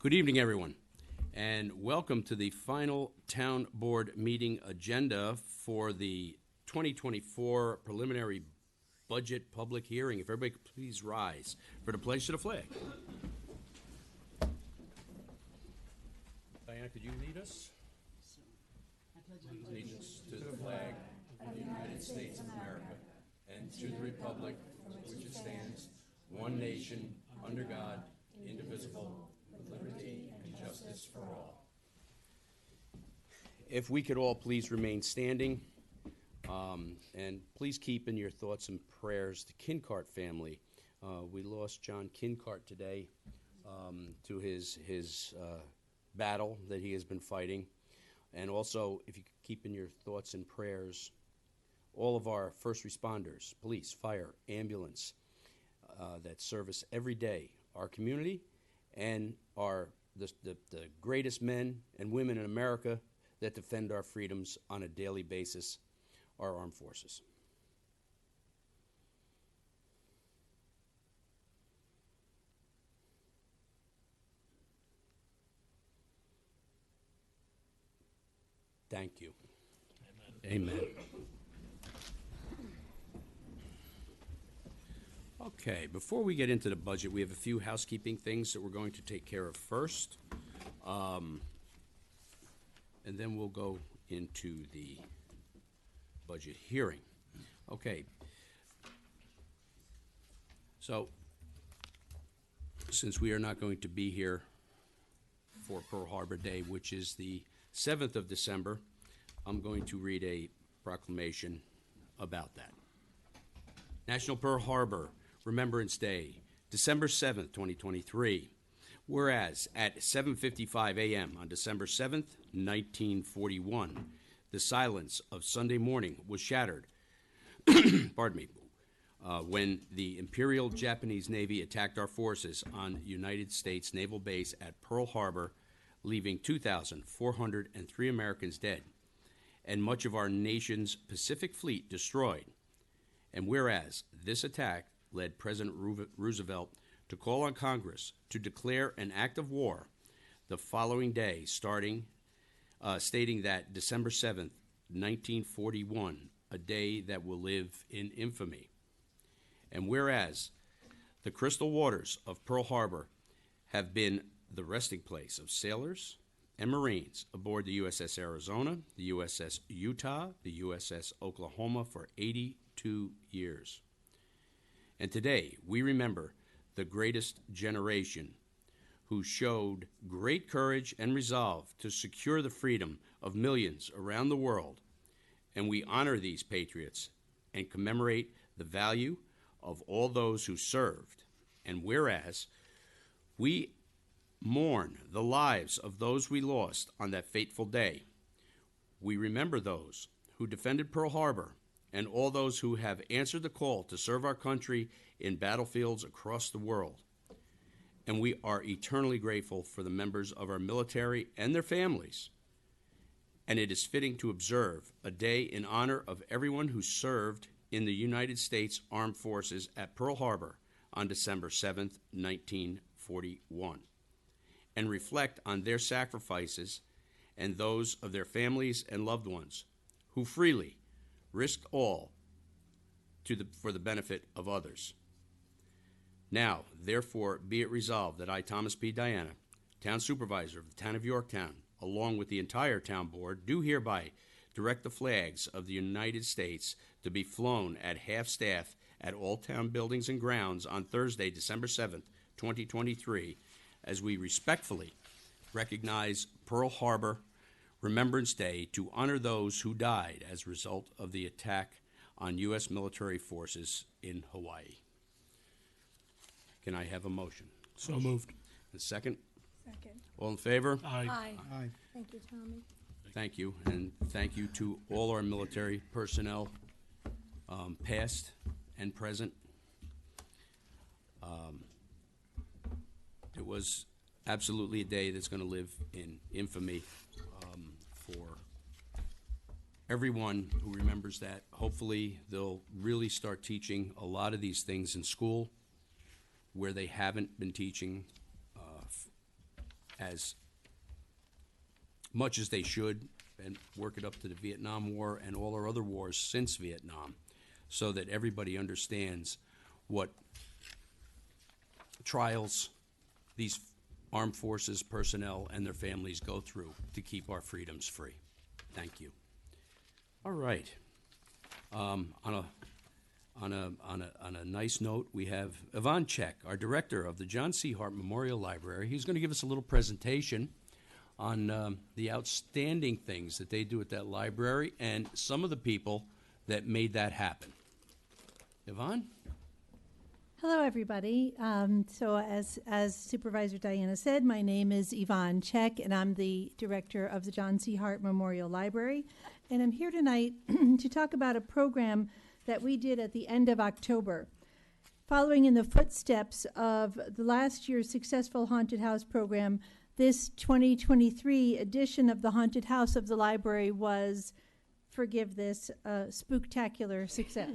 Good evening, everyone, and welcome to the final town board meeting agenda for the 2024 preliminary budget public hearing. If everybody could please rise for the pledge to the flag. Diana, could you lead us? Allegiance to the flag of the United States of America and to the republic for which it stands, one nation, under God, indivisible, with liberty and justice for all. If we could all please remain standing, and please keep in your thoughts and prayers the Kincart family. We lost John Kincart today to his battle that he has been fighting. And also, if you could keep in your thoughts and prayers all of our first responders, police, fire, ambulance, that service every day our community and the greatest men and women in America that defend our freedoms on a daily basis, our armed forces. Thank you. Amen. Amen. Okay, before we get into the budget, we have a few housekeeping things that we're going to take care of first. And then we'll go into the budget hearing. Okay. So, since we are not going to be here for Pearl Harbor Day, which is the 7th of December, I'm going to read a proclamation about that. National Pearl Harbor Remembrance Day, December 7th, 2023. Whereas at 7:55 a.m. on December 7th, 1941, the silence of Sunday morning was shattered, pardon me, when the Imperial Japanese Navy attacked our forces on United States Naval Base at Pearl Harbor, leaving 2,403 Americans dead and much of our nation's Pacific Fleet destroyed. And whereas this attack led President Roosevelt to call on Congress to declare an act of war the following day, stating that December 7th, 1941, a day that will live in infamy. And whereas the crystal waters of Pearl Harbor have been the resting place of sailors and Marines aboard the USS Arizona, the USS Utah, the USS Oklahoma for 82 years. And today we remember the greatest generation who showed great courage and resolve to secure the freedom of millions around the world. And we honor these patriots and commemorate the value of all those who served. And whereas we mourn the lives of those we lost on that fateful day, we remember those who defended Pearl Harbor and all those who have answered the call to serve our country in battlefields across the world. And we are eternally grateful for the members of our military and their families. And it is fitting to observe a day in honor of everyone who served in the United States Armed Forces at Pearl Harbor on December 7th, 1941, and reflect on their sacrifices and those of their families and loved ones who freely risked all for the benefit of others. Now, therefore, be it resolved that I, Thomas P. Diana, Town Supervisor of the Town of Yorktown, along with the entire Town Board, do hereby direct the flags of the United States to be flown at half-staff at all town buildings and grounds on Thursday, December 7th, 2023, as we respectfully recognize Pearl Harbor Remembrance Day to honor those who died as a result of the attack on U.S. military forces in Hawaii. Can I have a motion? So moved. A second? Second. All in favor? Aye. Aye. Thank you, Tommy. Thank you, and thank you to all our military personnel, past and present. It was absolutely a day that's going to live in infamy for everyone who remembers that. Hopefully, they'll really start teaching a lot of these things in school where they haven't been teaching as much as they should and work it up to the Vietnam War and all our other wars since Vietnam, so that everybody understands what trials these armed forces personnel and their families go through to keep our freedoms free. Thank you. All right. On a nice note, we have Yvonne Check, our director of the John C. Hart Memorial Library. He's going to give us a little presentation on the outstanding things that they do at that library and some of the people that made that happen. Yvonne? Hello, everybody. So as Supervisor Diana said, my name is Yvonne Check, and I'm the director of the John C. Hart Memorial Library. And I'm here tonight to talk about a program that we did at the end of October. Following in the footsteps of the last year's successful Haunted House program, this 2023 edition of the Haunted House of the Library was, forgive this, a spooktacular success.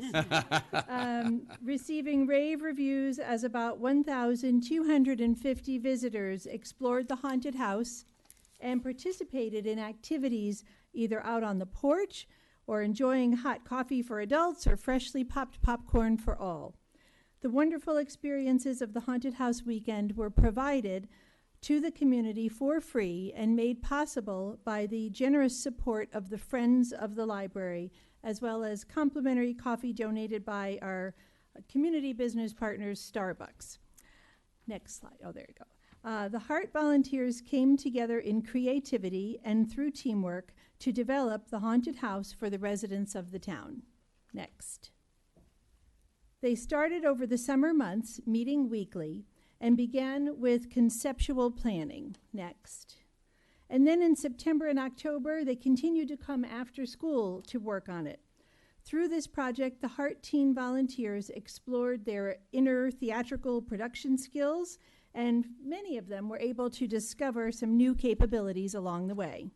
Receiving rave reviews as about 1,250 visitors explored the haunted house and participated in activities either out on the porch or enjoying hot coffee for adults or freshly popped popcorn for all. The wonderful experiences of the Haunted House weekend were provided to the community for free and made possible by the generous support of the Friends of the Library, as well as complimentary coffee donated by our community business partners, Starbucks. Next slide. Oh, there you go. The Hart volunteers came together in creativity and through teamwork to develop the haunted house for the residents of the town. Next. They started over the summer months, meeting weekly, and began with conceptual planning. Next. And then in September and October, they continued to come after school to work on it. Through this project, the Hart teen volunteers explored their inner theatrical production skills, and many of them were able to discover some new capabilities along the way.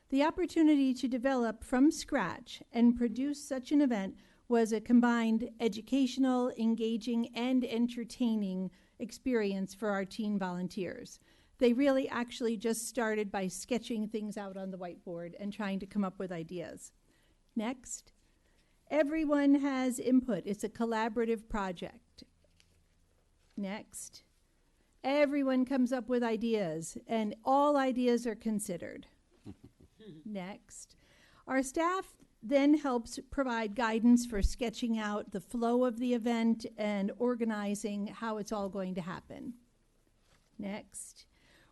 The opportunity to develop from scratch and produce such an event was a combined educational, engaging, and entertaining experience for our teen volunteers. They really actually just started by sketching things out on the whiteboard and trying to come up with ideas. Next. Everyone has input. It's a collaborative project. Next. Everyone comes up with ideas, and all ideas are considered. Next. Our staff then helps provide guidance for sketching out the flow of the event and organizing how it's all going to happen. Next.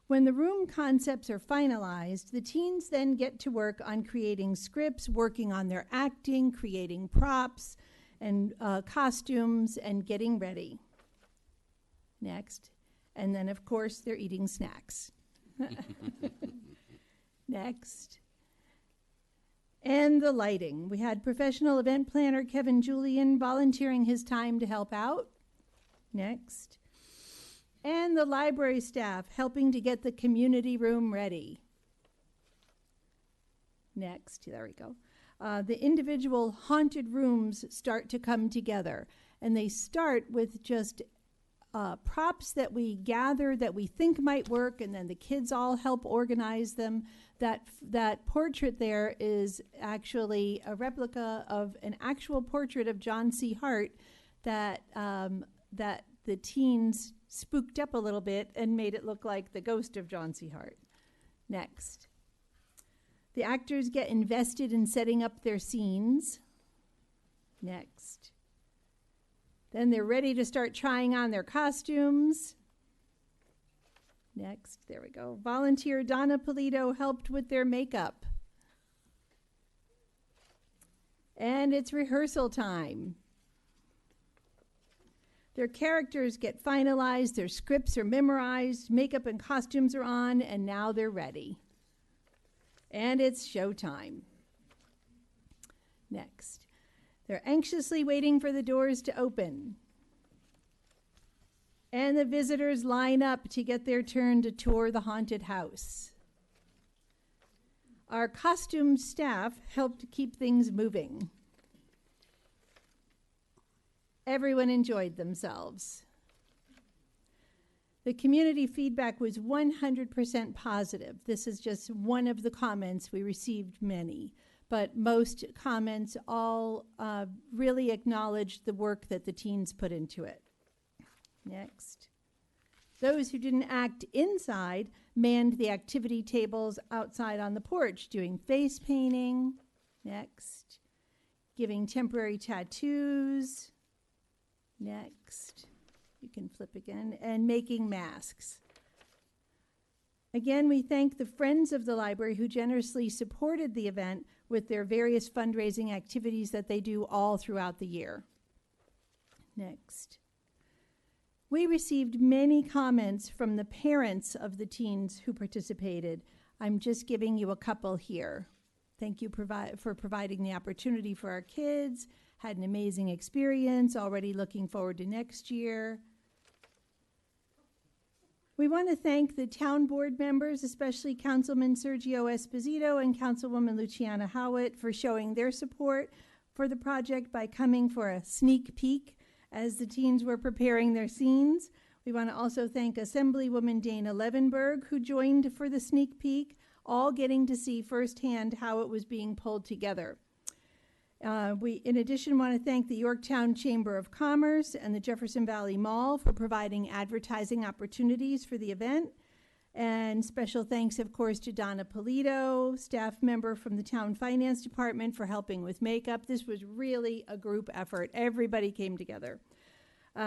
When the room concepts are finalized, the teens then get to work on creating scripts, working on their acting, creating props and costumes, and getting ready. Next. And then, of course, they're eating snacks. Next. And the lighting. We had professional event planner Kevin Julian volunteering his time to help out. Next. And the library staff helping to get the community room ready. Next. There we go. The individual haunted rooms start to come together. And they start with just props that we gather that we think might work, and then the kids all help organize them. That portrait there is actually a replica of an actual portrait of John C. Hart that the teens spooked up a little bit and made it look like the ghost of John C. Hart. Next. The actors get invested in setting up their scenes. Next. Then they're ready to start trying on their costumes. Next, there we go. Volunteer Donna Polito helped with their makeup. And it's rehearsal time. Their characters get finalized, their scripts are memorized, makeup and costumes are on, and now they're ready. And it's showtime. Next. They're anxiously waiting for the doors to open. And the visitors line up to get their turn to tour the haunted house. Our costume staff helped keep things moving. Everyone enjoyed themselves. The community feedback was 100% positive. This is just one of the comments. We received many, but most comments all really acknowledged the work that the teens put into it. Next. Those who didn't act inside manned the activity tables outside on the porch, doing face painting. Next. Giving temporary tattoos. Next. You can flip again. And making masks. Again, we thank the Friends of the Library who generously supported the event with their various fundraising activities that they do all throughout the year. Next. We received many comments from the parents of the teens who participated. I'm just giving you a couple here. Thank you for providing the opportunity for our kids. Had an amazing experience, already looking forward to next year. We want to thank the town board members, especially Councilman Sergio Esposito and Councilwoman Luciana Howitt, for showing their support for the project by coming for a sneak peek as the teens were preparing their scenes. We want to also thank Assemblywoman Dana Levenberg, who joined for the sneak peek, all getting to see firsthand how it was being pulled together. We, in addition, want to thank the Yorktown Chamber of Commerce and the Jefferson Valley Mall for providing advertising opportunities for the event. And special thanks, of course, to Donna Polito, staff member from the Town Finance Department, for helping with makeup. This was really a group effort. Everybody came together. We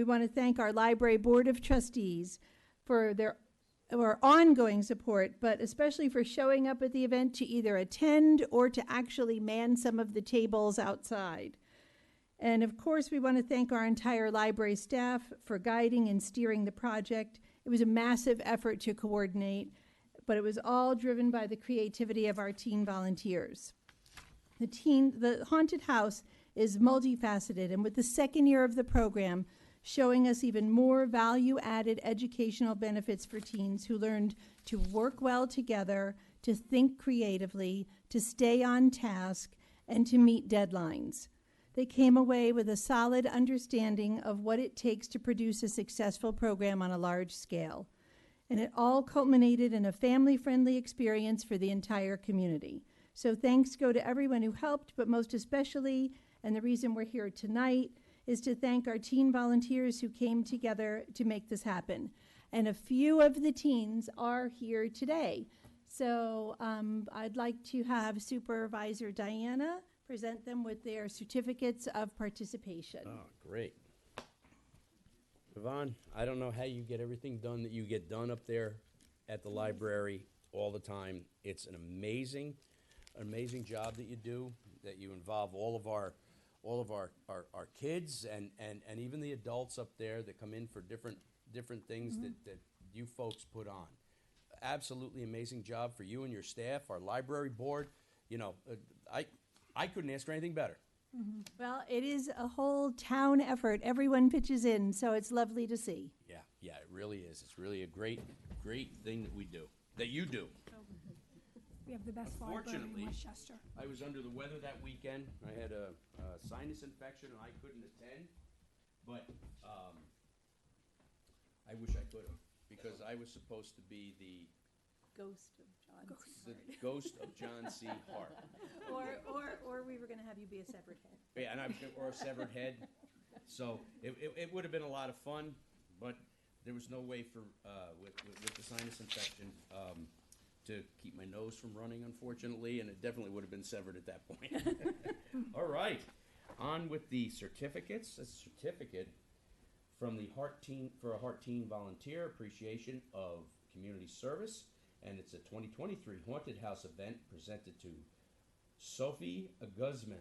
want to thank our Library Board of Trustees for their ongoing support, but especially for showing up at the event to either attend or to actually man some of the tables outside. And of course, we want to thank our entire library staff for guiding and steering the project. It was a massive effort to coordinate, but it was all driven by the creativity of our teen volunteers. The Haunted House is multifaceted, and with the second year of the program, showing us even more value-added educational benefits for teens who learned to work well together, to think creatively, to stay on task, and to meet deadlines. They came away with a solid understanding of what it takes to produce a successful program on a large scale. And it all culminated in a family-friendly experience for the entire community. So thanks go to everyone who helped, but most especially, and the reason we're here tonight, is to thank our teen volunteers who came together to make this happen. And a few of the teens are here today. So I'd like to have Supervisor Diana present them with their certificates of participation. Oh, great. Yvonne, I don't know how you get everything done that you get done up there at the library all the time. It's an amazing job that you do, that you involve all of our kids and even the adults up there that come in for different things that you folks put on. Absolutely amazing job for you and your staff, our library board. You know, I couldn't ask for anything better. Mm-hmm. Well, it is a whole town effort. Everyone pitches in, so it's lovely to see. Yeah, it really is. It's really a great thing that we do, that you do. We have the best library in Westchester. I was under the weather that weekend. I had a sinus infection and I couldn't attend, but I wish I could have, because I was supposed to be the ghost of John C. Hart. Or we were going to have you be a severed head. Yeah, and or a severed head. So it would have been a lot of fun, but there was no way for with the sinus infection to keep my nose from running, unfortunately, and it definitely would have been severed at that point. All right, on with the certificates. A certificate from the Heart Teen for a Heart Teen Volunteer Appreciation of Community Service, and it's a 2023 Haunted House event presented to Sophie Guzman.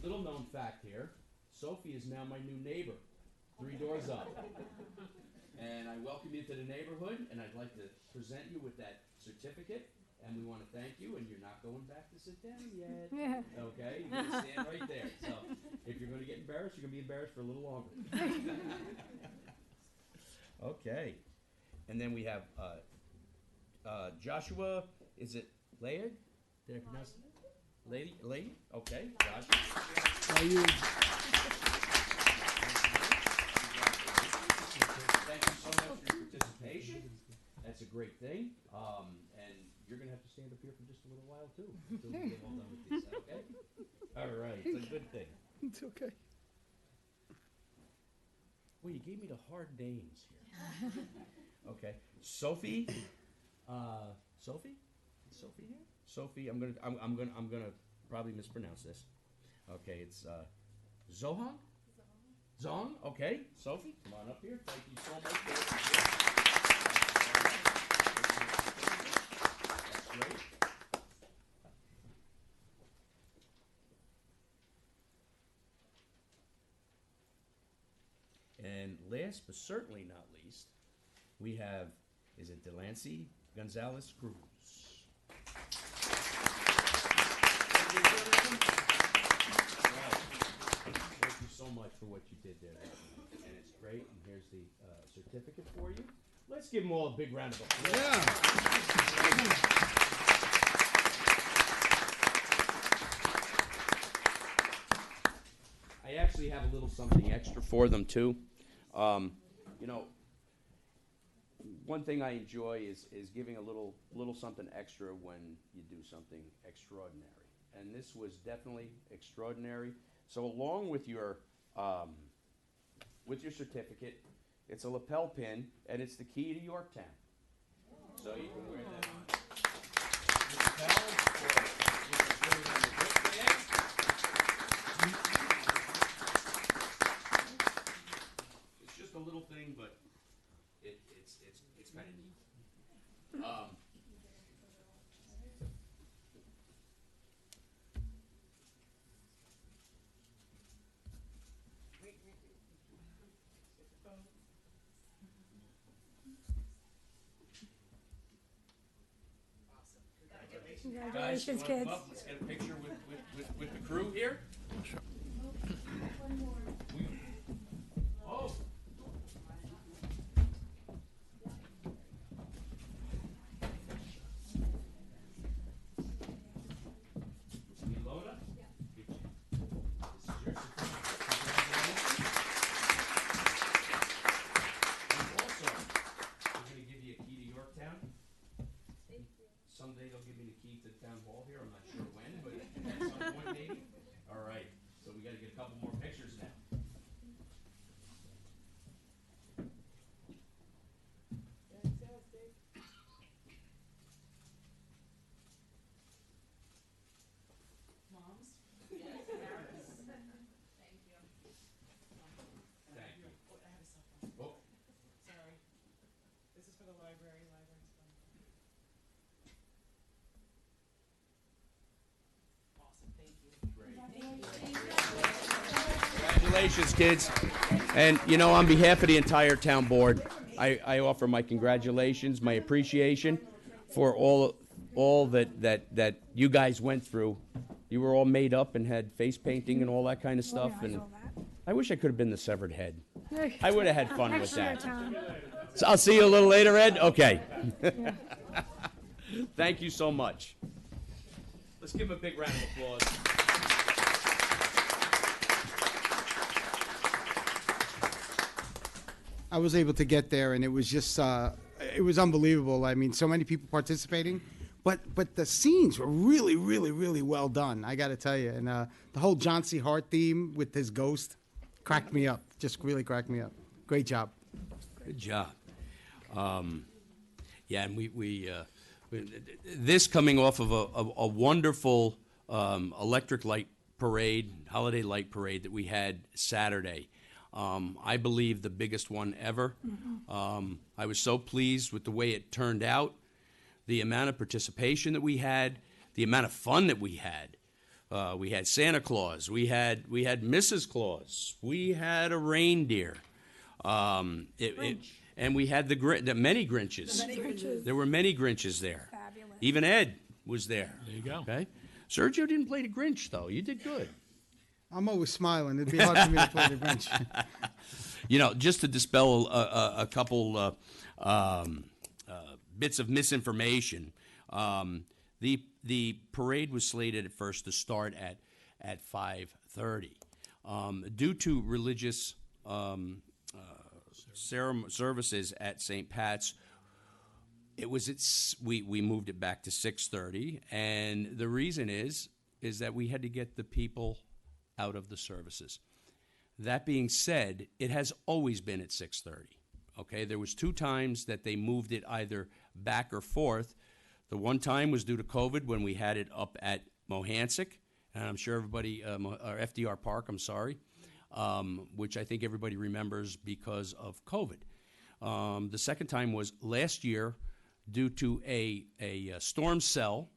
Little known fact here, Sophie is now my new neighbor, 3 doors up. And I welcome you to the neighborhood, and I'd like to present you with that certificate, and we want to thank you, and you're not going back to sit down yet. Okay? You're going to stand right there. So if you're going to get embarrassed, you're going to be embarrassed for a little longer. Okay. And then we have Joshua is it Laird? Did I pronounce it? Lady? Okay, Josh. Thank you so much for your participation. That's a great thing. And you're gonna have to stand up here for just a little while too, until we get all done with this, okay? All right, it's a good thing. It's okay. Well, you gave me the hard names here. Okay, Sophie, Sophie? Is Sophie here? Sophie, I'm gonna probably mispronounce this. Okay, it's, Zohong? Zong, okay. Sophie, come on up here. Thank you so much for That's great. And last but certainly not least, we have, is it Delancey Gonzalez Cruz? Thank you so much for what you did there. And it's great. And here's the certificate for you. Let's give them all a big round of applause. Yeah. I actually have a little something extra for them too. You know, one thing I enjoy is giving a little something extra when you do something extraordinary. And this was definitely extraordinary. So along with your certificate, it's a lapel pin, and it's the key to Yorktown. So you can wear that on your lapel, or you can put it on your wristband. It's just a little thing, but it's kind of neat. Guys, you Congratulations, wanna come kids. up? Let's get a picture with the crew here. Oh. Ilona? This is your certificate. And also, we're gonna give you a key to Yorktown. Someday they'll give me the key to the town hall here. I'm not sure when, but at some point maybe. All right. So we got to get a couple more pictures now. Moms? Thank you. Thank you. Oh, I have a cell phone. Oh, Sorry. This is for the library. Library's fun. Awesome. Thank you. congratulations, kids. And, you know, on behalf of the entire town board, I offer my congratulations, my appreciation for all that you guys went through. You were all made up and had face painting and all that kind of stuff. Yeah, I And saw I wish I could have been the severed head. that. I would have had fun with Next year, that. Tom. So I'll see you a little later, Ed? Okay. Thank you so much. Let's give him a big round of applause. I was able to get there, and it was just it was unbelievable. I mean, so many people participating, but the scenes were really, really, really well done. I got to tell you, and the whole John C. Hart theme with his ghost cracked me up. Just really cracked me up. Great job. Good job. Yeah, and we this coming off of a wonderful electric light parade, holiday light parade that we had Saturday. I believe the biggest one ever. I was so pleased with the way it turned out, the amount of participation that we had, the amount of fun that we had. We had Santa Claus, we had Mrs. Claus, we had a reindeer, and we had the many Grinches. There were many Grinches there. Fabulous. Even Ed was there. There you go. Okay, Sergio didn't play the Grinch though. You did good. I'm always smiling. It'd be hard for me to play the Grinch. You know, just to dispel a couple bits of misinformation, The parade was slated at first to start at 5:30. Due to religious services at St. Pat's, we moved it back to 6:30, and the reason is that we had to get the people out of the services. That being said, it has always been at 6:30. Okay, there was 2 times that they moved it either back or forth. The one time was due to COVID when we had it up at Mohansick, and I'm sure everybody, or FDR Park, I'm sorry, which I think everybody remembers because of COVID. The second time was last year due to a storm cell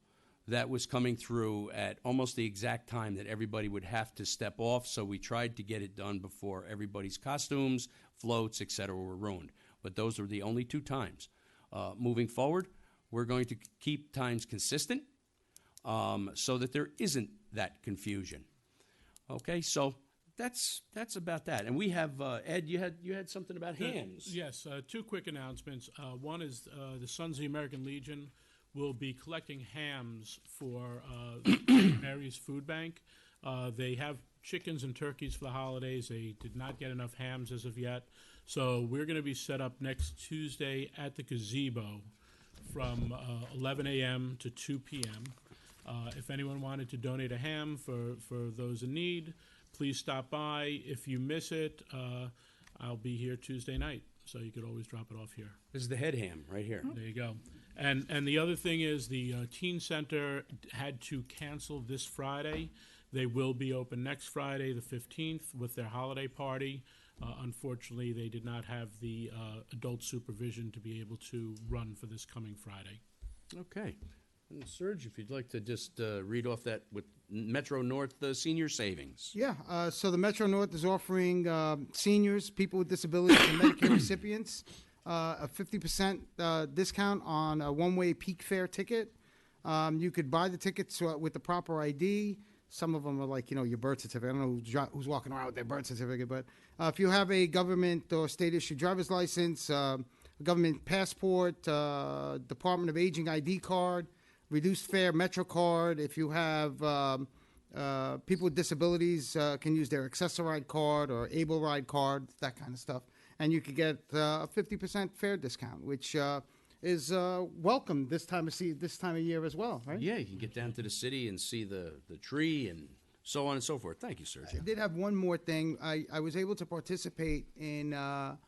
that was coming through at almost the exact time that everybody would have to step off, so we tried to get it done before everybody's costumes, floats, etc. were ruined. But those were the only 2 times. Moving forward, we're going to keep times consistent so that there isn't that confusion. Okay, so that's about that. And we have, Ed, you had something about hams. Yes, 2 quick announcements. One is the Sons of the American Legion will be collecting hams for St. Mary's Food Bank. They have chickens and turkeys for the holidays. They did not get enough hams as of yet. So we're going to be set up next Tuesday at the gazebo from 11 a.m. to 2 p.m. If anyone wanted to donate a ham for those in need, please stop by. If you miss it, I'll be here Tuesday night, so you could always drop it off here. This is the head ham right here. There you go. And the other thing is the Teen Center had to cancel this Friday. They will be open next Friday, the 15th, with their holiday party. Unfortunately, they did not have the adult supervision to be able to run for this coming Friday. Okay. And Serge, if you'd like to just read off that with Metro North senior savings. Yeah, so the Metro North is offering seniors, people with disabilities, and Medicare recipients a 50% discount on a one-way peak fare ticket. You could buy the tickets with the proper ID. Some of them are like, your birth certificate. I don't know who's walking around with their birth certificate, but if you have a government or state-issued driver's license, a government passport, Department of Aging ID card, reduced fare Metro card. If you have people with disabilities can use their Access-a-Ride card or Able Ride card, that kind of stuff. And you could get a 50% fare discount, which is welcome this time of year as well, right? Yeah, you can get down to the city and see the tree and so on and so forth. Thank you, Sergio. I did have one more thing. I was able to participate in a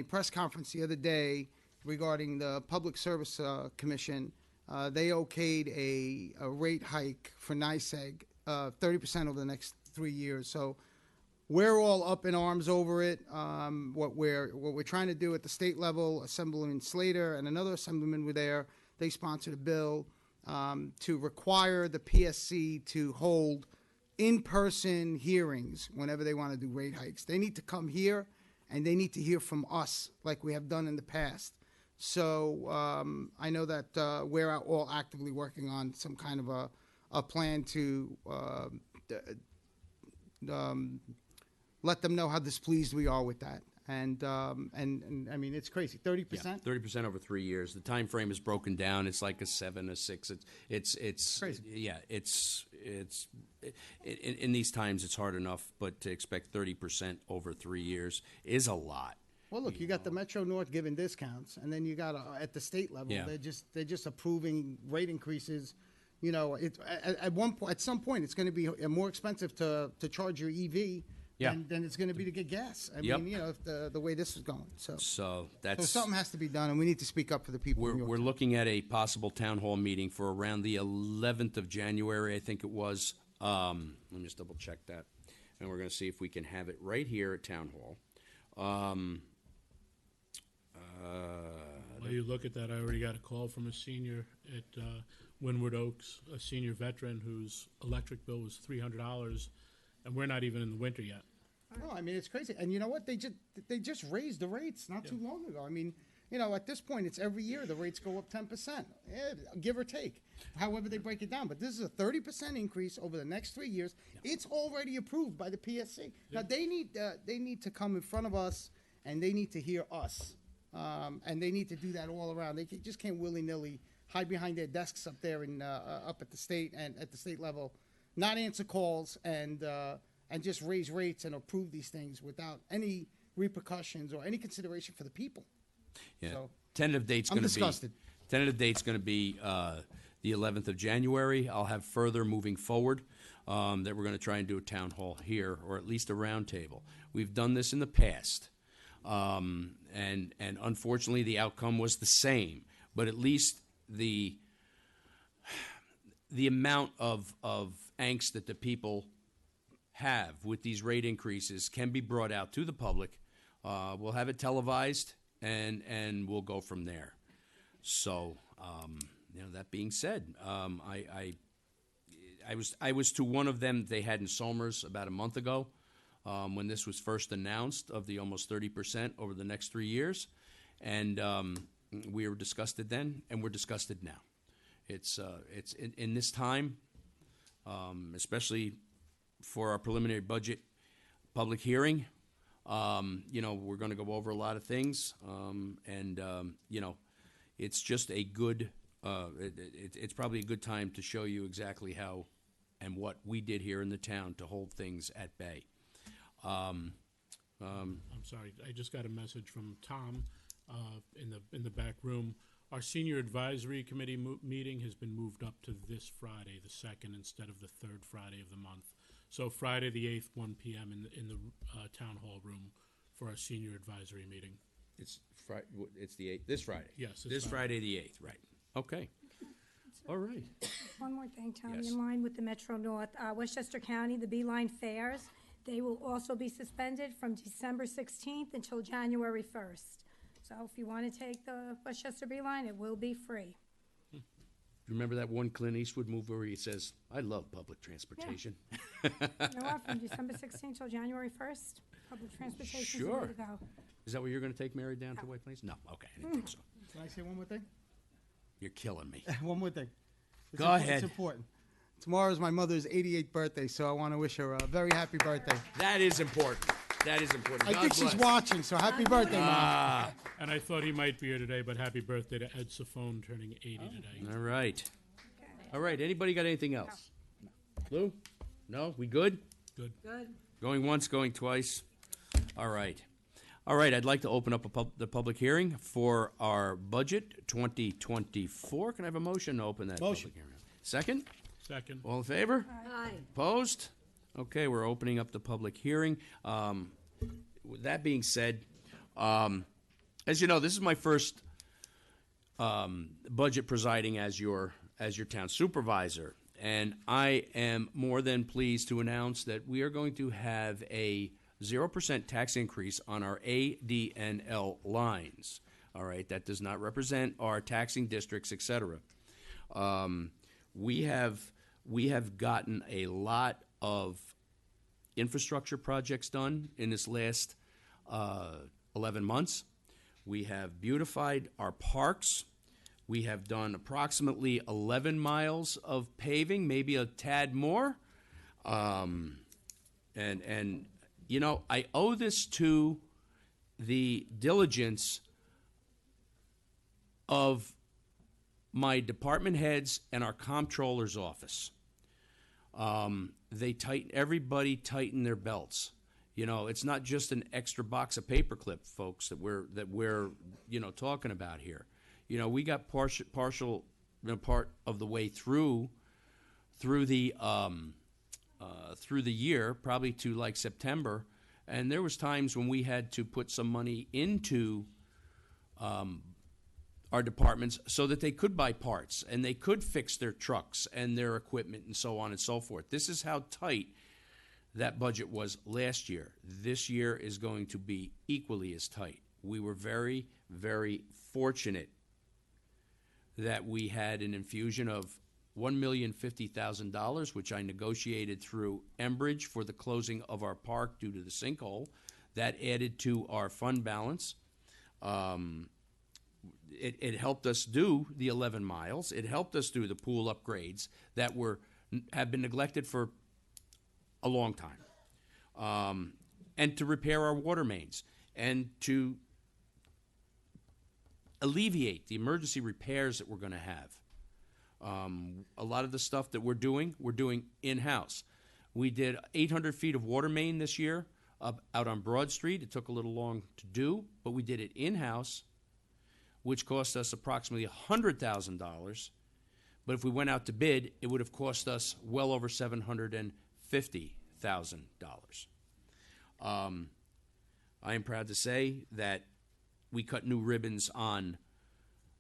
press conference the other day regarding the Public Service Commission. They okayed a rate hike for NYSEG, 30% over the next 3 years. So we're all up in arms over it. What we're trying to do at the state level, Assemblyman Slater and another assemblyman were there. They sponsored a bill to require the PSC to hold in-person hearings whenever they want to do rate hikes. They need to come here, and they need to hear from us like we have done in the past. So I know that we're all actively working on some kind of a plan to let them know how displeased we are with that. And I mean, it's crazy. 30%? Yeah, 30% over 3 years. The time frame is broken down. It's like a 7, a 6. It's crazy. Yeah, in these times it's hard enough, but to expect 30% over 3 years is a lot. Well, look, you got the Metro North giving discounts, and then you got at the state level, Yeah. they're just approving rate increases. At some point, it's going to be more expensive to charge your EV Yeah. than it's going to be to get gas. I Yep. mean, if the way this is going. So That's something has to be done, and we need to speak up for the people. in we're Yorktown. looking at a possible town hall meeting for around the 11th of January, I think it was. Let me just double check that, and we're going to see if we can have it right here at town hall. While you look at that, I already got a call from a senior at Windward Oaks, a senior veteran whose electric bill was $300, and we're not even in the winter yet. No, I mean, it's crazy. And you know what? They just raised the rates not too long ago. I mean, at this point, it's every year the rates go up 10%, give or take, however they break it down. But this is a 30% increase over the next 3 years. Yeah. It's already approved by the PSC. Yeah. Now, they need to come in front of us, and they need to hear us. And they need to do that all around. They just can't willy-nilly hide behind their desks up there in up at the state and at the state level, not answer calls and just raise rates and approve these things without any repercussions or any consideration for the people. Yeah. So, Tentative date's I'm going to be. disgusted. Tentative date's going to be the 11th of January. I'll have further moving forward that we're going to try and do a town hall here, or at least a round table. We've done this in the past, and unfortunately the outcome was the same. But at least the amount of angst that the people have with these rate increases can be brought out to the public. We'll have it televised, and we'll go from there. So, that being said, I was to one of them they had in Somers about a month ago, when this was first announced of the almost 30% over the next 3 years, and we were disgusted then, and we're disgusted now. It's in this time, especially for our preliminary budget public hearing. We're going to go over a lot of things, it's just a good. It's probably a good time to show you exactly how and what we did here in the town to hold things at bay. I'm sorry, I just got a message from Tom in the back room. Our senior advisory committee meeting has been moved up to this Friday, the 2nd, instead of the 3rd Friday of the month. So Friday the 8th, 1 p.m. in the town hall room for our senior advisory meeting. It's It's the 8th. This Friday. Yes, This Friday the 8th. Right. Okay. All right. One more thing, Tommy, Yes. in line with the Metro North, Westchester County, the Beeline Fairs, they will also be suspended from December 16th until January 1st. So if you want to take the Westchester Beeline, it will be free. You remember that one Clint Eastwood movie where he says, "I love public transportation"? You know what, from December 16th till January 1st, public transportation is the way Sure. to go. Is that where you're going to take Mary down to White Plains? No. Okay, I didn't think so. Can I say one more thing? You're killing me. One more thing. Go It's ahead. important. Tomorrow is my mother's 88th birthday, so I want to wish her a very happy birthday. That is important. That is important. I God think she's bless. watching, so happy birthday, Mom. And I thought he might be here today, but happy birthday to Ed Safone turning 80 today. All right. All right. Anybody got anything else? Lou? No? We good? Good. Going once, going twice. All right. All right. I'd like to open up the public hearing for our budget 2024. Can I have a motion to open that Motion. public hearing? Second? Second. All in favor? Aye. Opposed? Okay, we're opening up the public hearing. With that being said, as you know, this is my first budget presiding as your town supervisor, and I am more than pleased to announce that we are going to have a 0% tax increase on our ADNL lines. All right, that does not represent our taxing districts, et cetera. We have gotten a lot of infrastructure projects done in this last 11 months. We have beautified our parks. We have done approximately 11 miles of paving, maybe a tad more. And I owe this to the diligence of my department heads and our comptroller's office. Everybody tighten their belts. It's not just an extra box of paperclip, folks, that we're talking about here. We got partial part of the way through the year, probably to like September, and there was times when we had to put some money into our departments so that they could buy parts and they could fix their trucks and their equipment and so on and so forth. This is how tight that budget was last year. This year is going to be equally as tight. We were very, very fortunate that we had an infusion of $1,050,000, which I negotiated through Enbridge for the closing of our park due to the sinkhole. That added to our fund balance. It helped us do the 11 miles. It helped us do the pool upgrades that have been neglected for a long time, and to repair our water mains and to alleviate the emergency repairs that we're going to have. A lot of the stuff that we're doing in-house. We did 800 feet of water main this year out on Broad Street. It took a little long to do, but we did it in-house, which cost us approximately $100,000. But if we went out to bid, it would have cost us well over $750,000. I am proud to say that we cut new ribbons on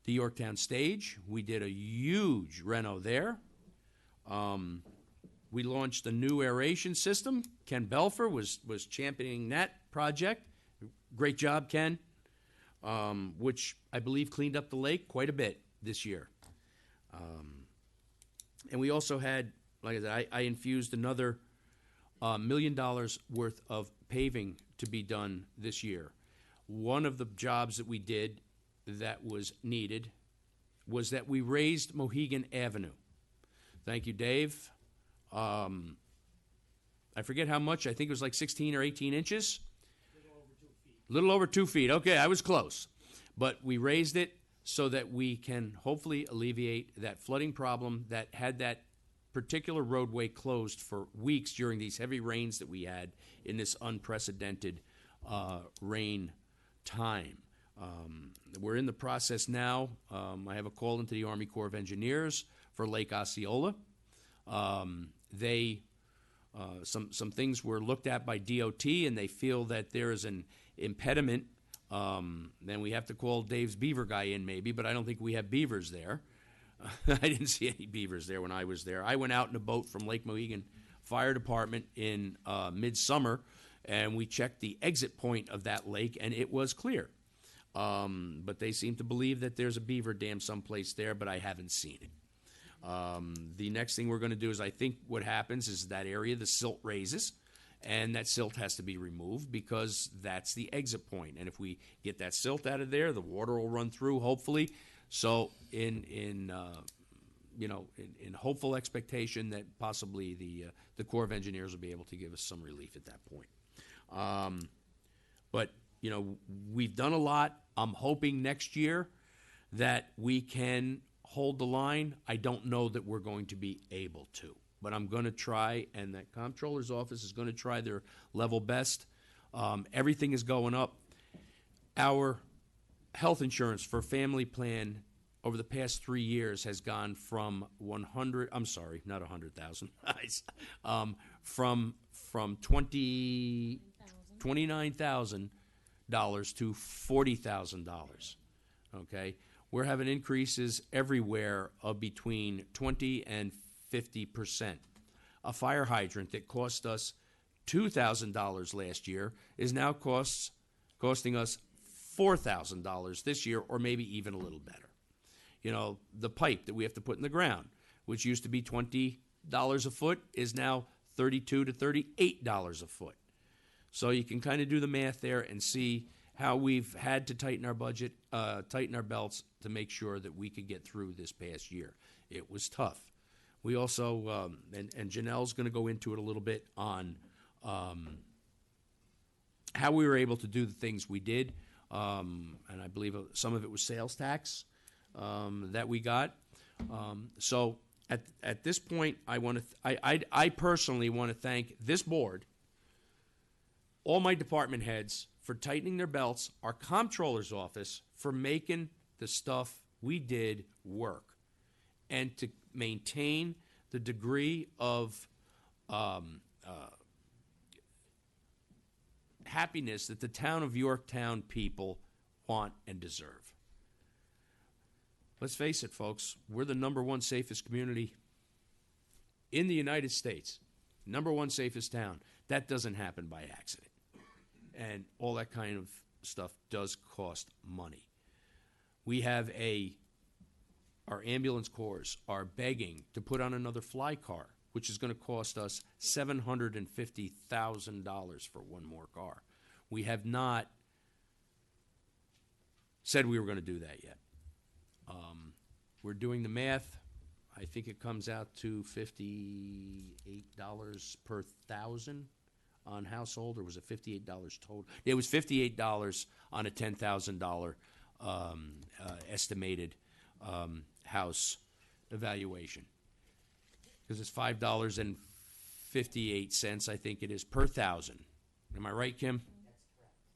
the Yorktown stage. We did a huge reno there. We launched a new aeration system. Ken Belfer was championing that project. Great job, Ken, which I believe cleaned up the lake quite a bit this year. And we also had, like I said, I infused another $1 million worth of paving to be done this year. One of the jobs that we did that was needed was that we raised Mohegan Avenue. Thank you, Dave. I forget how much. I think it was like 16 or 18 inches. Little over 2 feet. Okay, I was close. But we raised it so that we can hopefully alleviate that flooding problem that had that particular roadway closed for weeks during these heavy rains that we had in this unprecedented rain time. We're in the process now. I have a call into the Army Corps of Engineers for Lake Osceola. Some things were looked at by DOT, and they feel that there is an impediment. Then we have to call Dave's beaver guy in maybe, but I don't think we have beavers there. I didn't see any beavers there when I was there. I went out in a boat from Lake Mohegan Fire Department in midsummer, and we checked the exit point of that lake, and it was clear. But they seem to believe that there's a beaver dam someplace there, but I haven't seen it. The next thing we're going to do is, I think what happens is that area, the silt raises, and that silt has to be removed because that's the exit point. And if we get that silt out of there, the water will run through, hopefully. So in hopeful expectation that possibly the Corps of Engineers will be able to give us some relief at that point. But we've done a lot. I'm hoping next year that we can hold the line. I don't know that we're going to be able to, but I'm going to try, and that comptroller's office is going to try their level best. Everything is going up. Our health insurance for family plan over the past 3 years has gone from 100, I'm sorry, not 100,000, from $29,000 to $40,000, okay? We're having increases everywhere of between 20 and 50%. A fire hydrant that cost us $2,000 last year is now costing us $4,000 this year, or maybe even a little better. The pipe that we have to put in the ground, which used to be $20 a foot, is now $32 to $38 a foot. So you can kind of do the math there and see how we've had to tighten our budget, tighten our belts to make sure that we could get through this past year. It was tough. We also, and Janelle's going to go into it a little bit on how we were able to do the things we did. And I believe some of it was sales tax that we got. So at this point, I personally want to thank this board, all my department heads for tightening their belts, our comptroller's office for making the stuff we did work, and to maintain the degree of happiness that the town of Yorktown people want and deserve. Let's face it, folks, we're the #1 safest community in the United States. #1 safest town. That doesn't happen by accident. And all that kind of stuff does cost money. We have our ambulance corps are begging to put on another fly car, which is going to cost us $750,000 for one more car. We have not said we were going to do that yet. We're doing the math. I think it comes out to $58 per thousand on household, or was it $58 total? It was $58 on a $10,000 estimated house evaluation. Because it's $5.58, I think it is, per thousand. Am I right, Kim?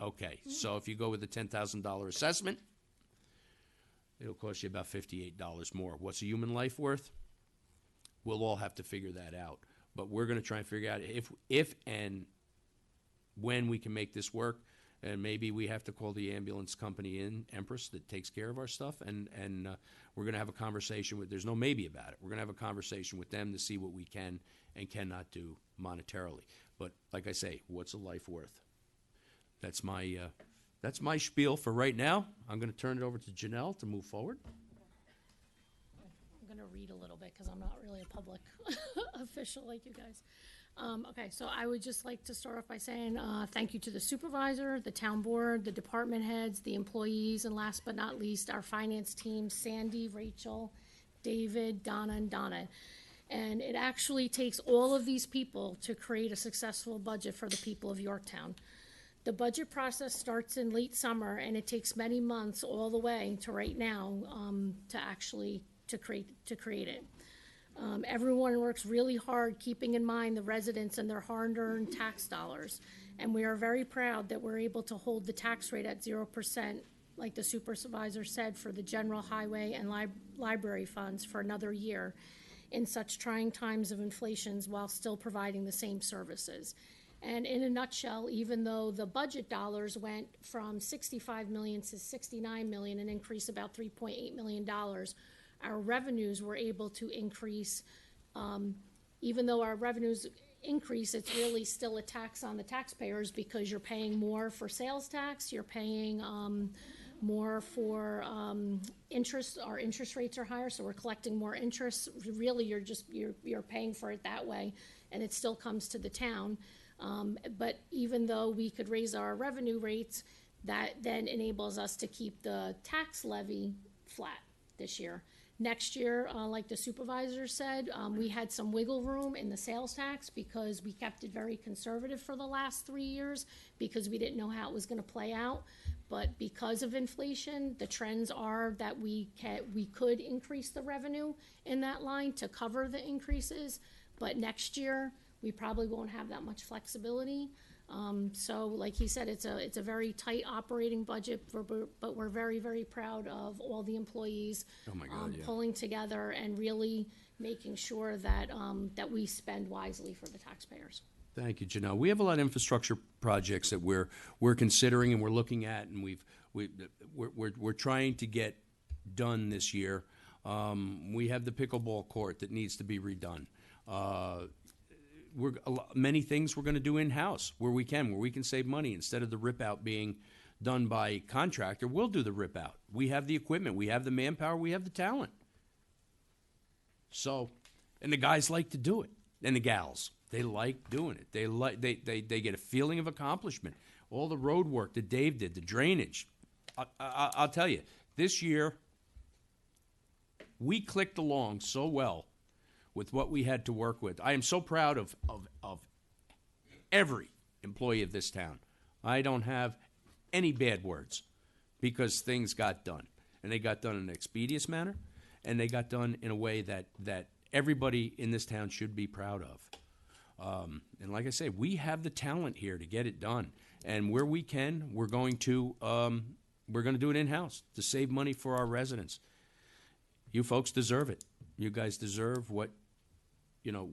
Okay, so if you go with the $10,000 assessment, it'll cost you about $58 more. What's a human life worth? We'll all have to figure that out. But we're going to try and figure out if and when we can make this work. And maybe we have to call the ambulance company in, Empress, that takes care of our stuff. And we're going to have a conversation with, there's no maybe about it. We're going to have a conversation with them to see what we can and cannot do monetarily. But like I say, what's a life worth? That's my spiel for right now. I'm going to turn it over to Janelle to move forward. I'm going to read a little bit because I'm not really a public official like you guys. Okay, so I would just like to start off by saying thank you to the supervisor, the town board, the department heads, the employees, and last but not least, our finance team, Sandy, Rachel, David, Donna, and Donna. And it actually takes all of these people to create a successful budget for the people of Yorktown. The budget process starts in late summer, and it takes many months all the way to right now to create it. Everyone works really hard, keeping in mind the residents and their hard-earned tax dollars. And we are very proud that we're able to hold the tax rate at 0%, like the supervisor said, for the general highway and library funds for another year in such trying times of inflations while still providing the same services. And in a nutshell, even though the budget dollars went from $65 million to $69 million, an increase about $3.8 million, our revenues were able to increase. Even though our revenues increase, it's really still a tax on the taxpayers because you're paying more for sales tax, you're paying more for interest. Our interest rates are higher, so we're collecting more interest. Really, you're paying for it that way, and it still comes to the town. But even though we could raise our revenue rates, that then enables us to keep the tax levy flat this year. Next year, like the supervisor said, we had some wiggle room in the sales tax because we kept it very conservative for the last 3 years because we didn't know how it was going to play out. But because of inflation, the trends are that we could increase the revenue in that line to cover the increases. But next year, we probably won't have that much flexibility. So like he said, it's a very tight operating budget, but we're very, very proud of all the employees pulling together and really making sure that we spend wisely for the taxpayers. Thank you, Janelle. We have a lot of infrastructure projects that we're considering and we're looking at, and we're trying to get done this year. We have the pickleball court that needs to be redone. Many things we're going to do in-house where we can save money. Instead of the rip-out being done by contractor, we'll do the rip-out. We have the equipment, we have the manpower, we have the talent. So, and the guys like to do it, and the gals, they like doing it. They get a feeling of accomplishment. All the road work that Dave did, the drainage. I'll tell you, this year we clicked along so well with what we had to work with. I am so proud of every employee of this town. I don't have any bad words because things got done. And they got done in an expeditious manner, and they got done in a way that everybody in this town should be proud of. And like I say, we have the talent here to get it done. And where we can, we're going to do it in-house to save money for our residents. You folks deserve it. You guys deserve what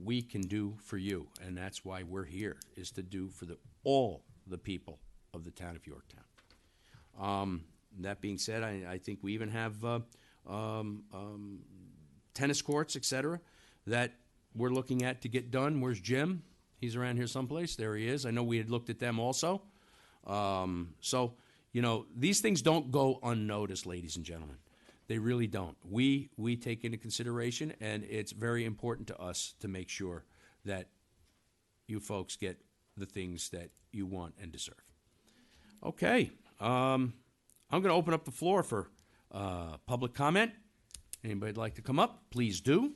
we can do for you, and that's why we're here, is to do for all the people of the town of Yorktown. That being said, I think we even have tennis courts, etc., that we're looking at to get done. Where's Jim? He's around here someplace. There he is. I know we had looked at them also. So, these things don't go unnoticed, ladies and gentlemen. They really don't. We take into consideration, and it's very important to us to make sure that you folks get the things that you want and deserve. Okay. I'm going to open up the floor for public comment. Anybody'd like to come up, please do.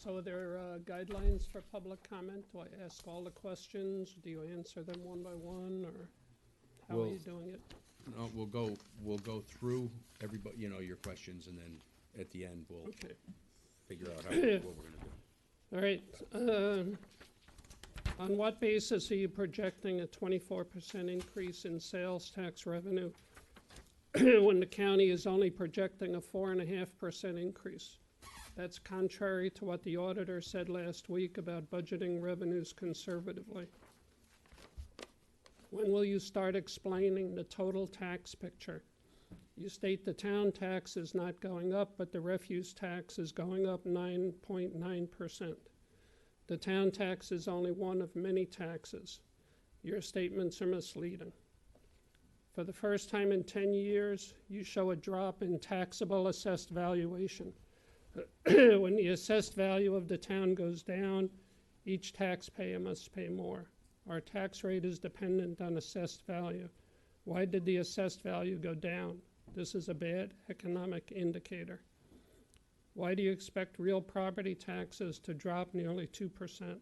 So are there guidelines for public comment? Do I ask all the questions? Do you answer them one by one, or how are Well- you doing it? No, we'll go through everybody, your questions, and then at the end, we'll Okay. figure out what we're gonna do. All right. On what basis are you projecting a 24% increase in sales tax revenue when the county is only projecting a 4.5% increase? That's contrary to what the auditor said last week about budgeting revenues conservatively. When will you start explaining the total tax picture? You state the town tax is not going up, but the refuse tax is going up 9.9%. The town tax is only one of many taxes. Your statements are misleading. For the first time in 10 years, you show a drop in taxable assessed valuation. When the assessed value of the town goes down, each taxpayer must pay more. Our tax rate is dependent on assessed value. Why did the assessed value go down? This is a bad economic indicator. Why do you expect real property taxes to drop nearly 2%?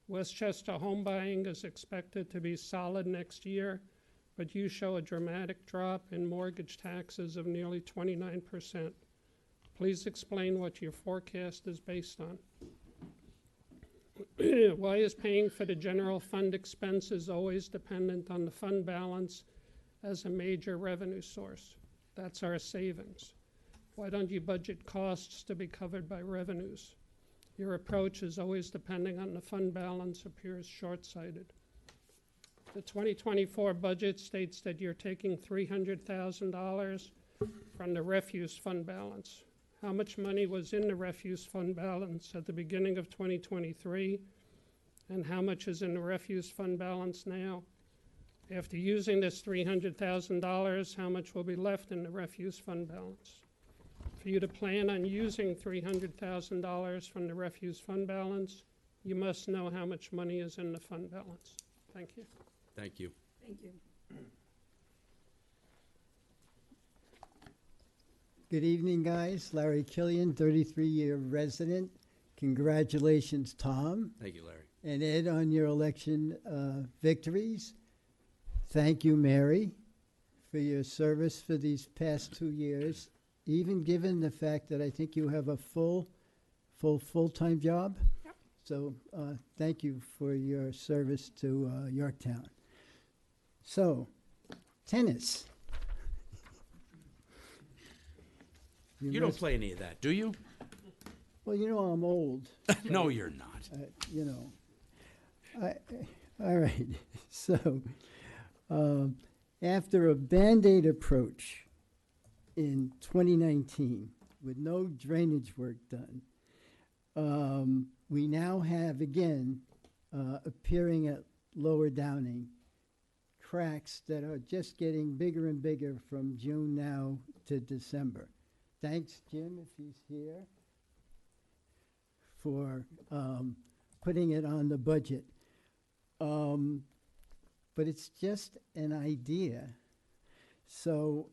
Westchester home buying is expected to be solid next year, but you show a dramatic drop in mortgage taxes of nearly 29%. Please explain what your forecast is based on. Why is paying for the general fund expenses always dependent on the fund balance as a major revenue source? That's our savings. Why don't you budget costs to be covered by revenues? Your approach is always depending on the fund balance appears short-sighted. The 2024 budget states that you're taking $300,000 from the refuse fund balance. How much money was in the refuse fund balance at the beginning of 2023, and how much is in the refuse fund balance now? After using this $300,000, how much will be left in the refuse fund balance? For you to plan on using $300,000 from the refuse fund balance, you must know how much money is in the fund balance. Thank you. Thank you. Thank you. Good evening, guys. Larry Killian, 33-year resident. Congratulations, Tom Thank you, Larry. and Ed, on your election victories. Thank you, Mary, for your service for these past 2 years, even given the fact that I think you have a full-time job. Yep. So thank you for your service to Yorktown. So, tennis. You don't must- play any of that, do you? Well, you know I'm old. No, you're not. You know. All right. So, after a Band-Aid approach in 2019 with no drainage work done, we now have again appearing at Lower Downing cracks that are just getting bigger and bigger from June now to December. Thanks, Jim, if he's here, for putting it on the budget. But it's just an idea. So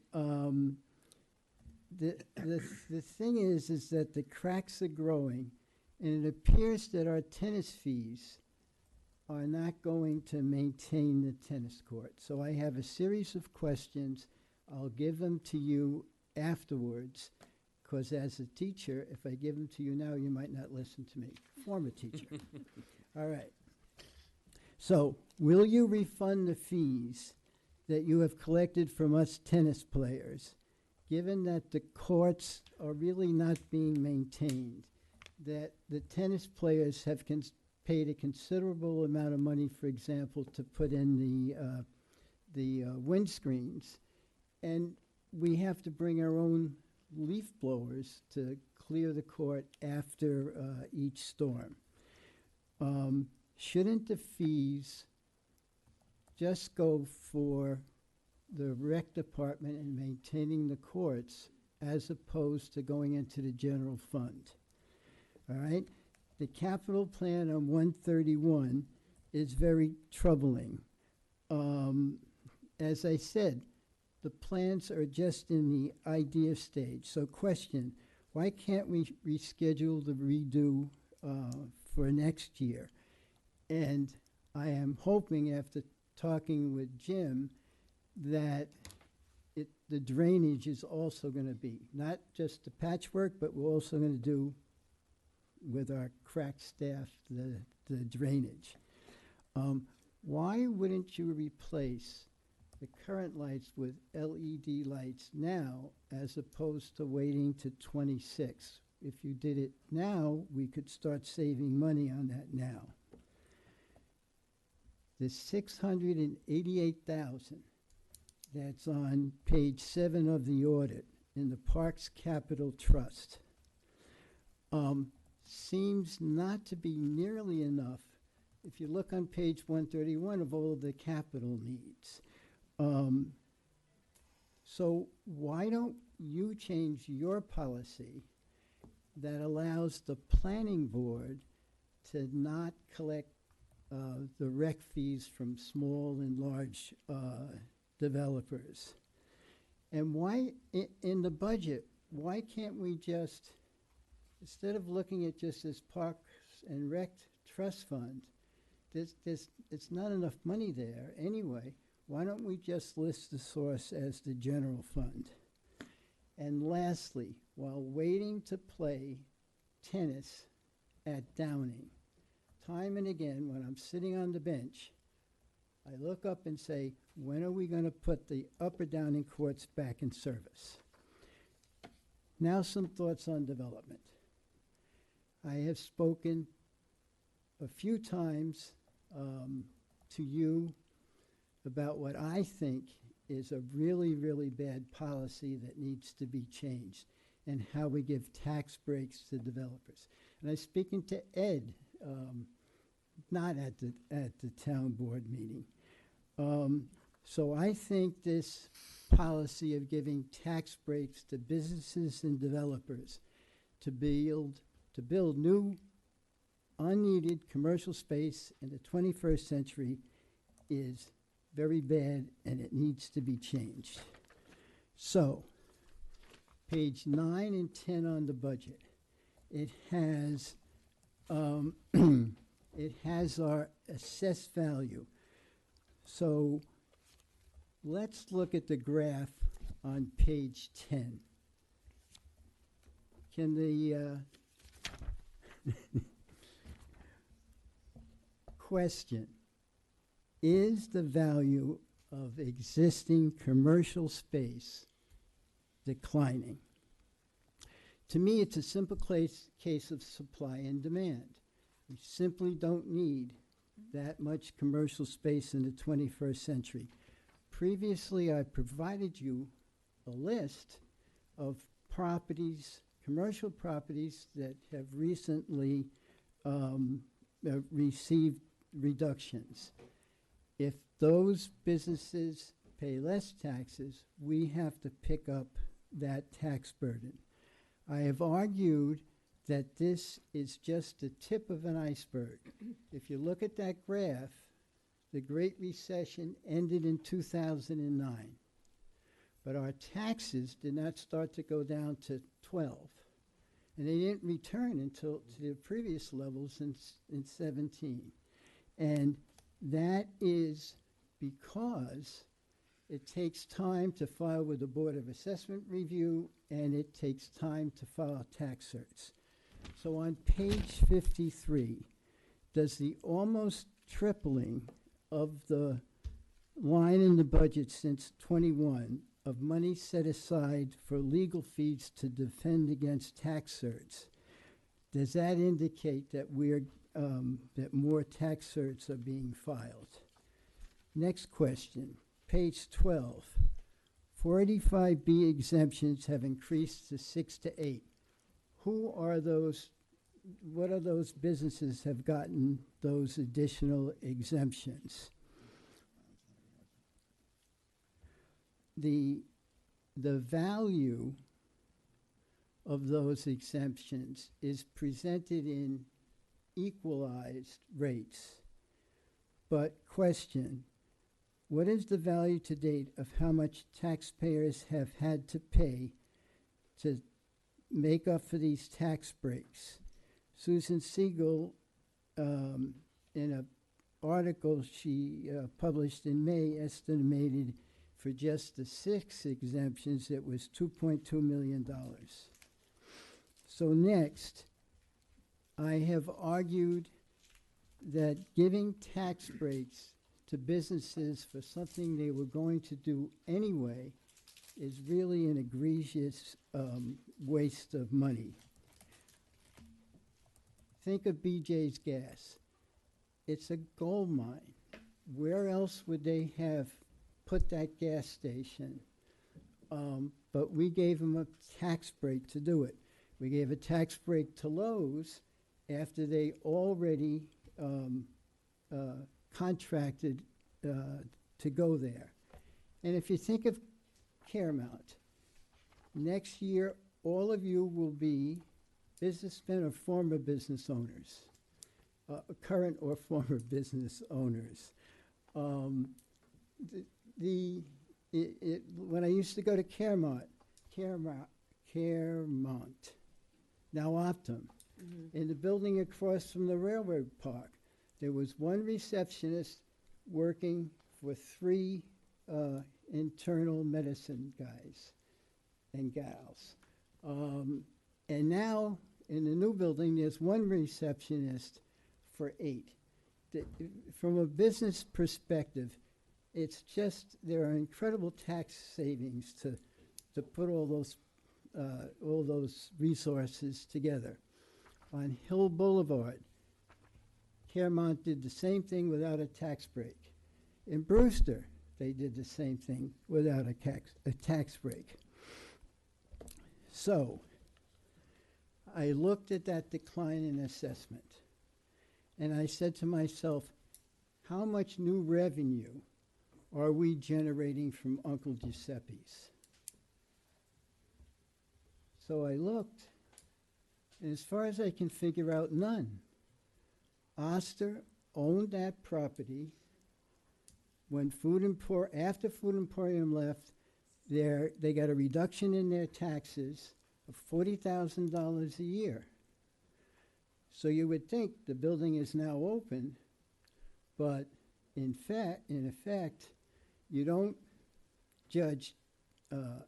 the thing is that the cracks are growing, and it appears that our tennis fees are not going to maintain the tennis court. So I have a series of questions. I'll give them to you afterwards, because as a teacher, if I give them to you now, you might not listen to me. Former teacher. All right. So, will you refund the fees that you have collected from us tennis players, given that the courts are really not being maintained, that the tennis players have paid a considerable amount of money, for example, to put in the windscreens, and we have to bring our own leaf blowers to clear the court after each storm. Shouldn't the fees just go for the rec department and maintaining the courts as opposed to going into the general fund? All right? The capital plan on 131 is very troubling. As I said, the plans are just in the idea stage. So question, why can't we reschedule the redo for next year? And I am hoping, after talking with Jim, that the drainage is also going to be, not just the patchwork, but we're also going to do with our crack staff, the drainage. Why wouldn't you replace the current lights with LED lights now as opposed to waiting to 26? If you did it now, we could start saving money on that now. The 688,000 that's on page 7 of the audit in the Parks Capital Trust seems not to be nearly enough. If you look on page 131 of all of the capital needs. So why don't you change your policy that allows the planning board to not collect the rec fees from small and large developers? And why, in the budget, why can't we just, instead of looking at just this Parks and Rec Trust Fund, it's not enough money there anyway. Why don't we just list the source as the general fund? And lastly, while waiting to play tennis at Downing, time and again, when I'm sitting on the bench, I look up and say, when are we going to put the Upper Downing courts back in service? Now some thoughts on development. I have spoken a few times to you about what I think is a really, really bad policy that needs to be changed, and how we give tax breaks to developers. And I'm speaking to Ed, not at the town board meeting. So I think this policy of giving tax breaks to businesses and developers to build new unneeded commercial space in the 21st century is very bad, and it needs to be changed. So, page 9 and 10 on the budget, it has it has our assessed value. So let's look at the graph on page 10. Can the question, is the value of existing commercial space declining? To me, it's a simple case of supply and demand. We simply don't need that much commercial space in the 21st century. Previously, I provided you a list of properties, commercial properties that have recently received reductions. If those businesses pay less taxes, we have to pick up that tax burden. I have argued that this is just the tip of an iceberg. If you look at that graph, the Great Recession ended in 2009, but our taxes did not start to go down to 12, and they didn't return until to the previous levels in 17. And that is because it takes time to file with the Board of Assessment Review, and it takes time to file tax certs. So on page 53, does the almost tripling of the line in the budget since 21 of money set aside for legal fees to defend against tax certs, does that indicate that that more tax certs are being filed? Next question, page 12. 485B exemptions have increased to 6 to 8. Who are those? What are those businesses have gotten those additional exemptions? The value of those exemptions is presented in equalized rates. But question, what is the value to date of how much taxpayers have had to pay to make up for these tax breaks. Susan Siegel, in an article she published in May, estimated for just the 6 exemptions it was $2.2 million. So next, I have argued that giving tax breaks to businesses for something they were going to do anyway is really an egregious waste of money. Think of BJ's Gas. It's a gold mine. Where else would they have put that gas station? But we gave them a tax break to do it. We gave a tax break to Lowe's after they already contracted to go there. And if you think of Caramount, next year all of you will be businessmen or former business owners, current or former business owners. When I used to go to Caramount, now Optum, in the building across from the railroad park, there was one receptionist working for 3 internal medicine guys and gals. And now in the new building, there's one receptionist for 8. From a business perspective, it's just, there are incredible tax savings to put all those resources together. On Hill Boulevard, Caramount did the same thing without a tax break. In Brewster, they did the same thing without a tax break. So, I looked at that decline in assessment, and I said to myself, how much new revenue are we generating from Uncle Giuseppe's? So I looked, and as far as I can figure out, none. Oster owned that property. When after Food Emporium left, they got a reduction in their taxes of $40,000 a year. So you would think the building is now open, but in effect, you don't judge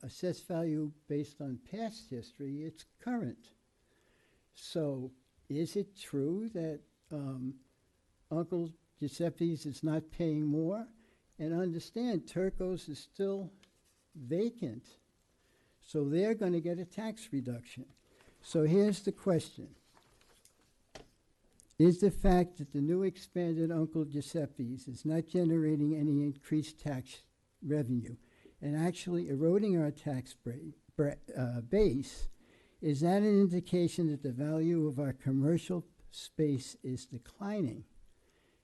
assessed value based on past history, it's current. So is it true that Uncle Giuseppe's is not paying more? And understand, Turco's is still vacant, so they're going to get a tax reduction. So here's the question. Is the fact that the new expanded Uncle Giuseppe's is not generating any increased tax revenue and actually eroding our tax base, is that an indication that the value of our commercial space is declining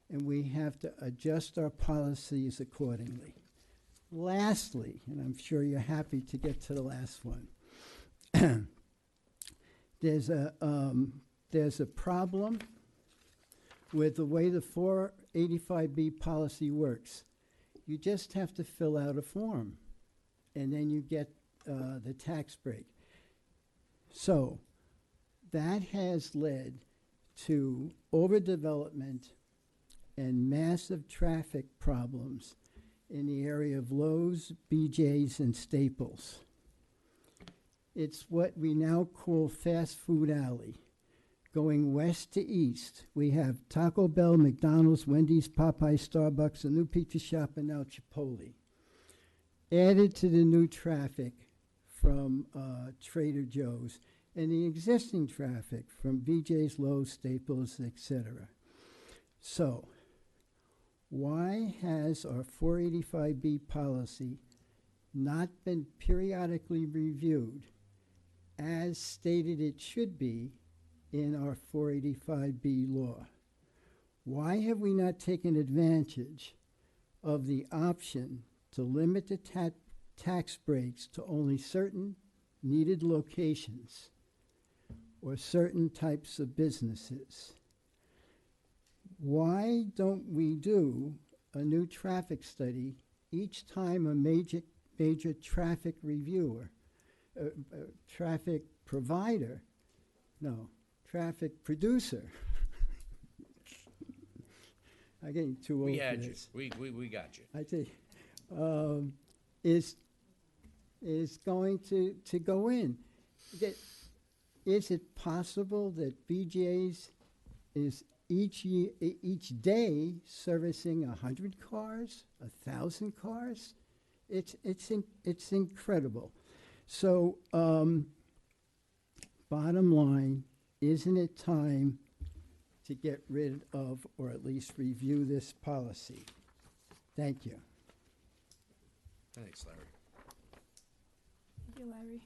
and we have to adjust our policies accordingly? Lastly, and I'm sure you're happy to get to the last one, there's a problem with the way the 485B policy works. You just have to fill out a form, and then you get the tax break. So that has led to overdevelopment and massive traffic problems in the area of Lowe's, BJ's, and Staples. It's what we now call fast food alley. Going west to east, we have Taco Bell, McDonald's, Wendy's, Popeye, Starbucks, a new pizza shop, and now Chipotle. Added to the new traffic from Trader Joe's and the existing traffic from BJ's, Lowe's, Staples, etc. So, why has our 485B policy not been periodically reviewed as stated it should be in our 485B law? Why have we not taken advantage of the option to limit the tax breaks to only certain needed locations or certain types of businesses? Why don't we do a new traffic study each time a major traffic reviewer, traffic provider, no, traffic producer. I'm getting too old We for had you. this. We got you. I tell you, is going to go in. Is it possible that BJ's is each day servicing 100 cars, 1,000 cars? It's incredible. So, bottom line, isn't it time to get rid of, or at least review this policy? Thank you. Thanks, Larry. Thank you, Larry.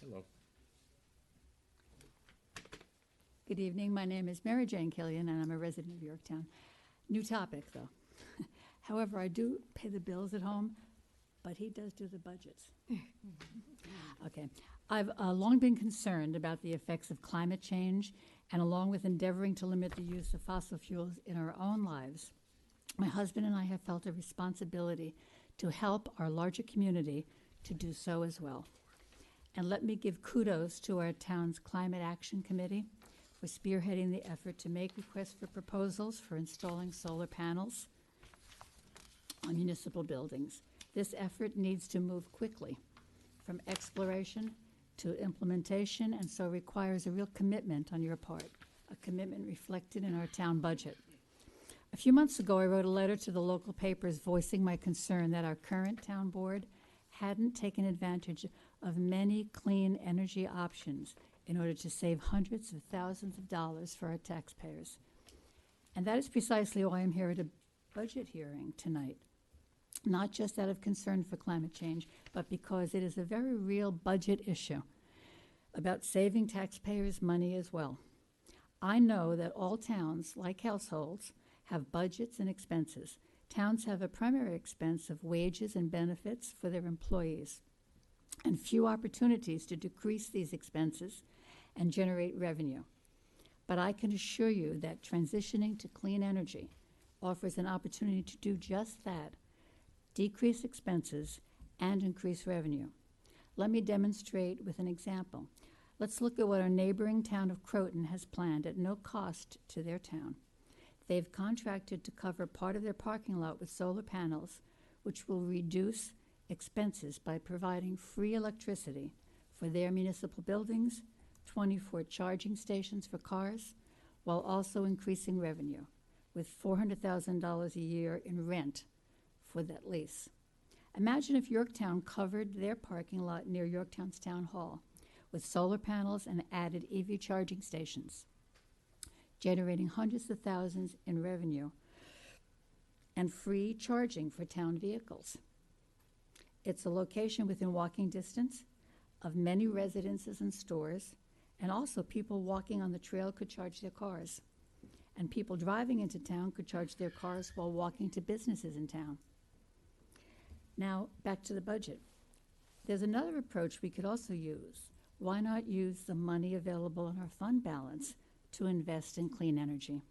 Hello. Good evening. My name is Mary Jane Killian, and I'm a resident of Yorktown. New topic, though. However, I do pay the bills at home, but he does do the budgets. Okay. I've long been concerned about the effects of climate change, and along with endeavoring to limit the use of fossil fuels in our own lives, my husband and I have felt a responsibility to help our larger community to do so as well. And let me give kudos to our town's Climate Action Committee for spearheading the effort to make requests for proposals for installing solar panels on municipal buildings. This effort needs to move quickly from exploration to implementation, and so requires a real commitment on your part, a commitment reflected in our town budget. A few months ago, I wrote a letter to the local papers voicing my concern that our current town board hadn't taken advantage of many clean energy options in order to save hundreds of thousands of dollars for our taxpayers. And that is precisely why I'm here at a budget hearing tonight. Not just out of concern for climate change, but because it is a very real budget issue about saving taxpayers money as well. I know that all towns, like households, have budgets and expenses. Towns have a primary expense of wages and benefits for their employees, and few opportunities to decrease these expenses and generate revenue. But I can assure you that transitioning to clean energy offers an opportunity to do just that: decrease expenses and increase revenue. Let me demonstrate with an example. Let's look at what our neighboring town of Croton has planned at no cost to their town. They've contracted to cover part of their parking lot with solar panels, which will reduce expenses by providing free electricity for their municipal buildings, 24 charging stations for cars, while also increasing revenue with $400,000 a year in rent for that lease. Imagine if Yorktown covered their parking lot near Yorktown's Town Hall with solar panels and added EV charging stations, generating hundreds of thousands in revenue and free charging for town vehicles. It's a location within walking distance of many residences and stores, and also people walking on the trail could charge their cars, and people driving into town could charge their cars while walking to businesses in town. Now, back to the budget. There's another approach we could also use. Why not use the money available in our fund balance to invest in clean energy?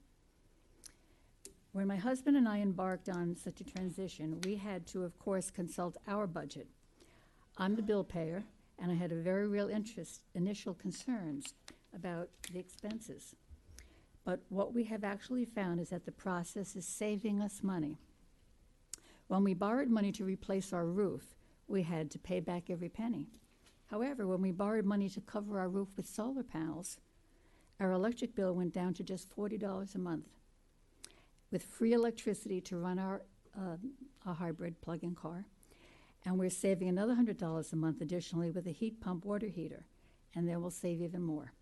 When my husband and I embarked on such a transition, we had to, of course, consult our budget. I'm the bill payer, and I had a very real initial concerns about the expenses. But what we have actually found is that the process is saving us money. When we borrowed money to replace our roof, we had to pay back every penny. However, when we borrowed money to cover our roof with solar panels, our electric bill went down to just $40 a month, with free electricity to run our hybrid plug-in car. And we're saving another $100 a month additionally with a heat pump water heater, and then we'll save even more.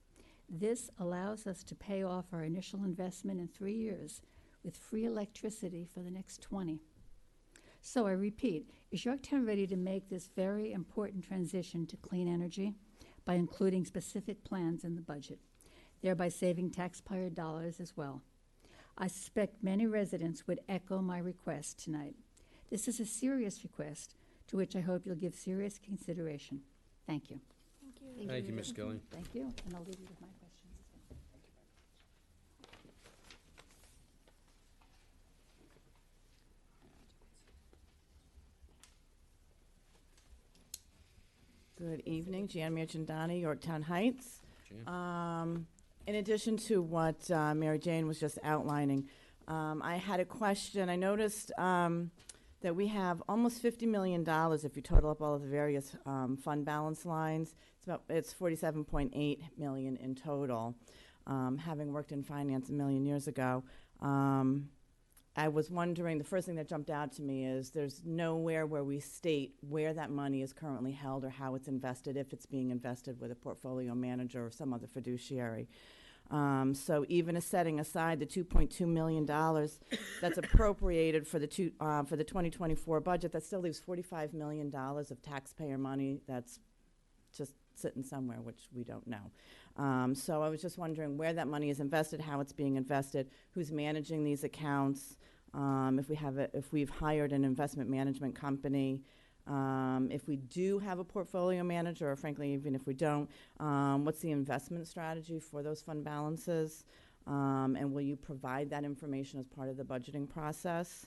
This allows us to pay off our initial investment in 3 years with free electricity for the next 20. So I repeat, is Yorktown ready to make this very important transition to clean energy by including specific plans in the budget, thereby saving taxpayer dollars as well? I suspect many residents would echo my request tonight. This is a serious request to which I hope you'll give serious consideration. Thank you. Thank you. Thank you, Ms. Skilling. Thank you, and I'll leave you with my questions. Good evening, Jan Mirchandani, Yorktown Heights. Jan? In addition to what Mary Jane was just outlining, I had a question. I noticed that we have almost $50 million if you total up all of the various fund balance lines. It's 47.8 million in total. Having worked in finance a million years ago, I was wondering, the first thing that jumped out to me is there's nowhere where we state where that money is currently held or how it's invested, if it's being invested with a portfolio manager or some other fiduciary. So even setting aside the $2.2 million that's appropriated for the 2024 budget, that still leaves $45 million of taxpayer money that's just sitting somewhere, which we don't know. So I was just wondering where that money is invested, how it's being invested, who's managing these accounts, if we've hired an investment management company, if we do have a portfolio manager, or frankly, even if we don't, what's the investment strategy for those fund balances? And will you provide that information as part of the budgeting process?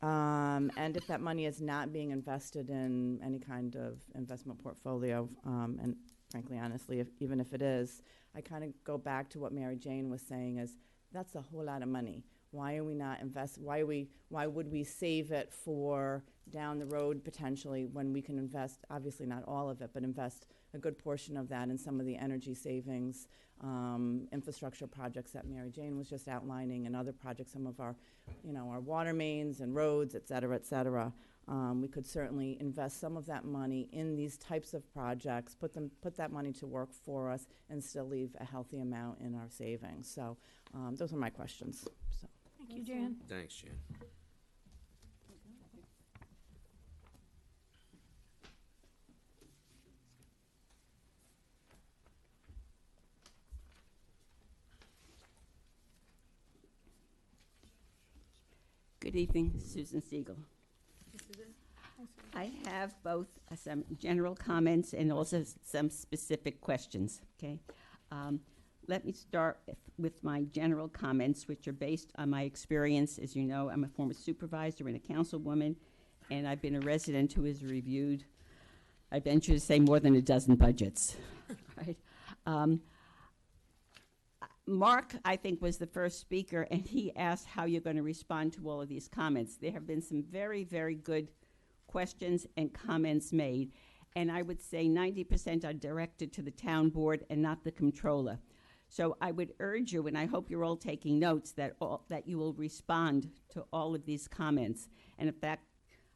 And if that money is not being invested in any kind of investment portfolio, and frankly, honestly, even if it is, I kind of go back to what Mary Jane was saying is, that's a whole lot of money. Why are we not why would we save it for down the road potentially when we can invest, obviously not all of it, but invest a good portion of that in some of the energy savings, infrastructure projects that Mary Jane was just outlining, and other projects, some of our, our water mains and roads, et cetera, et cetera. We could certainly invest some of that money in these types of projects, put that money to work for us, and still leave a healthy amount in our savings. So those are my questions. So. Thank you, Jan. Thanks, Jan. Good evening, Susan Siegel. I have both some general comments and also some specific questions, okay? Let me start with my general comments, which are based on my experience. As you know, I'm a former supervisor and a councilwoman, and I've been a resident who has reviewed, I venture to say, more than a dozen budgets, right? Mark, I think, was the first speaker, and he asked how you're going to respond to all of these comments. There have been some very, very good questions and comments made, and I would say 90% are directed to the town board and not the comptroller. So I would urge you, and I hope you're all taking notes, that you will respond to all of these comments. And in fact,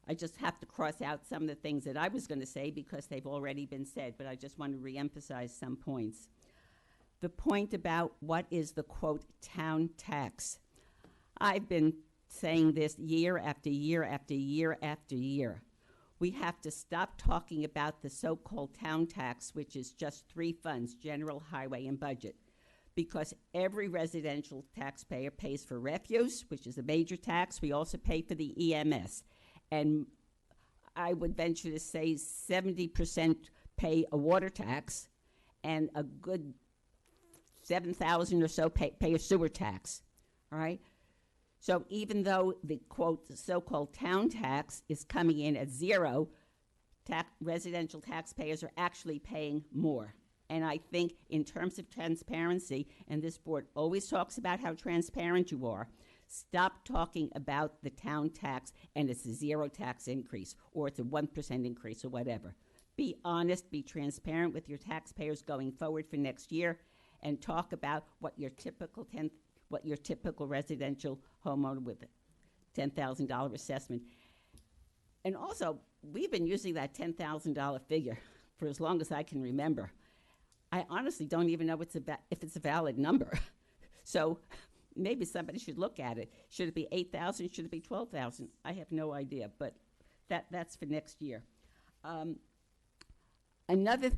I just have to cross out some of the things that I was going to say because they've already been said, but I just want to reemphasize some points. The point about what is the, quote, town tax. I've been saying this year after year after year after year. We have to stop talking about the so-called town tax, which is just three funds, general, highway, and budget, because every residential taxpayer pays for refuse, which is a major tax. We also pay for the EMS. And I would venture to say 70% pay a water tax, and a good 7,000 or so pay a sewer tax, all right? So even though the, quote, so-called town tax is coming in at zero, residential taxpayers are actually paying more. And I think in terms of transparency, and this board always talks about how transparent you are, stop talking about the town tax and it's a zero tax increase or it's a 1% increase or whatever. Be honest, be transparent with your taxpayers going forward for next year, and talk about what your typical residential homeowner with a $10,000 assessment. And also, we've been using that $10,000 figure for as long as I can remember. I honestly don't even know if it's a valid number. So maybe somebody should look at it. Should it be 8,000? Should it be 12,000? I have no idea, but that's for next year. Another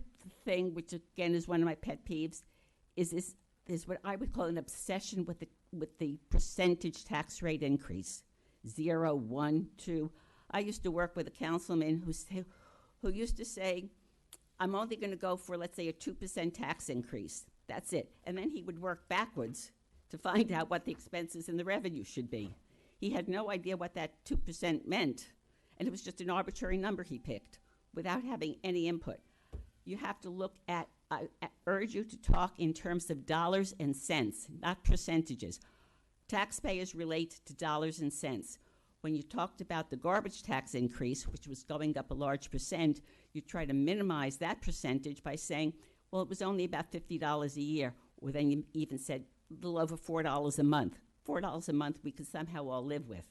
thing, which again is one of my pet peeves, is what I would call an obsession with the percentage tax rate increase. 0, 1, 2. I used to work with a councilman who used to say, I'm only going to go for, let's say, a 2% tax increase. That's it. And then he would work backwards to find out what the expenses and the revenue should be. He had no idea what that 2% meant, and it was just an arbitrary number he picked without having any input. you have to look at, I urge you to talk in terms of dollars and cents, not percentages. Taxpayers relate to dollars and cents. When you talked about the garbage tax increase, which was going up a large percent, you try to minimize that percentage by saying, well, it was only about $50 a year, or then you even said a little over $4 a month. $4 a month we could somehow all live with.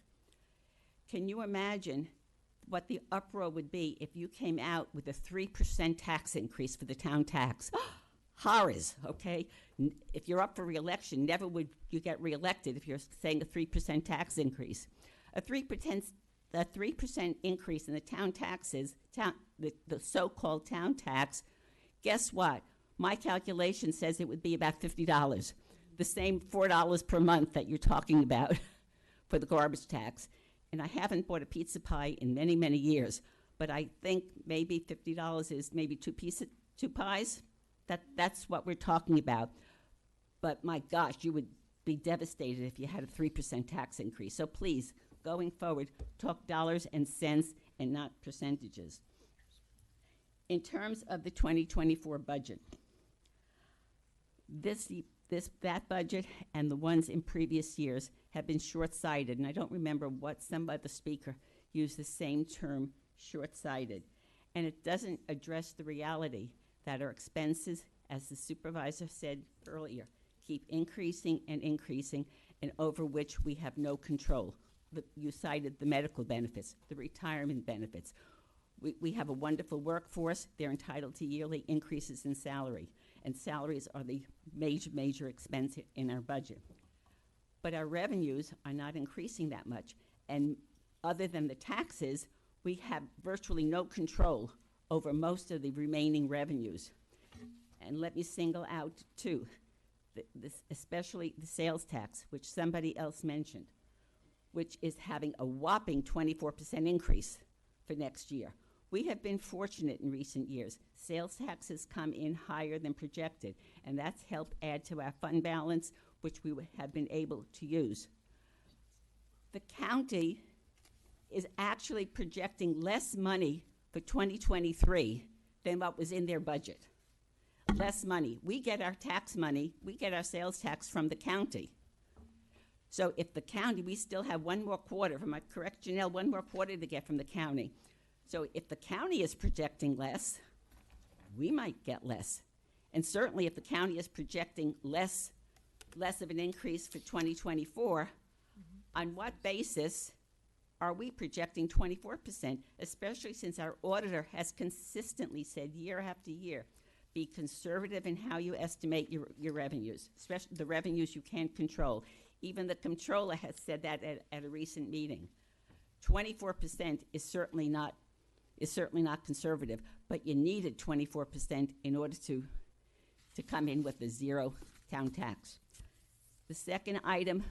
Can you imagine what the uproar would be if you came out with a 3% tax increase for the town tax? Horrors, okay? If you're up for re-election, never would you get re-elected if you're saying a 3% tax increase. A 3% increase in the town taxes, the so-called town tax, guess what? My calculation says it would be about $50, the same $4 per month that you're talking about for the garbage tax. And I haven't bought a pizza pie in many, many years, but I think maybe $50 is maybe two pies. That's what we're talking about. But my gosh, you would be devastated if you had a 3% tax increase. So please, going forward, talk dollars and cents and not percentages. In terms of the 2024 budget, that budget and the ones in previous years have been short-sighted, and I don't remember what some other speaker used the same term, short-sighted. And it doesn't address the reality that our expenses, as the supervisor said earlier, keep increasing and increasing, and over which we have no control. You cited the medical benefits, the retirement benefits. We have a wonderful workforce. They're entitled to yearly increases in salary, and salaries are the major expense in our budget. But our revenues are not increasing that much, and other than the taxes, we have virtually no control over most of the remaining revenues. And let me single out two, especially the sales tax, which somebody else mentioned, which is having a whopping 24% increase for next year. We have been fortunate in recent years. Sales taxes come in higher than projected, and that's helped add to our fund balance, which we have been able to use. The county is actually projecting less money for 2023 than what was in their budget. Less money. We get our tax money, we get our sales tax from the county. So if the county, we still have one more quarter, am I correct, Janelle, one more quarter to get from the county. So if the county is projecting less, we might get less. And certainly if the county is projecting less of an increase for 2024, on what basis are we projecting 24%, especially since our auditor has consistently said year after year, be conservative in how you estimate your revenues, especially the revenues you can't control. Even the comptroller has said that at a recent meeting. 24% is certainly not conservative, but you needed 24% in order to come in with a zero town tax. The second item,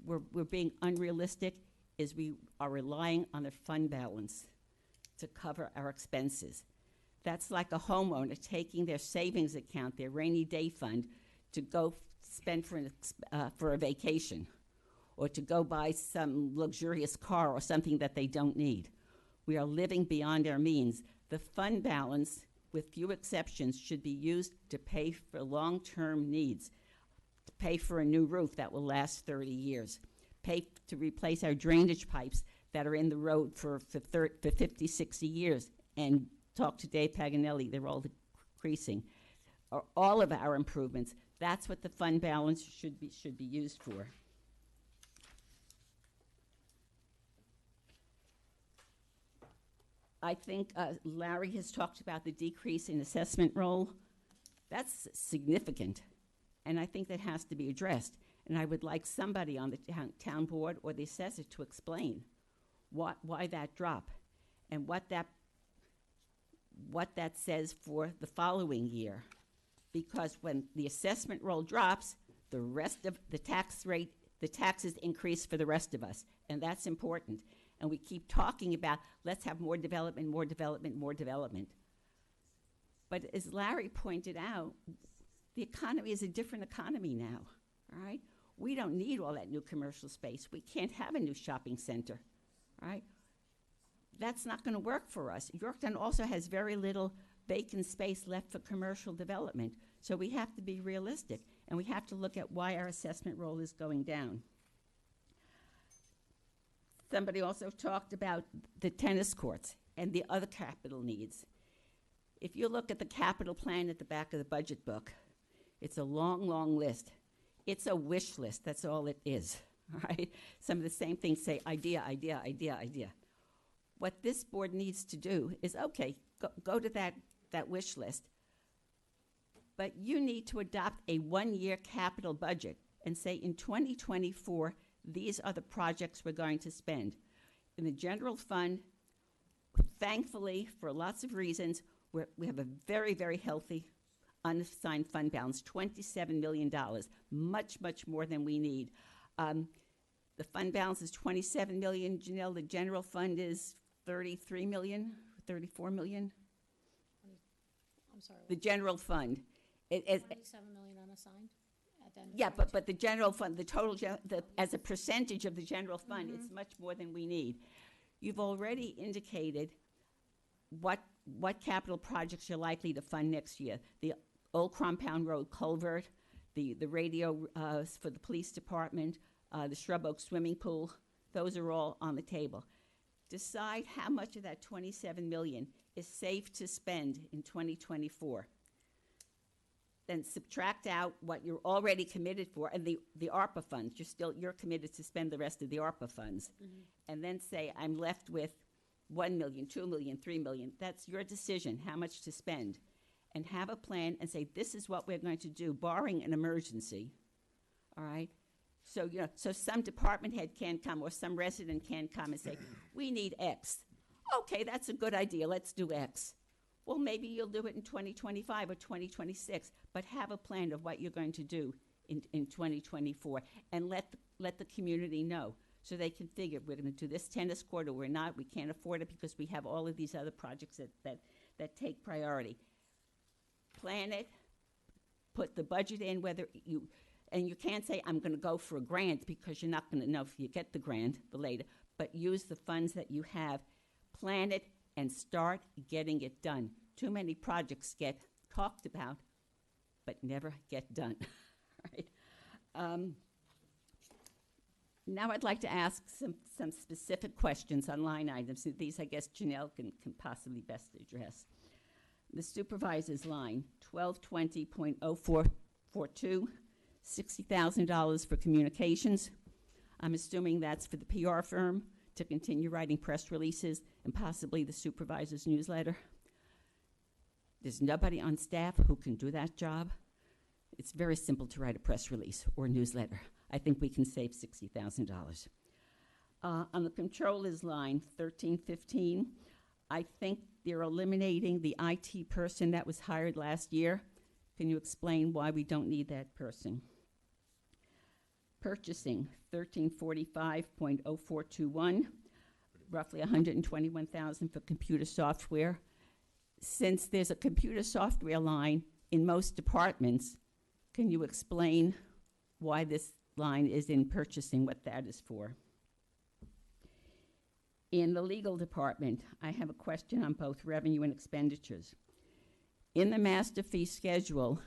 we're being unrealistic, is we are relying on the fund balance to cover our expenses. That's like a homeowner taking their savings account, their rainy day fund, to go spend for a vacation, or to go buy some luxurious car or something that they don't need. We are living beyond our means. The fund balance, with few exceptions, should be used to pay for long-term needs, to pay for a new roof that will last 30 years, pay to replace our drainage pipes that are in the road for 50, 60 years, and talk to Dave Paganelli, they're all decreasing. All of our improvements, that's what the fund balance should be used for. I think Larry has talked about the decrease in assessment roll. That's significant, and I think that has to be addressed. And I would like somebody on the town board or the assessor to explain why that drop and what that says for the following year. Because when the assessment roll drops, the rest of the tax rate, the taxes increase for the rest of us, and that's important. And we keep talking about, let's have more development, more development, more development. But as Larry pointed out, the economy is a different economy now, all right? We don't need all that new commercial space. We can't have a new shopping center, all right? That's not gonna work for us. Yorktown also has very little vacant space left for commercial development. So we have to be realistic, and we have to look at why our assessment roll is going down. Somebody also talked about the tennis courts and the other capital needs. If you look at the capital plan at the back of the budget book, it's a long, long list. It's a wish list, that's all it is, all right? Some of the same things say idea, idea, idea, idea. What this board needs to do is, okay, go to that wish list, but you need to adopt a one-year capital budget and say in 2024, these are the projects we're going to spend. In the general fund, thankfully, for lots of reasons, we have a very, very healthy unassigned fund balance, $27 million, much, much more than we need. The fund balance is $27 million. Janelle, the general fund is 33 million, 34 million? I'm sorry. The general fund. 27 million unassigned at the end of Yeah, but the general fund, the total, as a percentage of the general fund, it's much more than we need. You've already indicated what capital projects you're likely to fund next year. The Old Compound Road culvert, the radio for the police department, the Shrub Oak swimming pool, those are all on the table. Decide how much of that 27 million is safe to spend in 2024. Then subtract out what you're already committed for, and the ARPA funds. You're committed to spend the rest of the ARPA funds, and then say I'm left with 1 million, 2 million, 3 million. That's your decision how much to spend, and have a plan and say this is what we're going to do, barring an emergency. All right. So so some department head can come or some resident can come and say we need X. Okay, that's a good idea. Let's do X. Well, maybe you'll do it in 2025 or 2026, but have a plan of what you're going to do in 2024, and let the community know so they can figure we're going to do this tennis court or we're not. We can't afford it because we have all of these other projects that take priority. Plan it, put the budget in, and you can't say I'm going to go for a grant because you're not going to know if you get the grant later, but use the funds that you have, plan it, and start getting it done. Too many projects get talked about, but never get done, right? Now I'd like to ask some specific questions on line items. These, I guess, Janelle can possibly best address. The supervisor's line, 1220.0442, $60,000 for communications. I'm assuming that's for the PR firm to continue writing press releases and possibly the supervisor's newsletter. There's nobody on staff who can do that job. It's very simple to write a press release or a newsletter. I think we can save $60,000. On the controller's line, 1315, I think they're eliminating the IT person that was hired last year. Can you explain why we don't need that person? Purchasing, 1345.0421, roughly $121,000 for computer software. Since there's a computer software line in most departments, can you explain why this line is in purchasing, what that is for? In the legal department, I have a question on both revenue and expenditures. In the master fee schedule,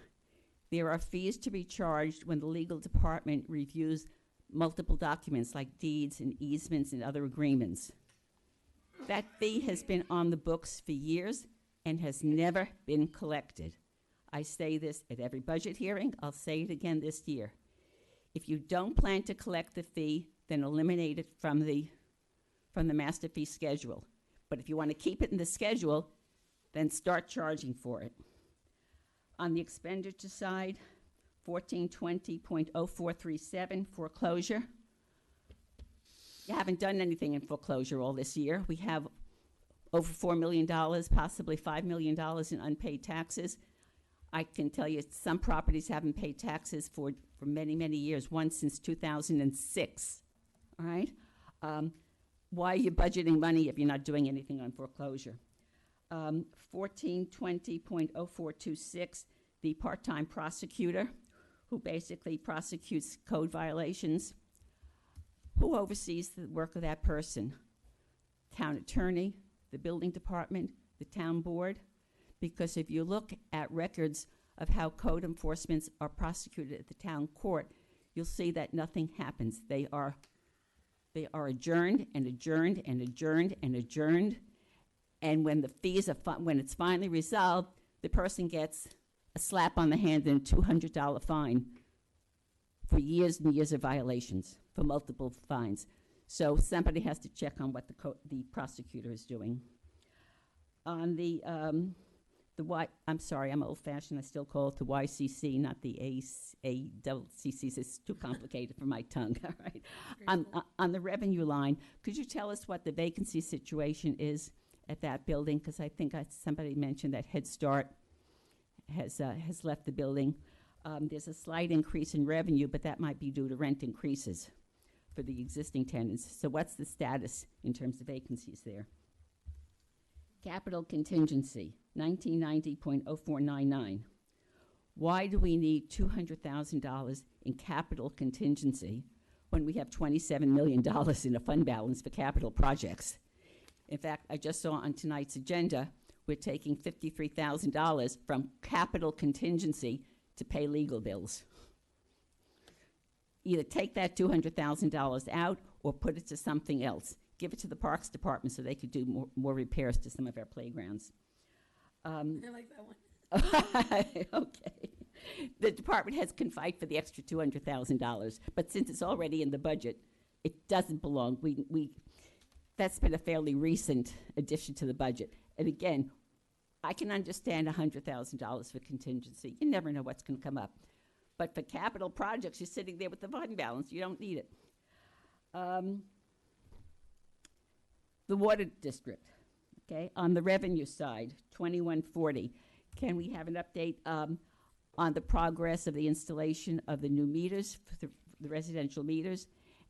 there are fees to be charged when the legal department reviews multiple documents like deeds and easements and other agreements. That fee has been on the books for years and has never been collected. I say this at every budget hearing. I'll say it again this year. If you don't plan to collect the fee, then eliminate it from the master fee schedule. But if you want to keep it in the schedule, then start charging for it. On the expenditure side, 1420.0437, foreclosure. You haven't done anything in foreclosure all this year. We have over $4 million, possibly $5 million in unpaid taxes. I can tell you some properties haven't paid taxes for many, many years, one since 2006, all right? Why are you budgeting money if you're not doing anything on foreclosure? 1420.0426, the part-time prosecutor who basically prosecutes code violations. Who oversees the work of that person? Town attorney, the building department, the town board? Because if you look at records of how code enforcements are prosecuted at the town court, you'll see that nothing happens. They are adjourned and adjourned and adjourned and adjourned. And when the fees are when it's finally resolved, the person gets a slap on the hand and a $200 fine for years and years of violations, for multiple fines. So somebody has to check on what the prosecutor is doing. On I'm sorry, I'm old-fashioned. I still call it the YCC, not the ACCC. It's too complicated for my tongue. All right. On the revenue line, could you tell us what the vacancy situation is at that building? Because I think somebody mentioned that Head Start has left the building. There's a slight increase in revenue, but that might be due to rent increases for the existing tenants. So what's the status in terms of vacancies there? Capital contingency, 1990.0499. Why do we need $200,000 in capital contingency when we have $27 million in a fund balance for capital projects? In fact, I just saw on tonight's agenda, we're taking $53,000 from capital contingency to pay legal bills. Either take that $200,000 out or put it to something else. Give it to the Parks Department so they could do more repairs to some of our playgrounds. I like that one. Okay. The department heads can fight for the extra $200,000, but since it's already in the budget, it doesn't belong. That's been a fairly recent addition to the budget. And again, I can understand $100,000 for contingency. You never know what's going to come up. But for capital projects, you're sitting there with the fund balance. You don't need it. The water district, okay, on the revenue side, 2140. Can we have an update on the progress of the installation of the new meters, for the residential meters?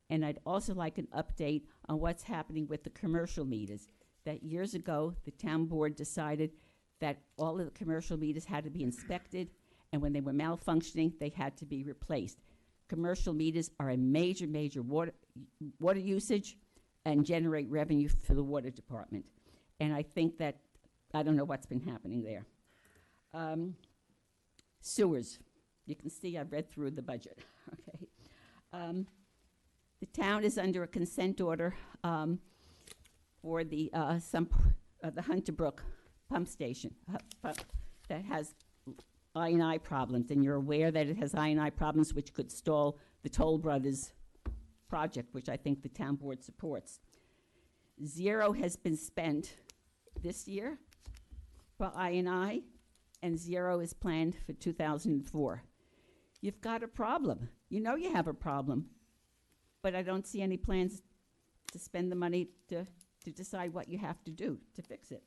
And I'd also like an update on what's happening with the commercial meters. That years ago, the town board decided that all of the commercial meters had to be inspected, and when they were malfunctioning, they had to be replaced. Commercial meters are a major, major water usage and generate revenue for the water department. And I think that, I don't know what's been happening there. Sewers. You can see I've read through the budget, okay? The town is under a consent order for the Hunter Brook pump station that has I&I problems, and you're aware that it has I&I problems which could stall the Toll Brothers project, which I think the town board supports. Zero has been spent this year for I&I, and zero is planned for 2004. You've got a problem. You know you have a problem, but I don't see any plans to spend the money to decide what you have to do to fix it.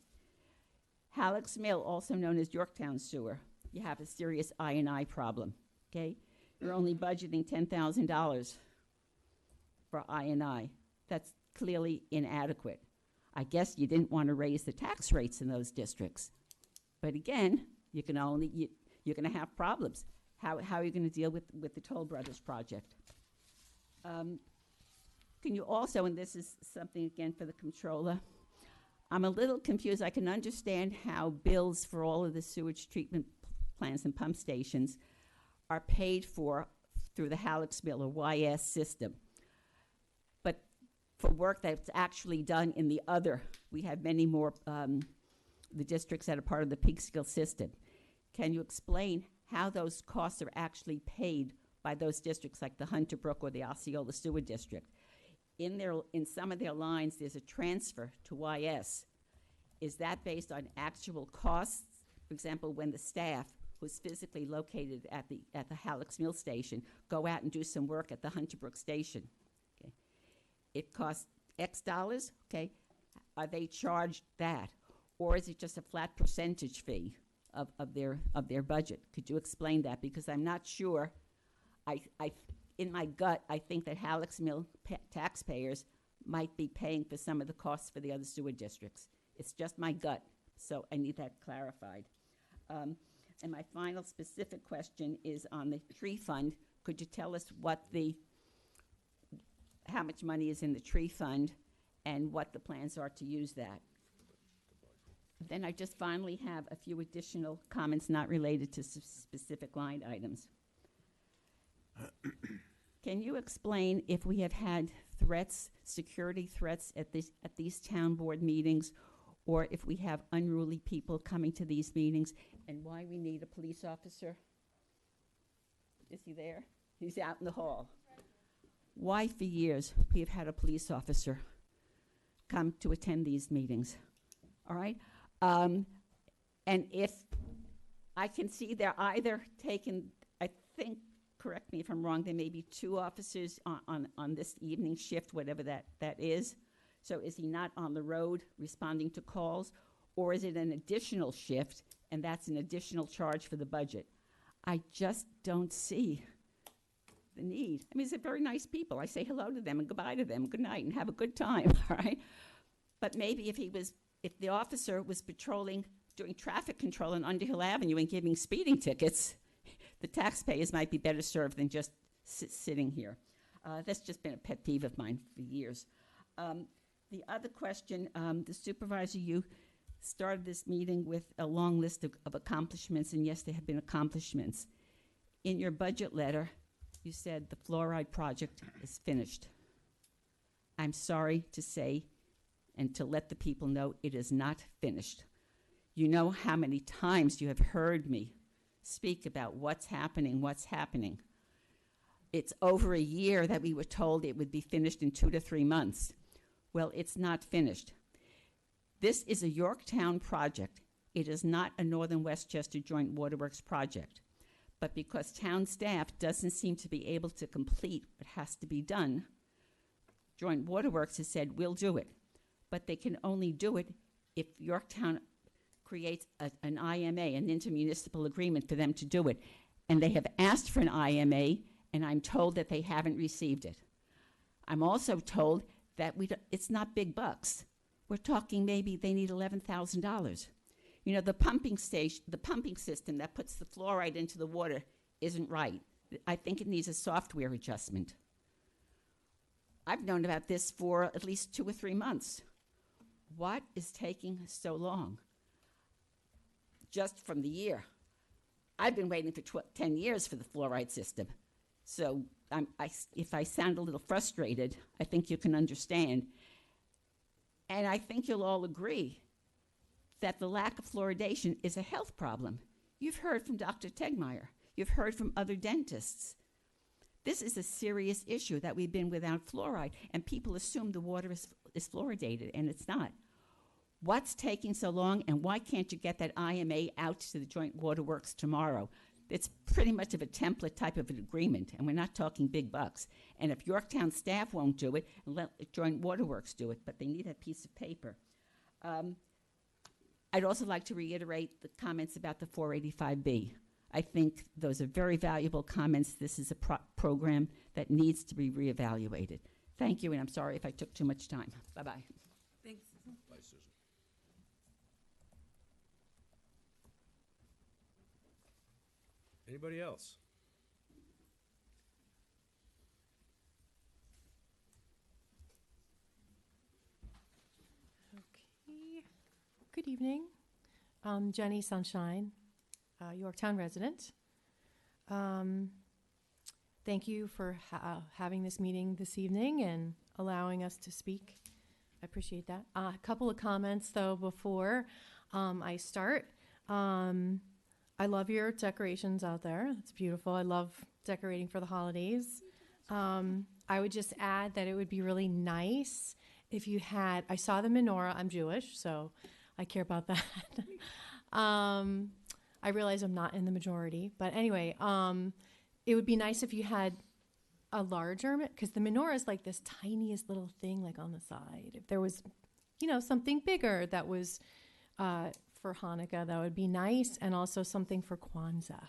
Halleck's Mill, also known as Yorktown Sewer, you have a serious I&I problem, okay? You're only budgeting $10,000 for I&I. That's clearly inadequate. I guess you didn't want to raise the tax rates in those districts. But again, you're going to have problems. How are you going to deal with the Toll Brothers project? Can you also, and this is something again for the controller, I'm a little confused. I can understand how bills for all of the sewage treatment plants and pump stations are paid for through the Halleck's Mill or YS system. But for work that's actually done in the other, we have many more, the districts that are part of the Peekskill system. Can you explain how those costs are actually paid by those districts like the Hunter Brook or the Osceola Sewer District? In some of their lines, there's a transfer to YS. Is that based on actual costs? For example, when the staff, who's physically located at the Halleck's Mill station, go out and do some work at the Hunter Brook station, okay? It costs X dollars, okay? Are they charged that? Or is it just a flat percentage fee of their budget? Could you explain that? Because I'm not sure. In my gut, I think that Halleck's Mill taxpayers might be paying for some of the costs for the other sewer districts. It's just my gut, so I need that clarified. And my final specific question is on the tree fund. Could you tell us how much money is in the tree fund and what the plans are to use that? Then I just finally have a few additional comments not related to specific line items. Can you explain if we have had threats, security threats at these town board meetings, or if we have unruly people coming to these meetings, and why we need a police officer? Is he there? He's out in the hall. Why for years we have had a police officer come to attend these meetings? All right? And if I can see they're either taken, I think, correct me if I'm wrong, there may be 2 officers on this evening shift, whatever that is. So is he not on the road responding to calls? Or is it an additional shift, and that's an additional charge for the budget? I just don't see the need. I mean, they're very nice people. I say hello to them and goodbye to them, good night, and have a good time, all right? But maybe if the officer was patrolling, doing traffic control on Underhill Avenue and giving speeding tickets, the taxpayers might be better served than just sitting here. That's just been a pet peeve of mine for years. The other question, the supervisor, you started this meeting with a long list of accomplishments, and yes, there have been accomplishments. In your budget letter, you said the fluoride project is finished. I'm sorry to say and to let the people know it is not finished. You know how many times you have heard me speak about what's happening. It's over a year that we were told it would be finished in 2 to 3 months. Well, it's not finished. This is a Yorktown project. It is not a Northern Westchester Joint Waterworks project. But because town staff doesn't seem to be able to complete what has to be done, Joint Waterworks has said, we'll do it. But they can only do it if Yorktown creates an IMA, an intermunicipal agreement for them to do it. And they have asked for an IMA, and I'm told that they haven't received it. I'm also told that it's not big bucks. We're talking maybe they need $11,000. You know, the pumping system that puts the fluoride into the water isn't right. I think it needs a software adjustment. I've known about this for at least 2 or 3 months. What is taking so long? Just from the year. I've been waiting for 10 years for the fluoride system. So if I sound a little frustrated, I think you can understand. And I think you'll all agree that the lack of fluoridation is a health problem. You've heard from Dr. Tegmeyer. You've heard from other dentists. This is a serious issue that we've been without fluoride, and people assume the water is fluoridated, and it's not. What's taking so long, and why can't you get that IMA out to the Joint Waterworks tomorrow? It's pretty much of a template type of an agreement, and we're not talking big bucks. And if Yorktown staff won't do it, let Joint Waterworks do it, but they need a piece of paper. I'd also like to reiterate the comments about the 485B. I think those are very valuable comments. This is a program that needs to be reevaluated. Thank you, and I'm sorry if I took too much time. Bye-bye. Thanks. Bye, Susan. Anybody else? Okay. Good evening. I'm Jenny Sunshine, Yorktown resident. Thank you for having this meeting this evening and allowing us to speak. I appreciate that. A couple of comments, though, before I start. I love your decorations out there. It's beautiful. I love decorating for the holidays. I would just add that it would be really nice if you had, I saw the menorah. I'm Jewish, so I care about that. I realize I'm not in the majority, but anyway, it would be nice if you had a larger, because the menorah is like this tiniest little thing like on the side. If there was, something bigger that was for Hanukkah, that would be nice, and also something for Kwanzaa,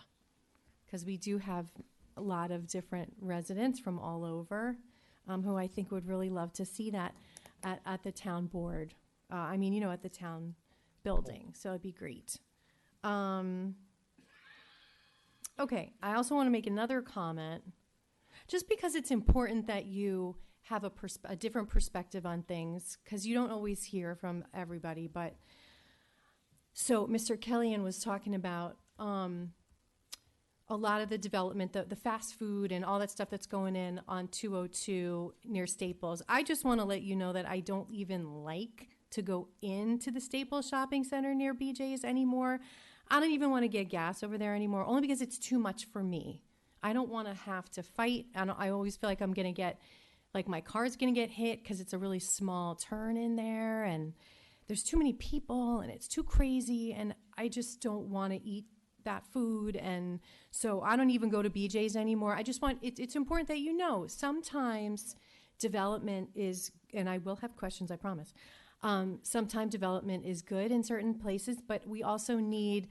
because we do have a lot of different residents from all over who I think would really love to see that at the town board. At the town building, so it'd be great. Okay, I also want to make another comment, just because it's important that you have a different perspective on things, because you don't always hear from everybody, but So Mr. Kellyan was talking about a lot of the development, the fast food and all that stuff that's going in on 202 near Staples. I just want to let you know that I don't even like to go into the Staples shopping center near BJ's anymore. I don't even want to get gas over there anymore, only because it's too much for me. I don't want to have to fight. I always feel like I'm going to get, like my car's going to get hit because it's a really small turn in there and there's too many people and it's too crazy and I just don't want to eat that food. And so I don't even go to BJ's anymore. I just want, it's important that you know, sometimes development is, and I will have questions, I promise. Sometimes development is good in certain places, but we also need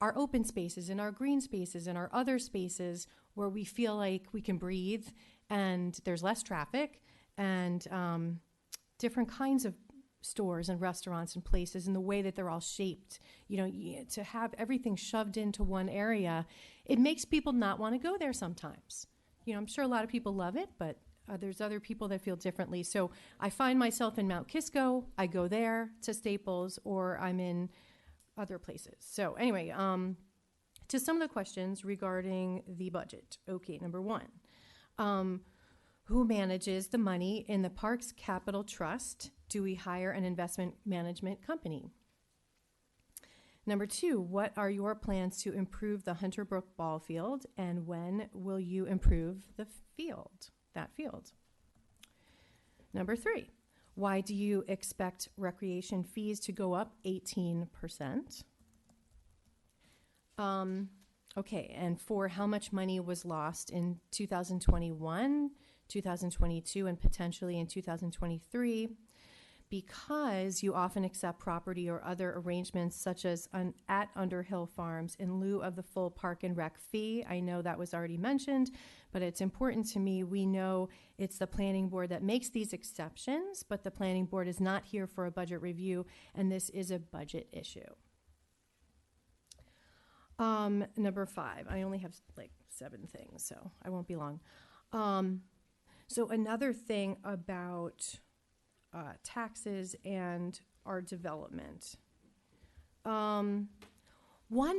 our open spaces and our green spaces and our other spaces where we feel like we can breathe and there's less traffic and different kinds of stores and restaurants and places and the way that they're all shaped. To have everything shoved into one area, it makes people not want to go there sometimes. I'm sure a lot of people love it, but there's other people that feel differently. So I find myself in Mount Kisco, I go there to Staples, or I'm in other places. So anyway, to some of the questions regarding the budget. Okay, number one, who manages the money in the Parks Capital Trust? Do we hire an investment management company? Number two, what are your plans to improve the Hunter Brook ball field, and when will you improve that field? Number three, why do you expect recreation fees to go up 18%? Okay, and for how much money was lost in 2021, 2022, and potentially in 2023? Because you often accept property or other arrangements such as at Underhill Farms in lieu of the full park and rec fee. I know that was already mentioned, but it's important to me. We know it's the planning board that makes these exceptions, but the planning board is not here for a budget review, and this is a budget issue. Number five, I only have like 7 things, so I won't be long. So another thing about taxes and our development. One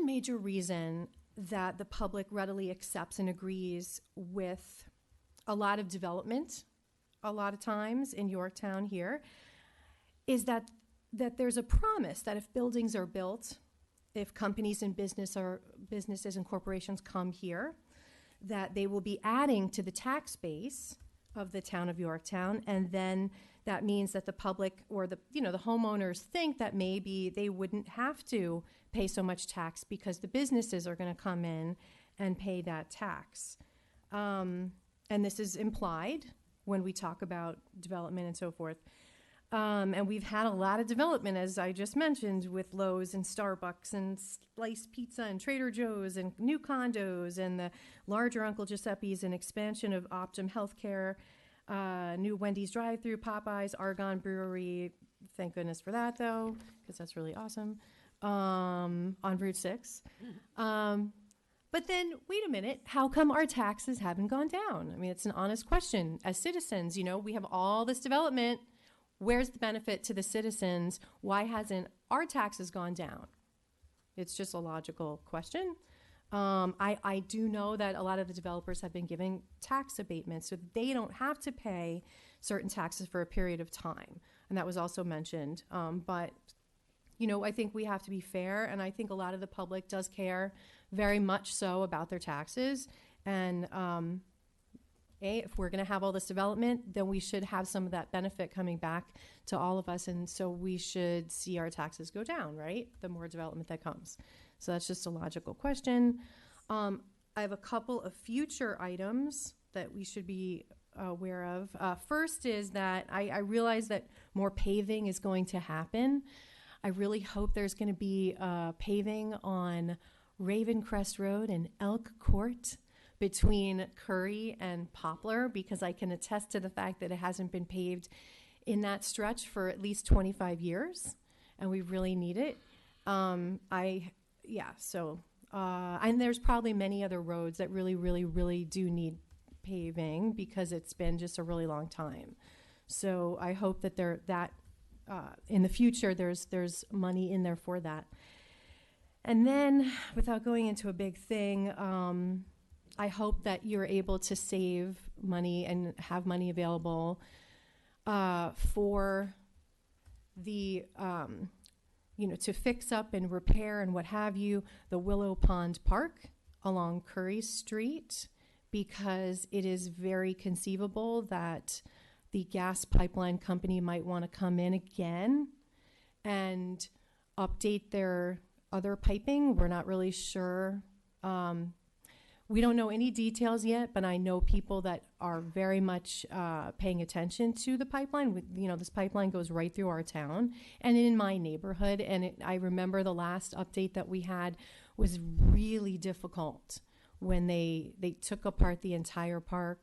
major reason that the public readily accepts and agrees with a lot of development, a lot of times in Yorktown here, is that there's a promise that if buildings are built, if companies and businesses and corporations come here, that they will be adding to the tax base of the town of Yorktown, and then that means that the public or the homeowners think that maybe they wouldn't have to pay so much tax because the businesses are going to come in and pay that tax. And this is implied when we talk about development and so forth. And we've had a lot of development, as I just mentioned, with Lowe's and Starbucks and Slice Pizza and Trader Joe's and new condos and the larger Uncle Giuseppe's and expansion of Optum Healthcare, new Wendy's drive-through, Popeyes, Argonne Brewery. Thank goodness for that, though, because that's really awesome, on Route 6. But then, wait a minute, how come our taxes haven't gone down? I mean, it's an honest question. As citizens, we have all this development. Where's the benefit to the citizens? Why hasn't our taxes gone down? It's just a logical question. I do know that a lot of the developers have been giving tax abatements, so they don't have to pay certain taxes for a period of time. And that was also mentioned. But, I think we have to be fair, and I think a lot of the public does care very much so about their taxes. And if we're going to have all this development, then we should have some of that benefit coming back to all of us. And so we should see our taxes go down, right? The more development that comes. So that's just a logical question. I have a couple of future items that we should be aware of. First is that I realize that more paving is going to happen. I really hope there's going to be paving on Ravencrest Road and Elk Court between Curry and Poplar, because I can attest to the fact that it hasn't been paved in that stretch for at least 25 years, and we really need it. And there's probably many other roads that really, really, really do need paving because it's been just a really long time. So I hope that in the future there's money in there for that. And then, without going into a big thing, I hope that you're able to save money and have money available for the, to fix up and repair and what have you, the Willow Pond Park along Curry Street, because it is very conceivable that the gas pipeline company might want to come in again and update their other piping. We're not really sure. We don't know any details yet, but I know people that are very much paying attention to the pipeline. This pipeline goes right through our town and in my neighborhood. And I remember the last update that we had was really difficult when they took apart the entire park,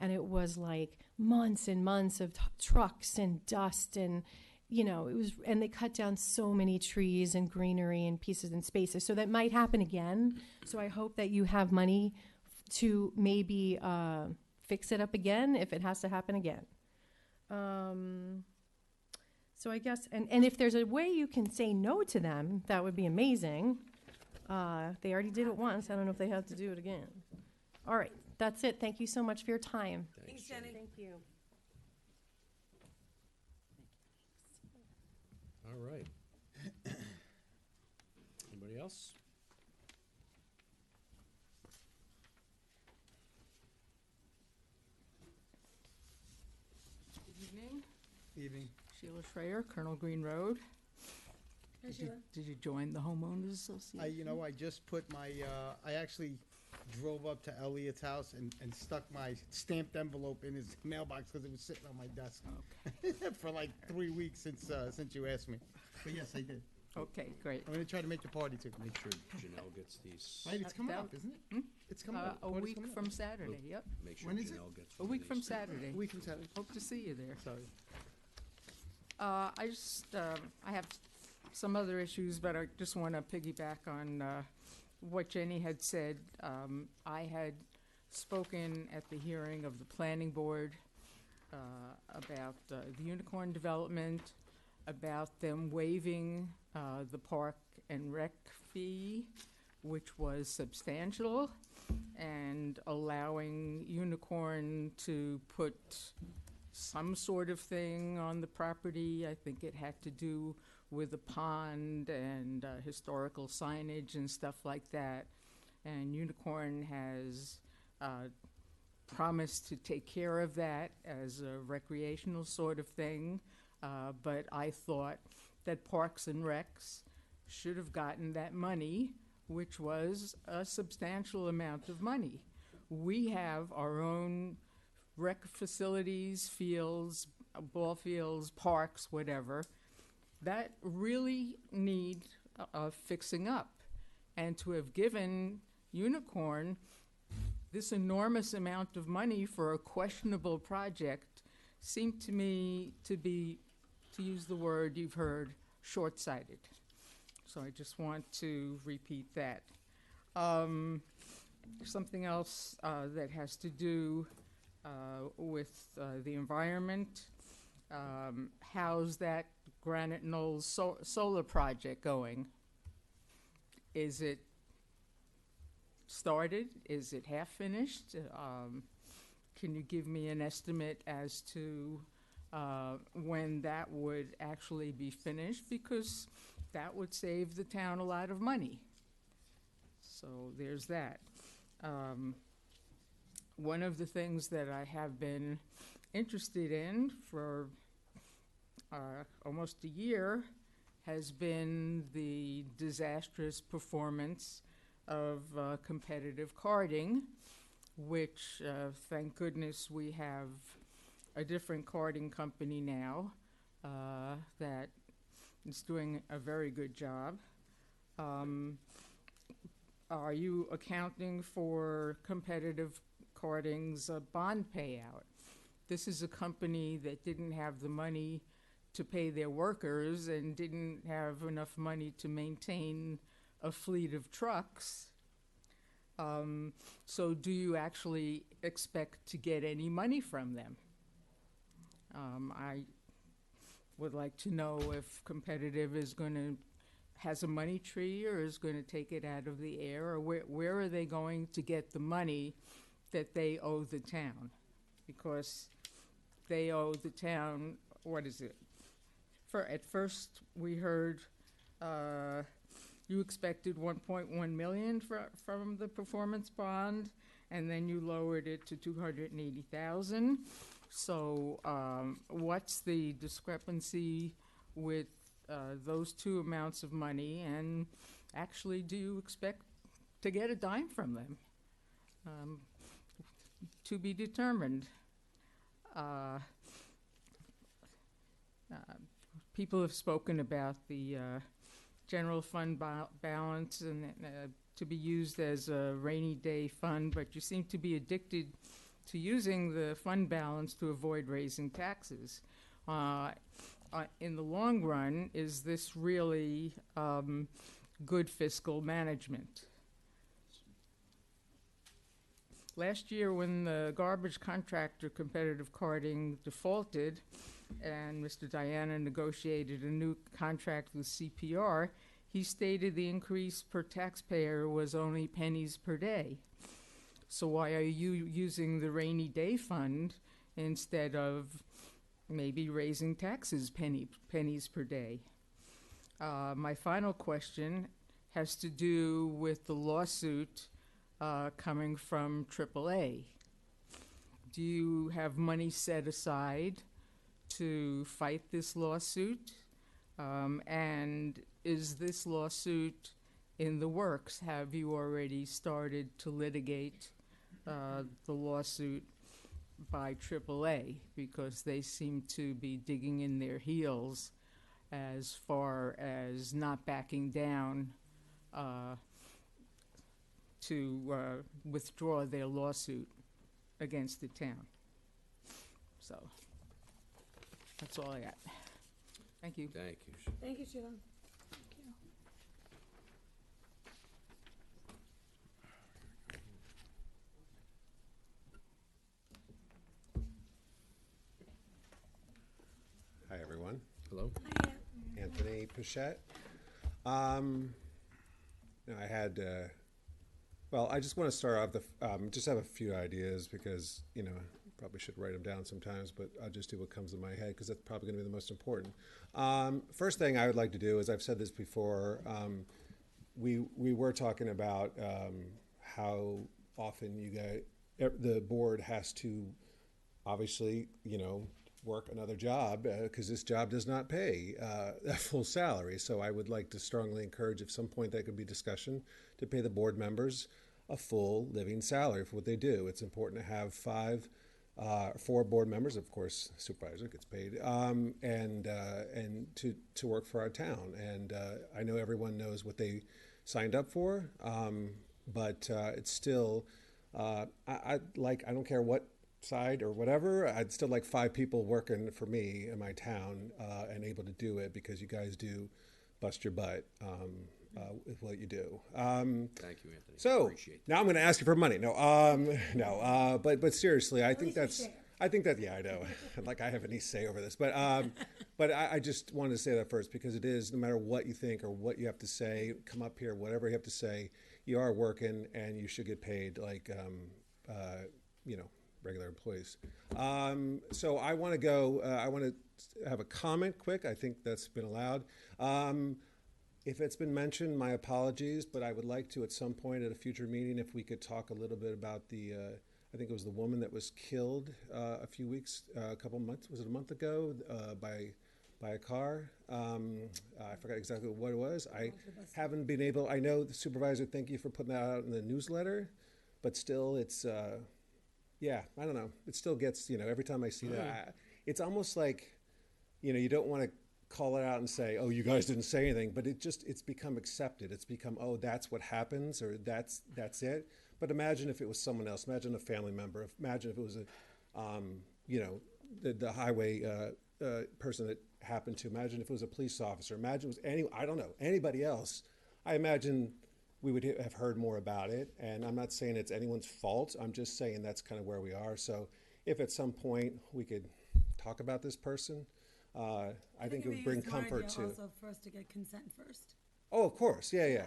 and it was like months and months of trucks and dust, and and they cut down so many trees and greenery and pieces and spaces. So that might happen again. So I hope that you have money to maybe fix it up again if it has to happen again. So I guess, and if there's a way you can say no to them, that would be amazing. They already did it once. I don't know if they have to do it again. All right, that's it. Thank you so much for your time. Thanks, Jenny. Thank you. All right. Anybody else? Good evening. Evening. Sheila Schreier, Colonel Green Road. Hi, Did you, Sheila. did you join the homeowners association? I just put my, I actually drove up to Elliot's house and stuck my stamped envelope in his mailbox because it was sitting on my desk for like 3 weeks since you asked me. But yes, I did. Okay, great. I'm gonna try to make the party too. Make sure Janelle gets these. Right, it's coming that- up, isn't it? It's coming up. A Party's week coming up. from Saturday, yep. Make sure When is it? Janelle gets A one of week from these. Saturday. A week from Saturday. Hope to see you there. Sorry. I have some other issues, but I just want to piggyback on what Jenny had said. I had spoken at the hearing of the planning board about the unicorn development, about them waiving the park and rec fee, which was substantial, and allowing Unicorn to put some sort of thing on the property. I think it had to do with a pond and historical signage and stuff like that. And Unicorn has promised to take care of that as a recreational sort of thing. But I thought that Parks and Recs should have gotten that money, which was a substantial amount of money. We have our own rec facilities, fields, ball fields, parks, whatever, that really need fixing up. And to have given Unicorn this enormous amount of money for a questionable project seemed to me to be, to use the word you've heard, short-sighted. So I just want to repeat that. Something else that has to do with the environment. How's that Granite Knolls solar project going? Is it started? Is it half finished? Can you give me an estimate as to when that would actually be finished? Because that would save the town a lot of money. So there's that. One of the things that I have been interested in for almost a year has been the disastrous performance of competitive karting, which, thank goodness, we have a different karting company now that is doing a very good job. Are you accounting for competitive karting's bond payout? This is a company that didn't have the money to pay their workers and didn't have enough money to maintain a fleet of trucks. So do you actually expect to get any money from them? I would like to know if competitive is going to has a money tree or is going to take it out of the air, or where are they going to get the money that they owe the town? Because they owe the town, what is it? At first, we heard you expected 1.1 million from the performance bond, and then you lowered it to 280,000. So what's the discrepancy with those two amounts of money, and actually do you expect to get a dime from them? To be determined. People have spoken about the general fund balance and to be used as a rainy day fund, but you seem to be addicted to using the fund balance to avoid raising taxes. In the long run, is this really good fiscal management? Last year, when the garbage contractor competitive carding defaulted and Mr. Diana negotiated a new contract with CPR, he stated the increase per taxpayer was only pennies per day. So why are you using the rainy day fund instead of maybe raising taxes pennies per day? My final question has to do with the lawsuit coming from AAA. Do you have money set aside to fight this lawsuit? And is this lawsuit in the works? Have you already started to litigate the lawsuit by AAA? Because they seem to be digging in their heels as far as not backing down to withdraw their lawsuit against the town. So that's all I got. Thank you. Thank you. Thank you, Sheila. Thank you. Hi, everyone. Hello. Anthony Pichette. I had, well, I just want to start off just have a few ideas because, probably should write them down sometimes, but I'll just do what comes in my head because that's probably going to be the most important. First thing I would like to do is, I've said this before, we were talking about how often the board has to obviously, work another job because this job does not pay a full salary. So I would like to strongly encourage, at some point, that could be discussion to pay the board members a full living salary for what they do. It's important to have 4 board members, of course, supervisor gets paid, and to work for our town. And I know everyone knows what they signed up for, but it's still, I don't care what side or whatever, I'd still like 5 people working for me in my town and able to do it, because you guys do bust your butt with what you do. Thank you, Anthony. So Appreciate that. now I'm going to ask you for money. No, but seriously, I think that, yeah, I know. Like I have any say over this, but I just wanted to say that first, because it is, no matter what you think or what you have to say, come up here, whatever you have to say, you are working and you should get paid like, regular employees. So I want to go, I want to have a comment quick. I think that's been allowed. If it's been mentioned, my apologies, but I would like to, at some point at a future meeting, if we could talk a little bit about the, I think it was the woman that was killed a few weeks, a couple months, was it a month ago, by a car? I forgot exactly what it was. I haven't been able, I know the supervisor, thank you for putting that out in the newsletter, but still it's, yeah, I don't know. It still gets, every time I see that, it's almost like, you don't want to call it out and say, oh, you guys didn't say anything, but it's become accepted. It's become, oh, that's what happens, or that's it. But imagine if it was someone else. Imagine a family member. Imagine if it was the highway person that happened to. Imagine if it was a police officer. Imagine it was I don't know, anybody else. I imagine we would have heard more about it. And I'm not saying it's anyone's fault. I'm just saying that's kind of where we are. So if at some point we could talk about this person, I think it would bring comfort to. Also, first to get consent first. Oh, of course, yeah.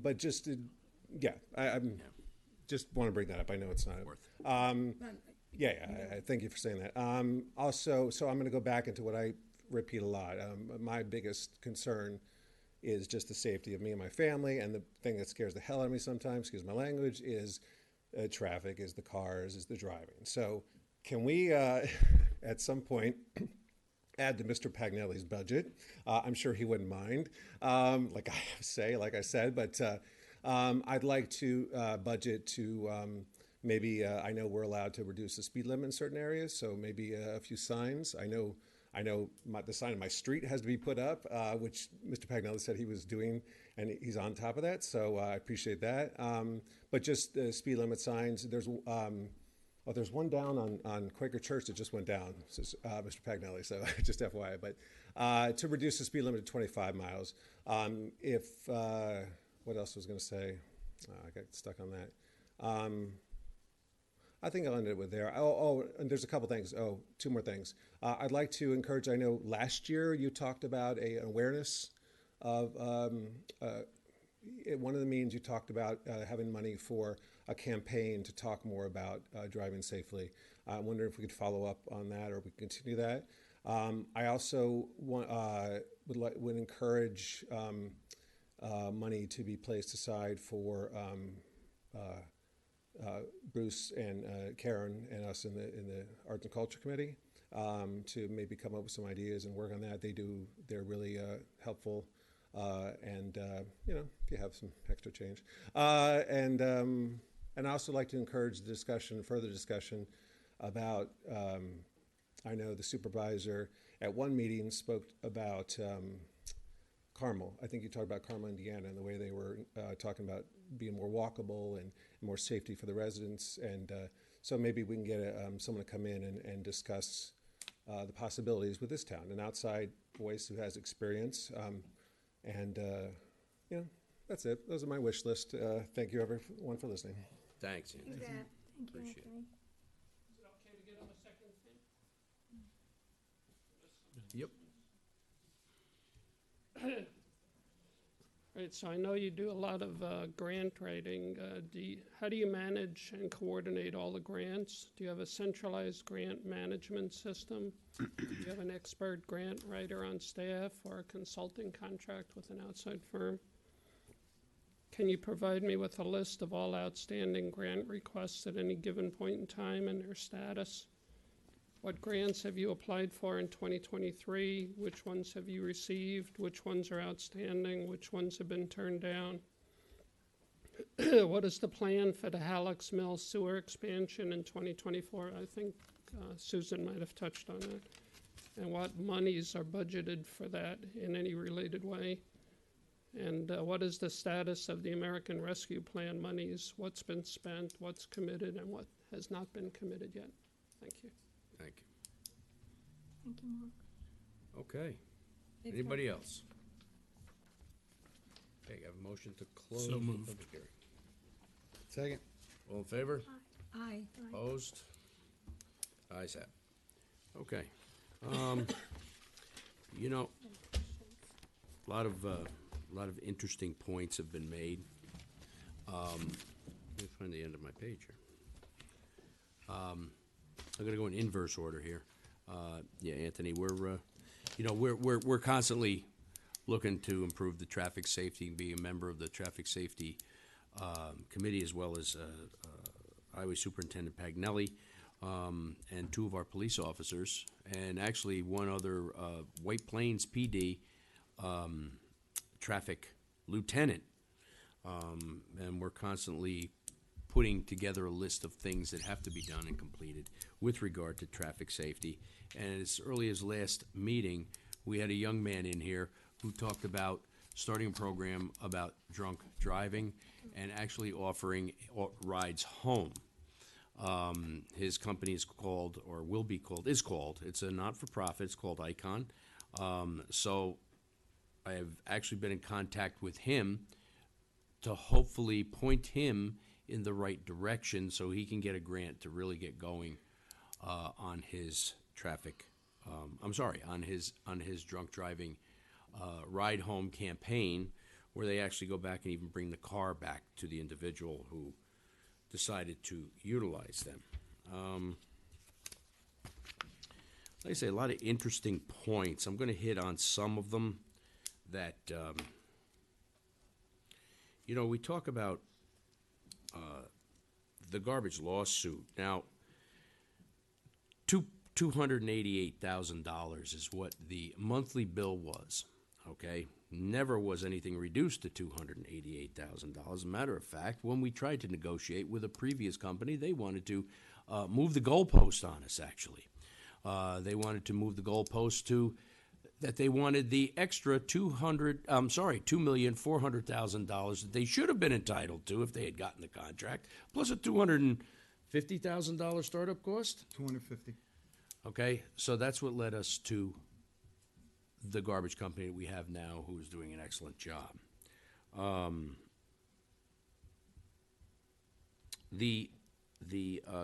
But just, I'm just want to bring that up. I know it's not. Thank you for saying that. Also, so I'm going to go back into what I repeat a lot. My biggest concern is just the safety of me and my family, and the thing that scares the hell out of me sometimes, excuse my language, is traffic, is the cars, is the driving. So can we, at some point, add to Mr. Pagnelli's budget? I'm sure he wouldn't mind, like I said, but I'd like to budget to maybe, I know we're allowed to reduce the speed limit in certain areas, so maybe a few signs. I know the sign on my street has to be put up, which Mr. Pagnelli said he was doing, and he's on top of that, so I appreciate that. But just speed limit signs, there's one down on Quaker Church that just went down, Mr. Pagnelli, so just FYI. But to reduce the speed limit to 25 miles. What else was going to say? I got stuck on that. I think I'll end it with there. And there's a couple things. Two more things. I'd like to encourage, I know last year you talked about an awareness of, one of the meetings you talked about having money for a campaign to talk more about driving safely. I wonder if we could follow up on that or we can continue that. I also would encourage money to be placed aside for Bruce and Karen and us in the Arts and Culture Committee to maybe come up with some ideas and work on that. They're really helpful, and if you have some extra change, and I also like to encourage further discussion about. I know the supervisor at one meeting spoke about Carmel. I think you talked about Carmel, Indiana, and the way they were talking about being more walkable and more safety for the residents. And so maybe we can get someone to come in and discuss the possibilities with this town, an outside voice who has experience. That's it. Those are my wish list. Thank you, everyone, for listening. Thanks, Anthony. Thank you, Appreciate it. Anthony. Is it okay to get him a second thing? Yep. Right, so I know you do a lot of grant writing. How do you manage and coordinate all the grants? Do you have a centralized grant management system? Do you have an expert grant writer on staff or a consulting contract with an outside firm? Can you provide me with a list of all outstanding grant requests at any given point in time and their status? What grants have you applied for in 2023? Which ones have you received? Which ones are outstanding? Which ones have been turned down? What is the plan for the Halleck's Mill sewer expansion in 2024? I think Susan might have touched on that. And what monies are budgeted for that in any related way? And what is the status of the American Rescue Plan monies? What's been spent, what's committed, and what has not been committed yet? Thank you. Thank you. Thank you, Mark. Okay. Anybody else? Okay, I have a motion to close So the moved. public hearing. Second. All in favor? Aye. Opposed? Ayes have. it. Okay. A lot of interesting points have been made. Let me find the end of my page here. I'm going to go in inverse order here. Anthony, we're constantly looking to improve the traffic safety and be a member of the traffic safety committee, as well as Highway Superintendent Pagnelli and two of our police officers, and actually one other White Plains PD traffic lieutenant. And we're constantly putting together a list of things that have to be done and completed with regard to traffic safety. And as early as last meeting, we had a young man in here who talked about starting a program about drunk driving and actually offering rides home. His company is called, or will be called, it's a not-for-profit, it's called Icon. So I have actually been in contact with him to hopefully point him in the right direction so he can get a grant to really get going on his traffic, on his drunk driving ride home campaign, where they actually go back and even bring the car back to the individual who decided to utilize them. Like I say, a lot of interesting points. I'm going to hit on some of them that, we talk about the garbage lawsuit. Now, $288,000 is what the monthly bill was, okay? Never was anything reduced to $288,000. As a matter of fact, when we tried to negotiate with a previous company, they wanted to move the goalpost on us, actually. They wanted to move the goalpost to that they wanted the extra $2,400,000 that they should have been entitled to if they had gotten the contract, plus a $250,000 startup cost. 250. Okay, so that's what led us to the garbage company that we have now, who's doing an excellent job. The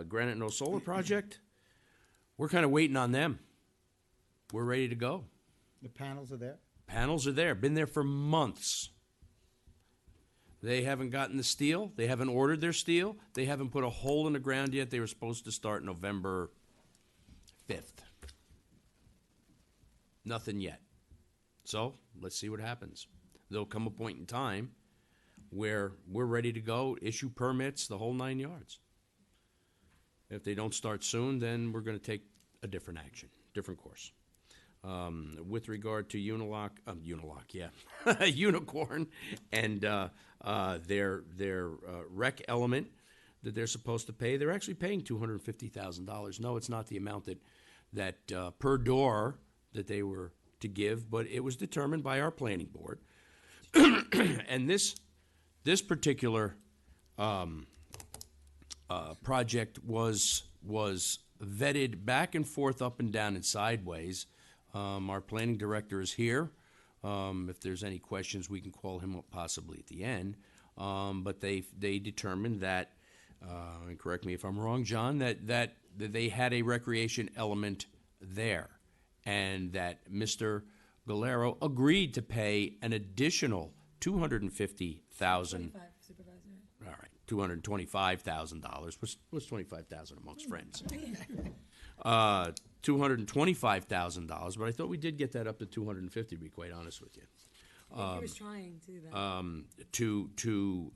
Granite No Solar project, we're kind of waiting on them. We're ready to go. The panels are there? Panels are there, been there for months. They haven't gotten the steel. They haven't ordered their steel. They haven't put a hole in the ground yet. They were supposed to start November 5th. Nothing yet. So let's see what happens. There'll come a point in time where we're ready to go, issue permits, the whole 9 yards. If they don't start soon, then we're going to take a different action, different course. With regard to Unicorn and their rec element that they're supposed to pay, they're actually paying $250,000. No, it's not the amount that per door that they were to give, but it was determined by our planning board. And this particular project was vetted back and forth, up and down, and sideways. Our planning director is here. If there's any questions, we can call him up possibly at the end. But they determined that, and correct me if I'm wrong, John, that they had a recreation element there, and that Mr. Galero agreed to pay an additional $250,000. All right, $225,000. What's $25,000 amongst friends? $225,000, but I thought we did get that up to $250,000, to be quite honest with you. He was trying to, though. To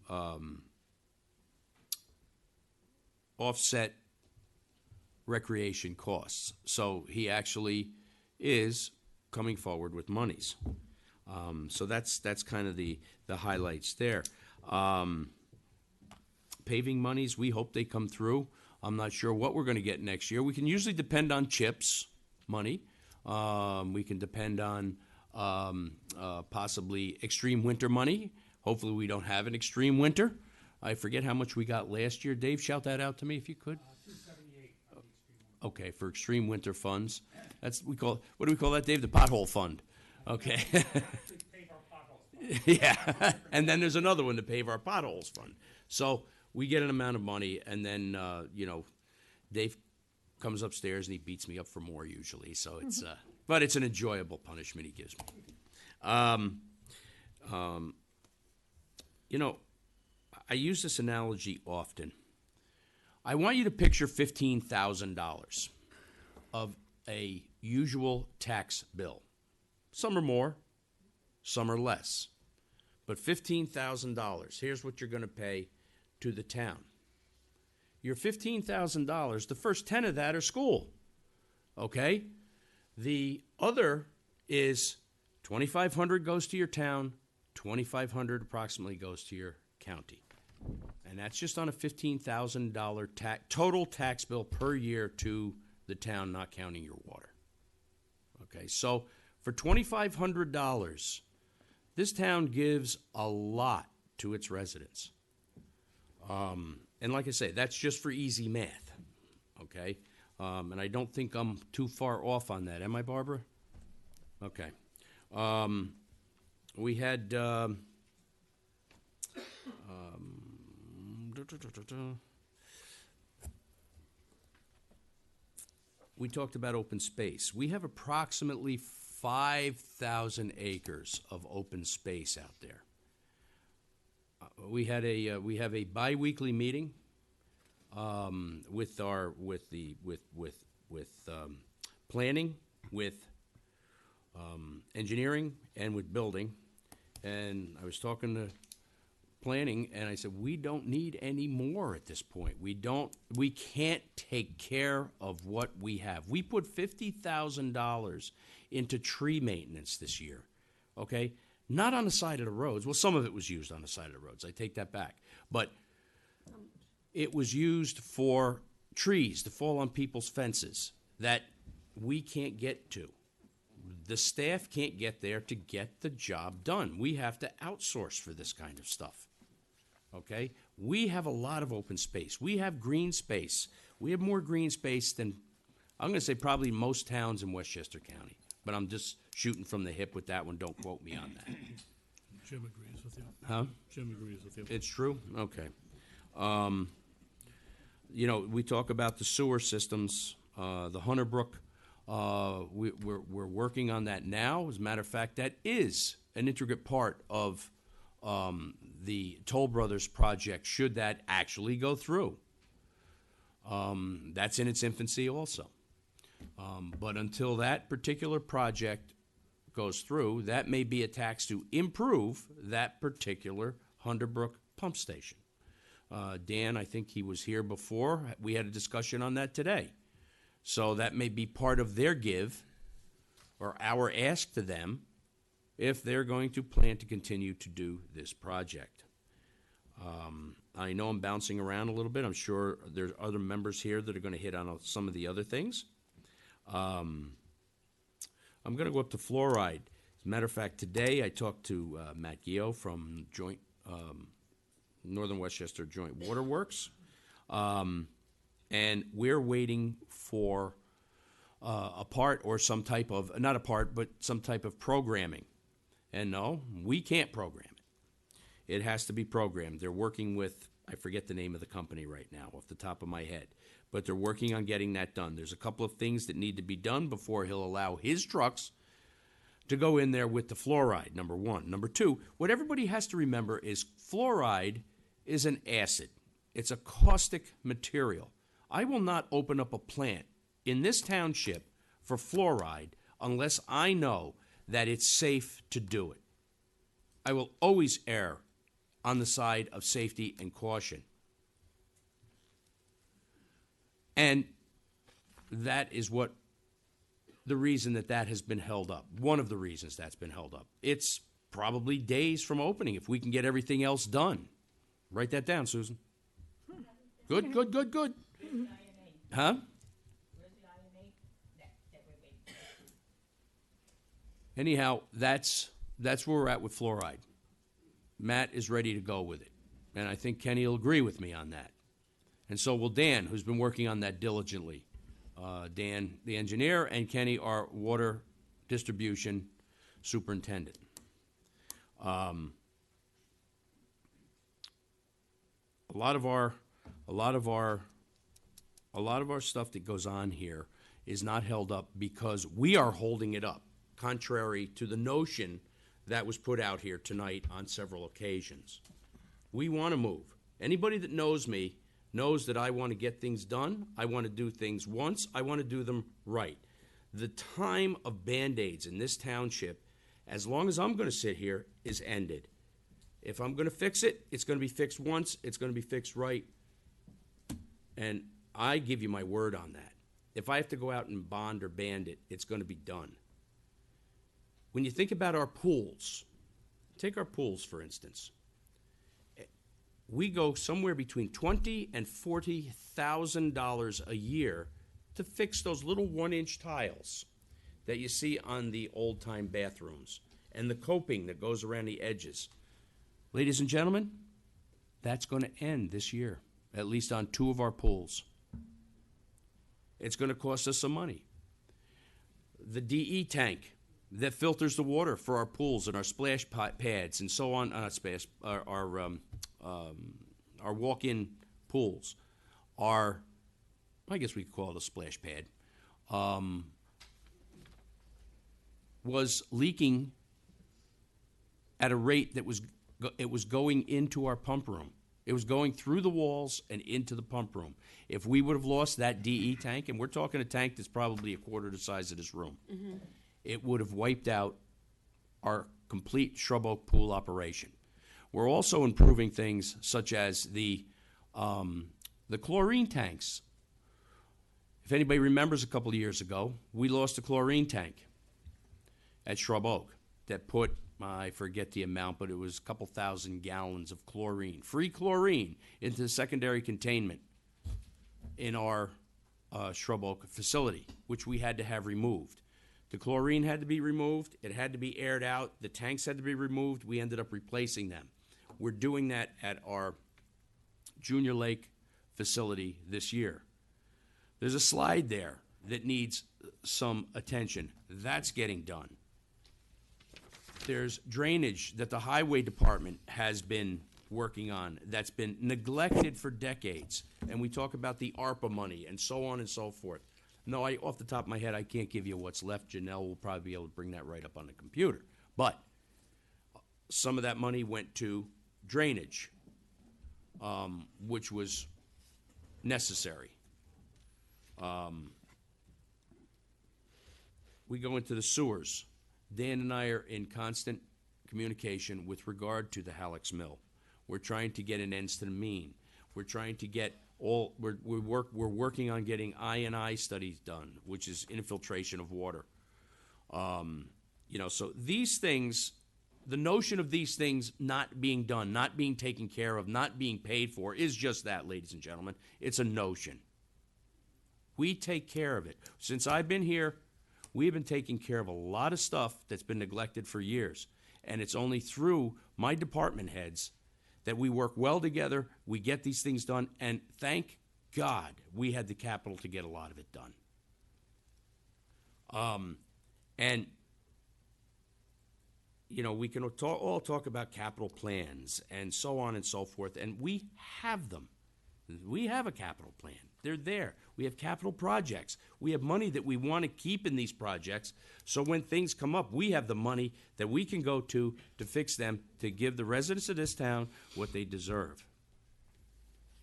offset recreation costs. So he actually is coming forward with monies. So that's kind of the highlights there. Paving monies, we hope they come through. I'm not sure what we're going to get next year. We can usually depend on CHIPS money. We can depend on possibly extreme winter money. Hopefully we don't have an extreme winter. I forget how much we got last year. Dave, shout that out to me if you could. $278. Okay, for extreme winter funds. What do we call that, Dave? The pothole fund. Okay. Yeah, and then there's another one to pave our potholes fund. So we get an amount of money, and then Dave comes upstairs and he beats me up for more usually. So it's but it's an enjoyable punishment he gives me. I use this analogy often. I want you to picture $15,000 of a usual tax bill. Some are more, some are less. But $15,000, here's what you're going to pay to the town. Your $15,000, the first 10 of that are school, okay? The other is $2,500 goes to your town, $2,500 approximately goes to your county. And that's just on a $15,000 total tax bill per year to the town, not counting your water. Okay, so for $2,500, this town gives a lot to its residents. And like I say, that's just for easy math, okay? And I don't think I'm too far off on that. Am I, Barbara? Okay. We had... we talked about open space. We have approximately 5,000 acres of open space out there. We have a biweekly meeting with planning, with engineering, and with building. And I was talking to planning, and I said, we don't need any more at this point. We can't take care of what we have. We put $50,000 into tree maintenance this year, okay? Not on the side of the roads. Well, some of it was used on the side of the roads. I take that back. But it was used for trees to fall on people's fences that we can't get to. The staff can't get there to get the job done. We have to outsource for this kind of stuff. Okay? We have a lot of open space. We have green space. We have more green space than, I'm going to say, probably most towns in Westchester County. But I'm just shooting from the hip with that one. Don't quote me on that. Jim agrees with you. Huh? Jim agrees with you. It's true? Okay. We talk about the sewer systems, the Hunter Brook. We're working on that now. As a matter of fact, that is an intricate part of the Toll Brothers project, should that actually go through. That's in its infancy also. But until that particular project goes through, that may be a tax to improve that particular Hunter Brook pump station. Dan, I think he was here before. We had a discussion on that today. So that may be part of their give or our ask to them if they're going to plan to continue to do this project. I know I'm bouncing around a little bit. I'm sure there's other members here that are going to hit on some of the other things. I'm going to go up to fluoride. As a matter of fact, today I talked to Matt Gio from Northern Westchester Joint Waterworks, and we're waiting for a part or some type of, not a part, but some type of programming. And no, we can't program it. It has to be programmed. They're working with, I forget the name of the company right now off the top of my head, but they're working on getting that done. There's a couple of things that need to be done before he'll allow his trucks to go in there with the fluoride, number one. Number two, what everybody has to remember is fluoride is an acid. It's a caustic material. I will not open up a plant in this township for fluoride unless I know that it's safe to do it. I will always err on the side of safety and caution. And that is what the reason that has been held up. One of the reasons that's been held up. It's probably days from opening if we can get everything else done. Write that down, Susan. Good, good, good, good. Huh? Anyhow, that's where we're at with fluoride. Matt is ready to go with it. And I think Kenny will agree with me on that. And so will Dan, who's been working on that diligently. Dan, the engineer, and Kenny, our water distribution superintendent. A lot of our stuff that goes on here is not held up because we are holding it up, contrary to the notion that was put out here tonight on several occasions. We want to move. Anybody that knows me knows that I want to get things done. I want to do things once. I want to do them right. The time of Band-Aids in this township, as long as I'm going to sit here, is ended. If I'm going to fix it, it's going to be fixed once. It's going to be fixed right. And I give you my word on that. If I have to go out and bond or band it, it's going to be done. When you think about our pools, take our pools, for instance. We go somewhere between $20,000 and $40,000 a year to fix those little 1-inch tiles that you see on the old-time bathrooms and the coping that goes around the edges. Ladies and gentlemen, that's going to end this year, at least on 2 of our pools. It's going to cost us some money. The DE tank that filters the water for our pools and our splash pads and so on, our walk-in pools, I guess we could call it a splash pad. was leaking at a rate that it was going into our pump room. It was going through the walls and into the pump room. If we would have lost that DE tank, and we're talking a tank that's probably a quarter the size of this room, it would have wiped out our complete Shrub Oak pool operation. We're also improving things such as the chlorine tanks. If anybody remembers, a couple of years ago, we lost a chlorine tank at Shrub Oak that put, I forget the amount, but it was a couple thousand gallons of chlorine, free chlorine, into the secondary containment in our Shrub Oak facility, which we had to have removed. The chlorine had to be removed. It had to be aired out. The tanks had to be removed. We ended up replacing them. We're doing that at our Junior Lake facility this year. There's a slide there that needs some attention. That's getting done. There's drainage that the highway department has been working on that's been neglected for decades. And we talk about the ARPA money and so on and so forth. No, off the top of my head, I can't give you what's left. Janelle will probably be able to bring that right up on the computer. But some of that money went to drainage, which was necessary. We go into the sewers. Dan and I are in constant communication with regard to the Halleck's Mill. We're trying to get an ends to the mean. We're trying to get we're working on getting I&I studies done, which is infiltration of water. So these things, the notion of these things not being done, not being taken care of, not being paid for is just that, ladies and gentlemen. It's a notion. We take care of it. Since I've been here, we've been taking care of a lot of stuff that's been neglected for years. And it's only through my department heads that we work well together, we get these things done, and thank God we had the capital to get a lot of it done. We can all talk about capital plans and so on and so forth, and we have them. We have a capital plan. They're there. We have capital projects. We have money that we want to keep in these projects, so when things come up, we have the money that we can go to fix them, to give the residents of this town what they deserve.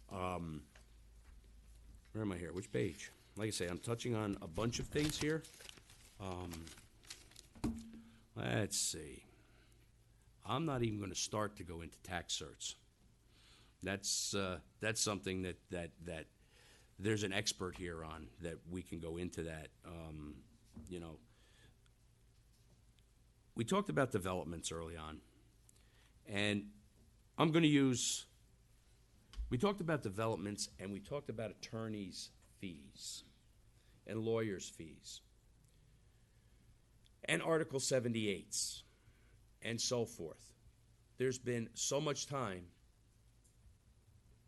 Where am I here? Which page? Like I say, I'm touching on a bunch of things here. Let's see. I'm not even going to start to go into tax certs. That's something that there's an expert here on, that we can go into that. We talked about developments early on, and I'm going to use, we talked about developments, and we talked about attorneys' fees and lawyers' fees and Article 78s and so forth. There's been so much time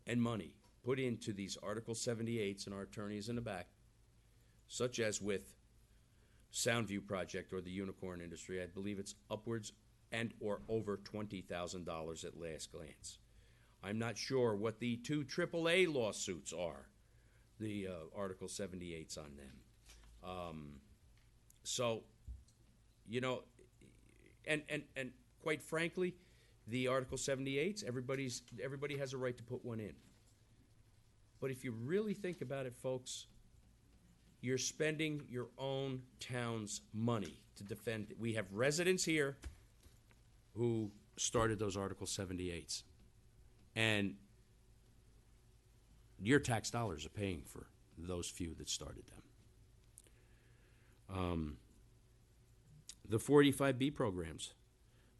and money put into these Article 78s, and our attorneys in the back, such as with Soundview Project or the Unicorn Industry. I believe it's upwards and or over $20,000 at last glance. I'm not sure what the 2 AAA lawsuits are, the Article 78s on them. And quite frankly, the Article 78s, everybody has a right to put one in. But if you really think about it, folks, you're spending your own town's money to defend it. We have residents here who started those Article 78s. And your tax dollars are paying for those few that started them. The 485B programs.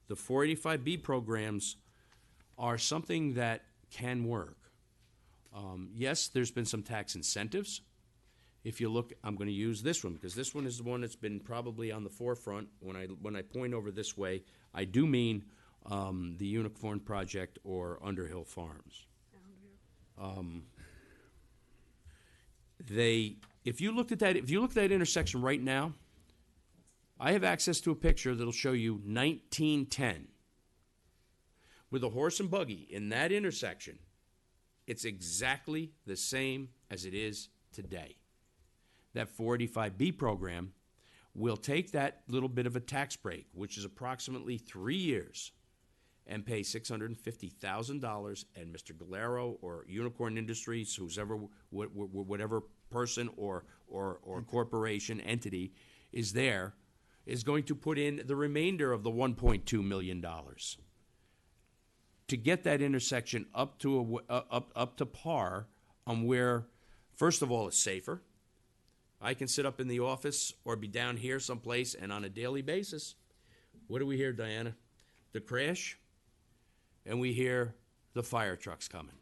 The 485B programs are something that can work. Yes, there's been some tax incentives. If you look, I'm going to use this one because this one is the one that's been probably on the forefront. When I point over this way, I do mean the Unicorn Project or Underhill Farms. If you look at that intersection right now, I have access to a picture that'll show you 1910 with a horse and buggy in that intersection. It's exactly the same as it is today. That 485B program we'll take that little bit of a tax break, which is approximately 3 years, and pay $650,000, and Mr. Galero or Unicorn Industries, whatever person or corporation entity is there, is going to put in the remainder of the $1.2 million to get that intersection up to par on where, first of all, it's safer. I can sit up in the office or be down here someplace, and on a daily basis, what do we hear, Diana? The crash, and we hear the fire trucks coming.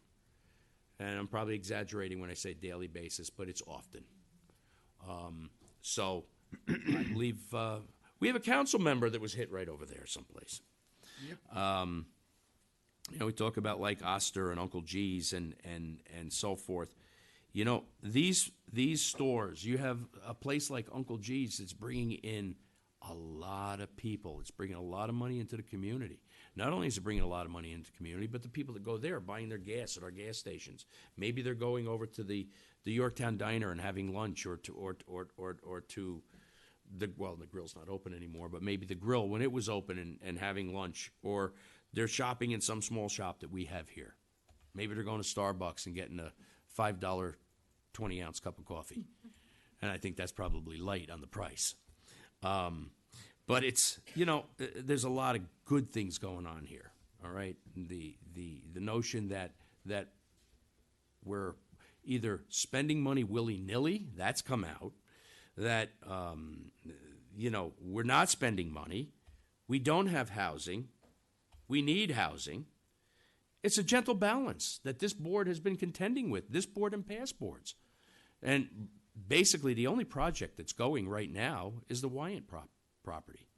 And I'm probably exaggerating when I say daily basis, but it's often. So I believe we have a council member that was hit right over there someplace. Yep. We talk about like Oster and Uncle G's and so forth. These stores, you have a place like Uncle G's that's bringing in a lot of people. It's bringing a lot of money into the community. Not only is it bringing a lot of money into the community, but the people that go there buying their gas at our gas stations. Maybe they're going over to the Yorktown Diner and having lunch, or to the grill's not open anymore, but maybe the grill when it was open and having lunch, or they're shopping in some small shop that we have here. Maybe they're going to Starbucks and getting a $5 20-ounce cup of coffee. And I think that's probably light on the price. But it's, there's a lot of good things going on here, all right? The notion that we're either spending money willy-nilly, that's come out, that, we're not spending money, we don't have housing, we need housing. It's a gentle balance that this board has been contending with, this board and past boards. And basically the only project that's going right now is the Wyant property.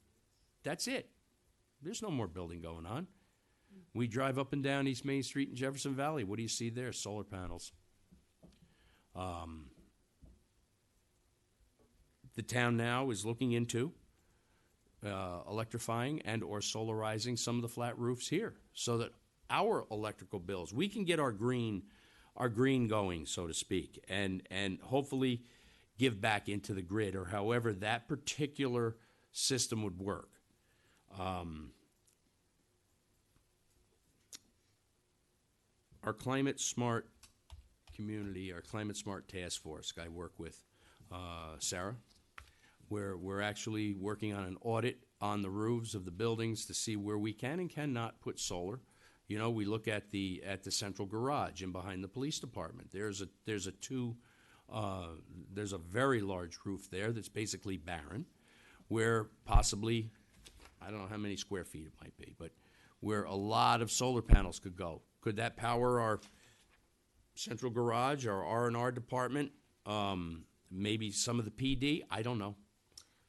That's it. There's no more building going on. We drive up and down East Main Street in Jefferson Valley. What do you see there? Solar panels. The town now is looking into electrifying and or solarizing some of the flat roofs here so that our electrical bills, we can get our green going, so to speak, and hopefully give back into the grid, or however that particular system would work. Our climate smart community, our climate smart task force I work with, Sarah, where we're actually working on an audit on the roofs of the buildings to see where we can and cannot put solar. We look at the central garage and behind the police department. There's a very large roof there that's basically barren, where possibly, I don't know how many square feet it might be, but where a lot of solar panels could go. Could that power our central garage, our R&R department, maybe some of the PD? I don't know.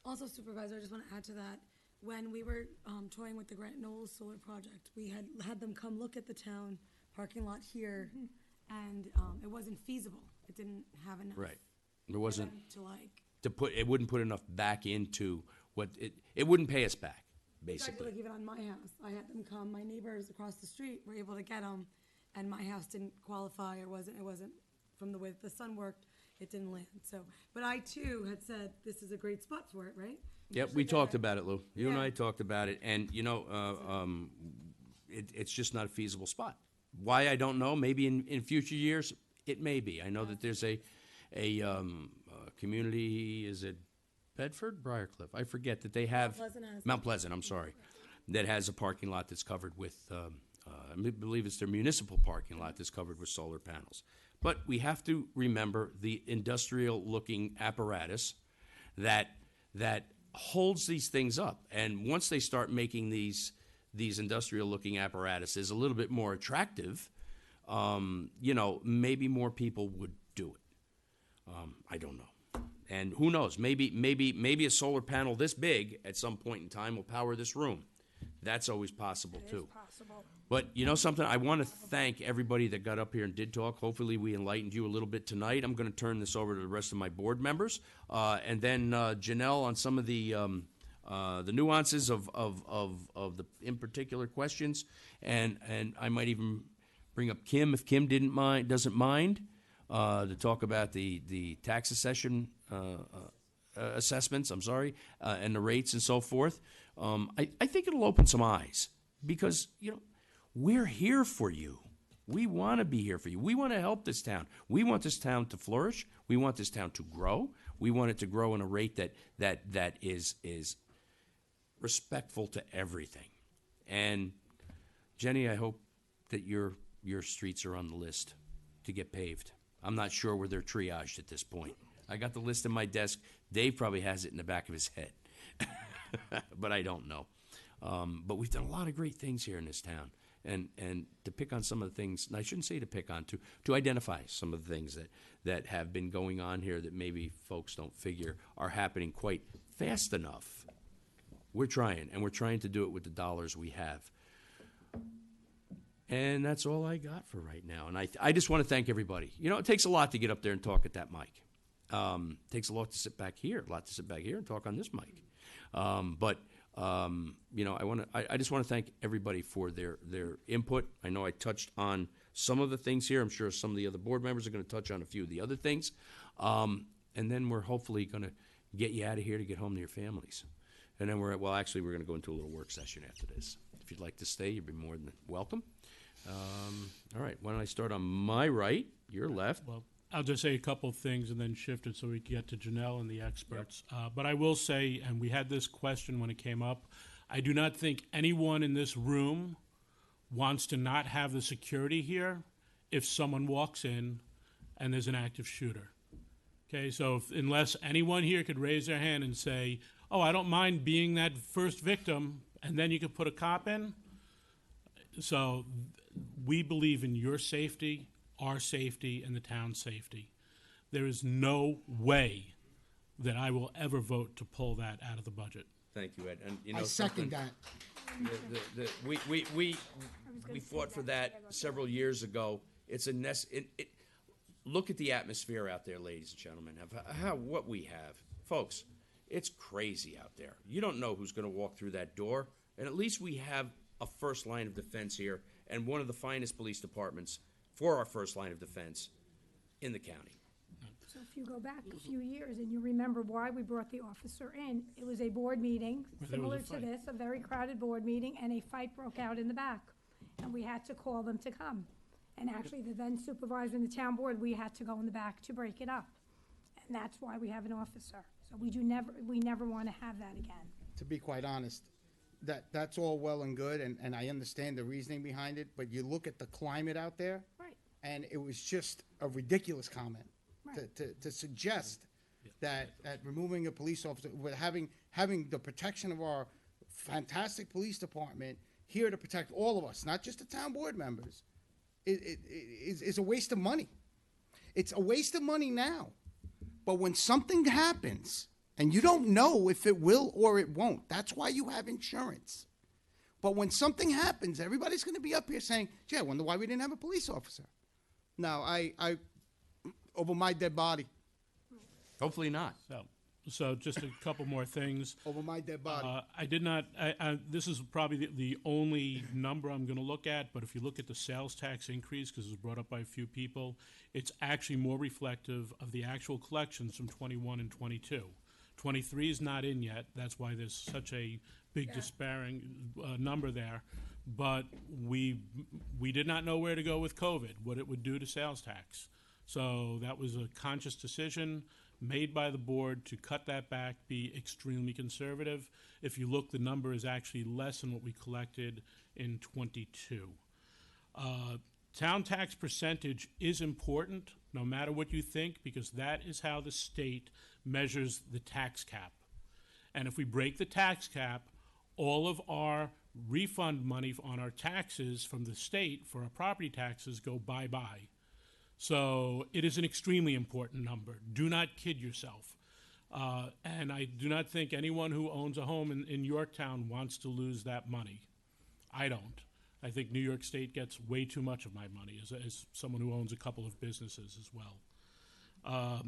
Also, Supervisor, I just want to add to that. When we were toying with the Grant Knowles solar project, we had them come look at the town parking lot here, and it wasn't feasible. It didn't have enough. Right. There wasn't to it wouldn't put enough back into what it wouldn't pay us back, basically. Like even on my house, I had them come. My neighbors across the street were able to get them, and my house didn't qualify, or it wasn't from the way that the sun worked. It didn't land. So, but I too had said this is a great spot for it, right? Yep, we talked about it, Lou. You and I talked about it, and it's just not a feasible spot. Why, I don't know. Maybe in future years it may be. I know that there's a community. Is it Bedford, Briarcliff? I forget that they have Mount Pleasant. I'm sorry, that has a parking lot that's covered with. I believe it's their municipal parking lot that's covered with solar panels. But we have to remember the industrial-looking apparatus that holds these things up. And once they start making these industrial-looking apparatuses a little bit more attractive, maybe more people would do it. I don't know. And who knows? Maybe a solar panel this big at some point in time will power this room. That's always possible too. But you know something? I want to thank everybody that got up here and did talk. Hopefully we enlightened you a little bit tonight. I'm going to turn this over to the rest of my board members. And then Janelle on some of the nuances of the in particular questions. And I might even bring up Kim, if Kim doesn't mind, to talk about the tax accession assessments, I'm sorry, and the rates and so forth, I think it'll open some eyes because, we're here for you. We want to be here for you. We want to help this town. We want this town to flourish. We want this town to grow. We want it to grow in a rate that is respectful to everything. And Jenny, I hope that your streets are on the list to get paved. I'm not sure where they're triaged at this point. I got the list in my desk. Dave probably has it in the back of his head, but I don't know. But we've done a lot of great things here in this town. And to pick on some of the things, and I shouldn't say to pick on, to identify some of the things that have been going on here that maybe folks don't figure are happening quite fast enough. We're trying, and we're trying to do it with the dollars we have. And that's all I got for right now. And I just want to thank everybody. It takes a lot to get up there and talk at that mic. It takes a lot to sit back here, and talk on this mic. I just want to thank everybody for their input. I know I touched on some of the things here. I'm sure some of the other board members are going to touch on a few of the other things. And then we're hopefully going to get you out of here to get home to your families. And then we're going to go into a little work session after this. If you'd like to stay, you'd be more than welcome. All right, why don't I start on my right, your left. Well, I'll just say a couple of things and then shift it so we can get to Janelle and the experts. But I will say, and we had this question when it came up, I do not think anyone in this room wants to not have the security here if someone walks in and there's an active shooter. Okay, so unless anyone here could raise their hand and say, oh, I don't mind being that first victim, and then you could put a cop in. So we believe in your safety, our safety, and the town's safety. There is no way that I will ever vote to pull that out of the budget. Thank you, Ed. And I second that. We fought for that several years ago. It's a look at the atmosphere out there, ladies and gentlemen. What we have, folks. It's crazy out there. You don't know who's going to walk through that door, and at least we have a first line of defense here, and one of the finest police departments for our first line of defense in the county. So if you go back a few years and you remember why we brought the officer in, it was a board meeting, similar to this, a very crowded board meeting, and a fight broke out in the back. And we had to call them to come. And actually, the then supervisor in the town board, we had to go in the back to break it up. And that's why we have an officer. So we never want to have that again. To be quite honest, that's all well and good, and I understand the reasoning behind it, but you look at the climate out there, right? And it was just a ridiculous comment, right, to suggest that removing a police officer, with having the protection of our fantastic police department here to protect all of us, not just the town board members, is a waste of money. It's a waste of money now. But when something happens, and you don't know if it will or it won't, that's why you have insurance. But when something happens, everybody's going to be up here saying, gee, I wonder why we didn't have a police officer. No, I over my dead body. Hopefully not. So just a couple more things. Over my dead body. I did not, this is probably the only number I'm going to look at, but if you look at the sales tax increase, because it was brought up by a few people, it's actually more reflective of the actual disparity from 21 and 22. 23 is not in yet. That's why there's such a big disparity number there. But we did not know where to go with COVID, what it would do to sales tax. So that was a conscious decision made by the board to cut that back, be extremely conservative. If you look, the number is actually less than what we collected in 22. Town tax percentage is important, no matter what you think, because that is how the state measures the tax cap. And if we break the tax cap, all of our refund money on our taxes from the state for our property taxes go bye-bye. So it is an extremely important number. Do not kid yourself. And I do not think anyone who owns a home in Yorktown wants to lose that money. I don't. I think New York State gets way too much of my money as someone who owns a couple of businesses as well.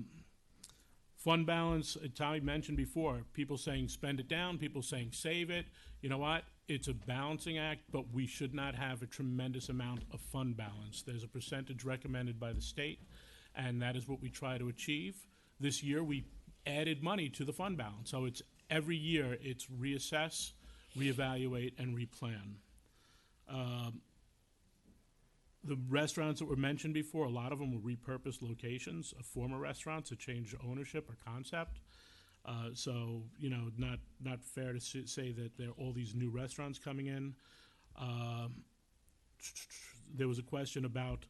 Fund balance, Tommy mentioned before, people saying spend it down, people saying save it. You know what? It's a balancing act, but we should not have a tremendous amount of fund balance. There's a percentage recommended by the state, and that is what we try to achieve. This year, we added money to the fund balance. So it's every year it's reassess, reevaluate, and replan. The restaurants that were mentioned before, a lot of them were repurposed locations of former restaurants that changed ownership or concept. So, you know, not fair to say that there are all these new restaurants coming in. There was a question about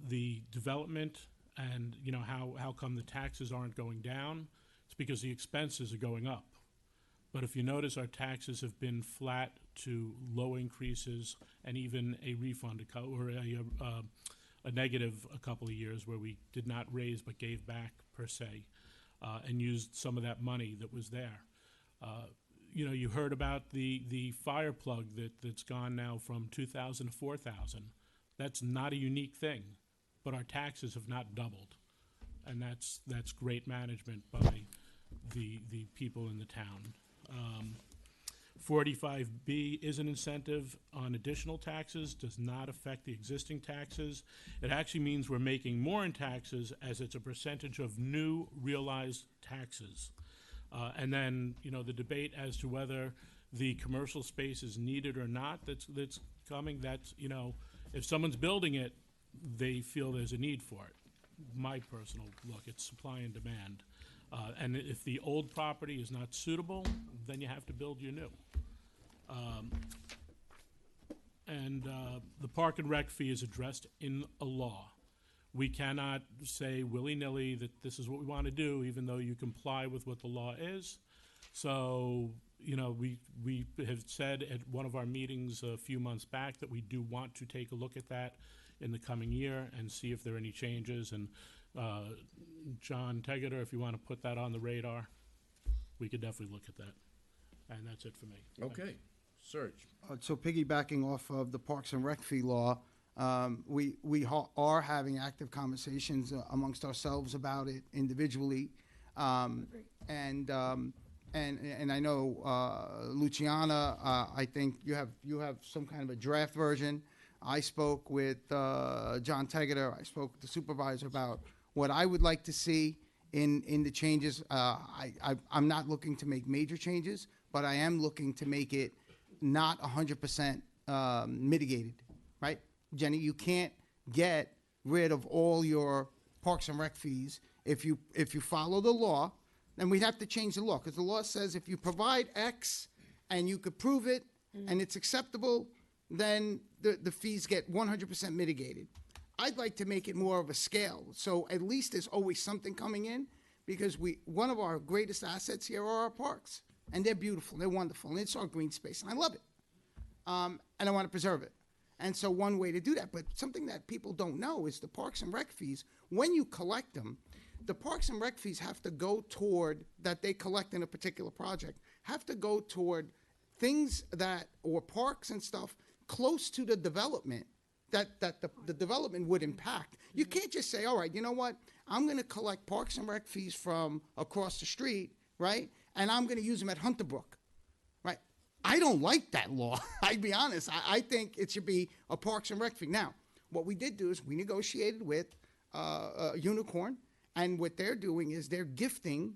the development and, you know, how come the taxes aren't going down? It's because the expenses are going up. But if you notice, our taxes have been flat to low increases and even a refund or a negative a couple of years where we did not raise but gave back per se and used some of that money that was there. You know, you heard about the fire plug that's gone now from 2,000 to 4,000. That's not a unique thing, but our taxes have not doubled. And that's great management by the people in the town. 45B is an incentive on additional taxes, does not affect the existing taxes. It actually means we're making more in taxes as it's a percentage of new realized taxes. And then, you know, the debate as to whether the commercial space is needed or not that's coming, that's, you know, if someone's building it, they feel there's a need for it. My personal look, it's supply and demand. And if the old property is not suitable, then you have to build your new. The park and rec fee is addressed in a law. We cannot say willy-nilly that this is what we want to do, even though you comply with what the law is. So, you know, we have said at one of our meetings a few months back that we do want to take a look at that in the coming year and see if there are any changes. And John Tegeter, if you want to put that on the radar, we could definitely look at that. And that's it for me. Okay. Serge. So piggybacking off of the Parks and Rec fee law, we are having active conversations amongst ourselves about it individually. And I know Luciana, I think you have some kind of a draft version. I spoke with John Tegeter. I spoke with the supervisor about what I would like to see in the changes. I'm not looking to make major changes, but I am looking to make it not 100% mitigated, right? Jenny, you can't get rid of all your Parks and Rec fees if you follow the law. Then we'd have to change the law, because the law says if you provide X and you could prove it and it's acceptable, then the fees get 100% mitigated. I'd like to make it more of a scale, so at least there's always something coming in, because one of our greatest assets here are our parks, and they're beautiful, they're wonderful, and it's our green space, and I love it, and I want to preserve it. And so one way to do that, but something that people don't know is the Parks and Rec fees, when you collect them, the Parks and Rec fees have to go toward, that they collect in a particular project, have to go toward things that, or parks and stuff, close to the development that the development would impact. You can't just say, all right, you know what, I'm going to collect Parks and Rec fees from across the street, right, and I'm going to use them at Hunter Brook, right? I don't like that law. I'd be honest. I think it should be a Parks and Rec fee. Now, what we did do is we negotiated with Unicorn, and what they're doing is they're gifting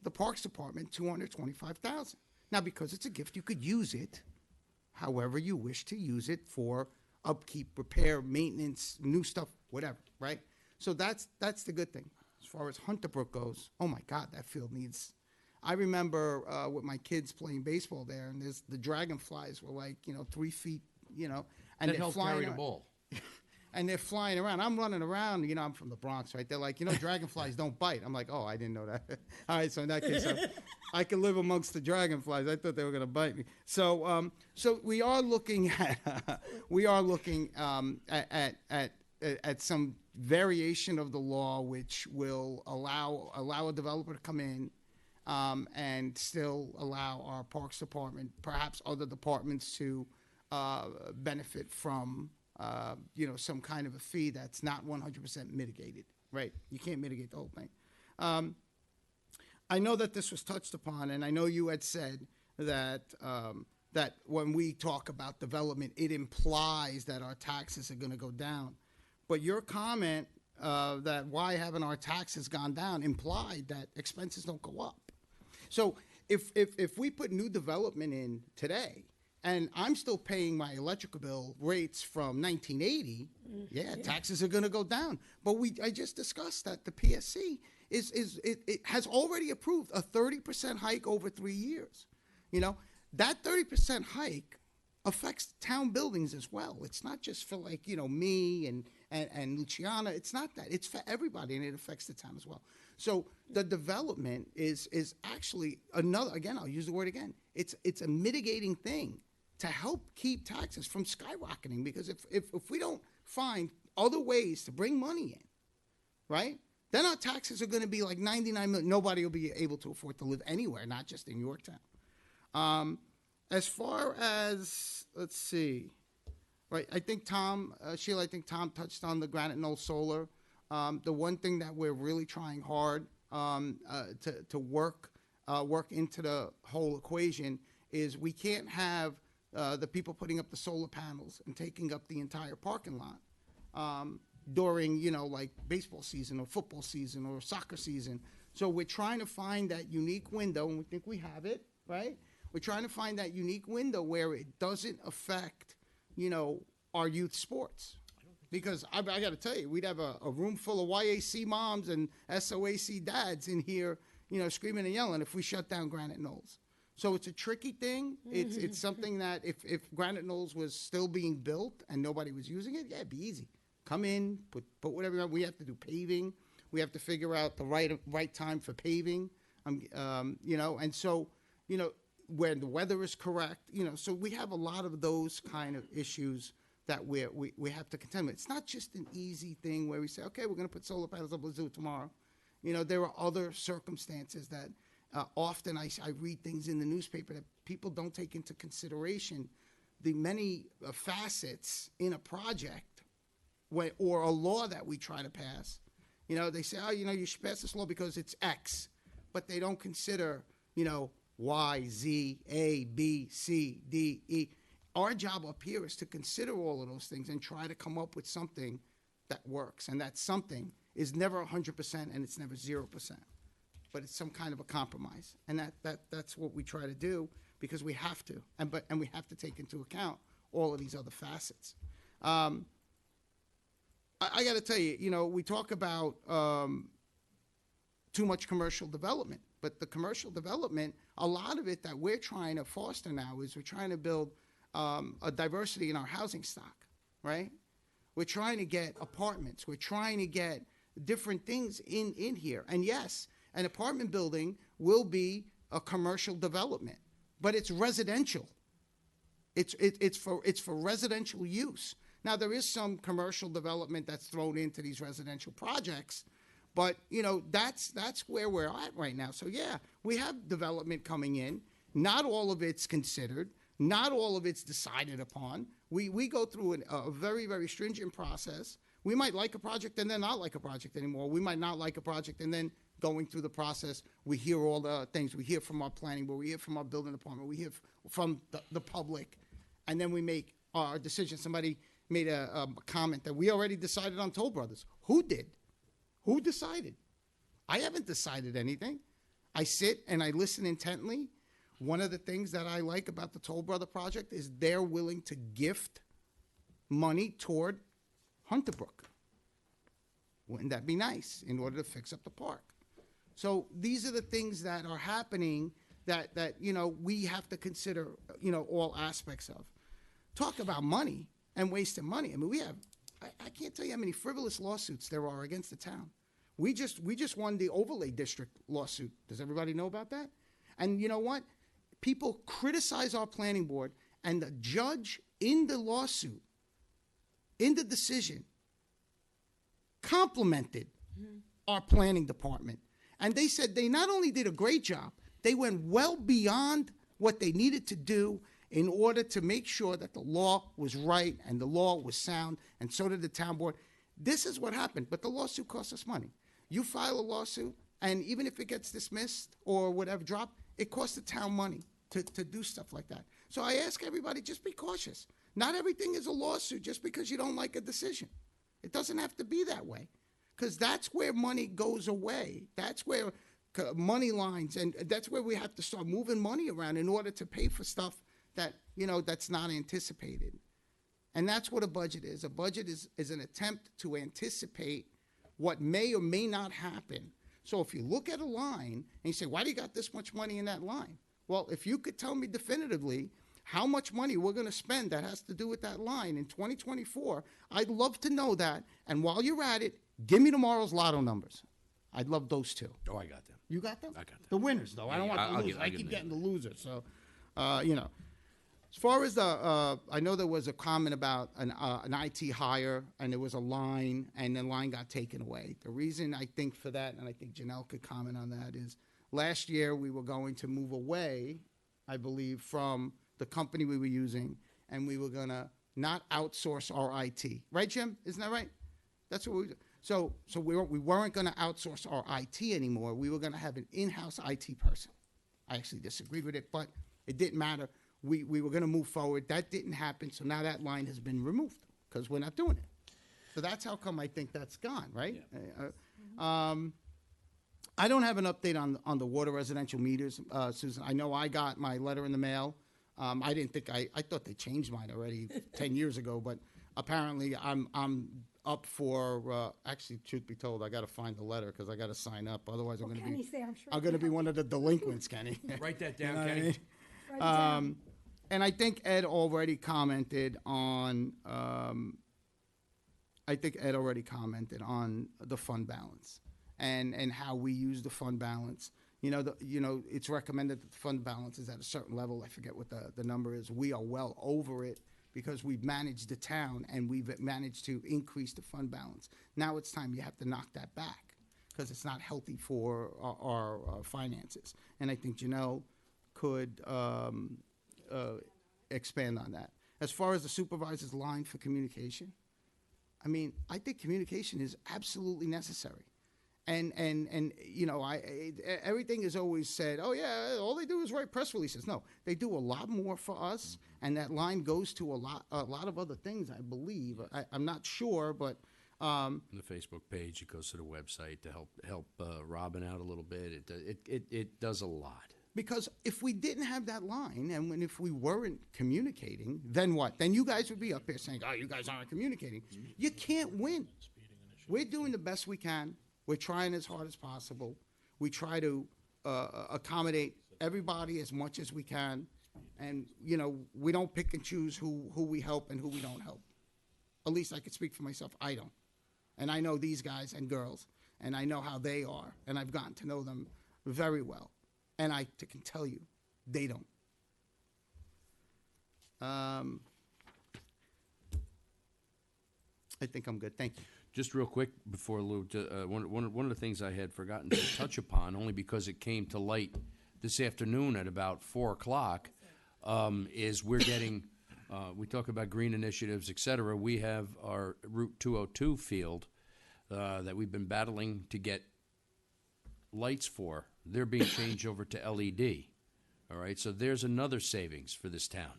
the Parks Department $225,000. Now, because it's a gift, you could use it however you wish to use it for upkeep, repair, maintenance, new stuff, whatever, right? So that's the good thing. As far as Hunter Brook goes, oh my God, that field needs. I remember with my kids playing baseball there, and the dragonflies were like 3 feet, and That they're helped flying carry the around. ball. And they're flying around. I'm running around. I'm from the Bronx, right? They're like, dragonflies don't bite. I'm like, oh, I didn't know that. All right, so in that case, I can live amongst the dragonflies. I thought they were going to bite me. So, so we are looking at some variation of the law which will allow a developer to come in and still allow our Parks Department, perhaps other departments, to benefit from. Some kind of a fee that's not 100% mitigated, right? You can't mitigate the whole thing. I know that this was touched upon, and I know you had said that that when we talk about development, it implies that our taxes are going to go down. But your comment that why haven't our taxes gone down implied that expenses don't go up. So if we put new development in today, and I'm still paying my electrical bill rates from 1980, yeah, taxes are going to go down. But I just discussed that the PSC it has already approved a 30% hike over 3 years. You know, that 30% hike affects town buildings as well. It's not just for, like, you know, me and Luciana. It's not that. It's for everybody, and it affects the town as well. So the development is actually another, again, I'll use the word again, it's a mitigating thing to help keep taxes from skyrocketing, because if we don't find other ways to bring money in, right, then our taxes are going to be like 99 million. Nobody will be able to afford to live anywhere, not just in Yorktown. As far as, let's see, right, I think Sheila, I think Tom touched on the Granite Knoll Solar. The one thing that we're really trying hard to work into the whole equation is we can't have the people putting up the solar panels and taking up the entire parking lot during, you know, like baseball season or football season or soccer season. So we're trying to find that unique window, and we think we have it, right? We're trying to find that unique window where it doesn't affect, you know, our youth sports. Because I got to tell you, we'd have a room full of YAC moms and SOAC dads in here, you know, screaming and yelling if we shut down Granite Knolls. So it's a tricky thing. It's something that if Granite Knolls was still being built and nobody was using it, yeah, it'd be easy. Come in, put whatever. We have to do paving. We have to figure out the right time for paving. You know, and so, you know, when the weather is correct, you know, so we have a lot of those kind of issues that we have to contend with. It's not just an easy thing where we say, okay, we're going to put solar panels up, let's do it tomorrow. You know, there are other circumstances that often I read things in the newspaper that people don't take into consideration the many facets in a project or a law that we try to pass. You know, they say, oh, you know, you should pass this law because it's X, but they don't consider, you know, Y, Z, A, B, C, D, E. Our job up here is to consider all of those things and try to come up with something that works. And that something is never 100% and it's never 0%. But it's some kind of a compromise. And that's what we try to do because we have to. And we have to take into account all of these other facets. I got to tell you, you know, we talk about too much commercial development. But the commercial development, a lot of it that we're trying to foster now is we're trying to build a diversity in our housing stock, right? We're trying to get apartments. We're trying to get different things in here. And yes, an apartment building will be a commercial development, but it's residential. It's for residential use. Now, there is some commercial development that's thrown into these residential projects, but, you know, that's where we're at right now. So, yeah, we have development coming in. Not all of it's considered. Not all of it's decided upon. We go through a very, very stringent process. We might like a project and then not like a project anymore. We might not like a project and then going through the process, we hear all the things. We hear from our planning board. We hear from our building department. We hear from the public. And then we make our decision. Somebody made a comment that we already decided on Toll Brothers. Who did? Who decided? I haven't decided anything. I sit and I listen intently. One of the things that I like about the Toll Brother project is they're willing to gift money toward Hunter Brook. Wouldn't that be nice in order to fix up the park? So these are the things that are happening that you know, we have to consider, you know, all aspects of. Talk about money and wasting money. I mean, we have, I can't tell you how many frivolous lawsuits there are against the town. We just won the overlay district lawsuit. Does everybody know about that? And you know what? People criticize our planning board, and the judge in the lawsuit, in the decision, complimented our planning department. And they said they not only did a great job, they went well beyond what they needed to do in order to make sure that the law was right and the law was sound, and so did the town board. This is what happened, but the lawsuit costs us money. You file a lawsuit, and even if it gets dismissed or whatever, dropped, it costs the town money to do stuff like that. So I ask everybody, just be cautious. Not everything is a lawsuit just because you don't like a decision. It doesn't have to be that way. because that's where money goes away. That's where money lines, and that's where we have to start moving money around in order to pay for stuff that, that's not anticipated. And that's what a budget is. A budget is an attempt to anticipate what may or may not happen. So if you look at a line and you say, why do you got this much money in that line? Well, if you could tell me definitively how much money we're going to spend that has to do with that line in 2024, I'd love to know that. And while you're at it, give me tomorrow's lotto numbers. I'd love those two. Oh, I got them. You got them? I got them. The winners, though. I don't want the I'll losers. give I them keep to getting the losers. So, As far as I know there was a comment about an IT hire, and there was a line, and the line got taken away. The reason I think for that, and I think Janelle could comment on that, is last year we were going to move away, I believe, from the company we were using, and we were going to not outsource our IT. Right, Jim? Isn't that right? That's what we. So we weren't going to outsource our IT anymore. We were going to have an in-house IT person. I actually disagreed with it, but it didn't matter. We were going to move forward. That didn't happen, so now that line has been removed because we're not doing it. So that's how come I think that's gone, right? Yeah. I don't have an update on the water residential meters, Susan. I know I got my letter in the mail. I didn't think I thought they changed mine already 10 years ago, but apparently I'm up for, actually, truth be told, I got to find the letter because I got to sign up. Otherwise, I'm going to be one of the delinquents, Kenny. Write that down, You know what I Kenny. mean? Write it down. And I think Ed already commented on, the fund balance and how we use the fund balance. It's recommended that the fund balance is at a certain level. I forget what the number is. We are well over it because we've managed the town and we've managed to increase the fund balance. Now it's time you have to knock that back because it's not healthy for our finances. And I think Janelle could expand on that. As far as the supervisor's line for communication, I think communication is absolutely necessary. And everything is always said, oh, yeah, all they do is write press releases. No, they do a lot more for us, and that line goes to a lot of other things, I believe. I'm not sure, but... On the Facebook page, it goes to the website to help Robin out a little bit. It does a lot. Because if we didn't have that line, and if we weren't communicating, then what? Then you guys would be up here saying, oh, you guys aren't communicating. You can't win. We're doing the best we can. We're trying as hard as possible. We try to accommodate everybody as much as we can. And, we don't pick and choose who we help and who we don't help. At least I could speak for myself. I don't. And I know these guys and girls, and I know how they are, and I've gotten to know them very well. And I can tell you, they don't. I think I'm good. Thank you. Just real quick before Lou, one of the things I had forgotten to touch upon, only because it came to light this afternoon at about 4 o'clock, is we're getting, we talk about green initiatives, et cetera. We have our Route 202 field that we've been battling to get lights for. They're being changed over to LED. All right, so there's another savings for this town,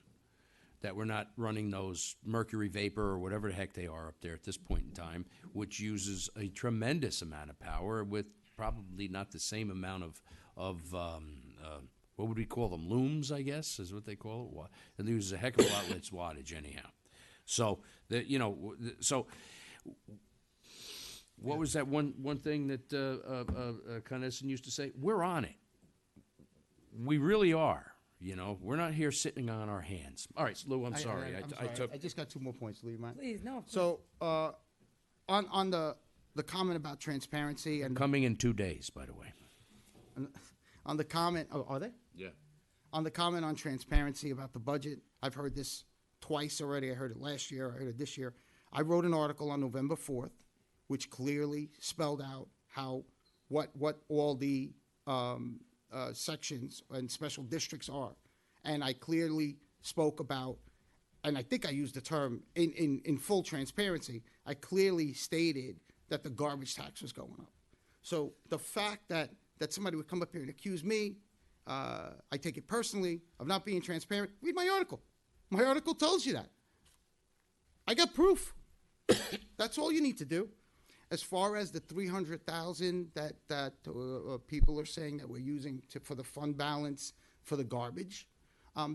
that we're not running those mercury vapor or whatever the heck they are up there at this point in time, which uses a tremendous amount of power with probably not the same amount of what would we call them? Looms, I guess, is what they call it. It uses a heck of a lot less wattage anyhow. So, what was that one thing that Conneson used to say? We're on it. We really are. We're not here sitting on our hands. All right, Lou, I'm sorry. I just got 2 more points, Lou. You mind? Please, no. So, on the comment about transparency and coming in 2 days, by the way. On the comment, are they? Yeah. On the comment on transparency about the budget, I've heard this twice already. I heard it last year. I heard it this year. I wrote an article on November 4th, which clearly spelled out what all the sections and special districts are. And I clearly spoke about, and I think I used the term in full transparency, I clearly stated that the garbage tax was going up. So the fact that somebody would come up here and accuse me, I take it personally, of not being transparent. Read my article. My article tells you that. I got proof. That's all you need to do. As far as the 300,000 that people are saying that we're using for the fund balance for the garbage,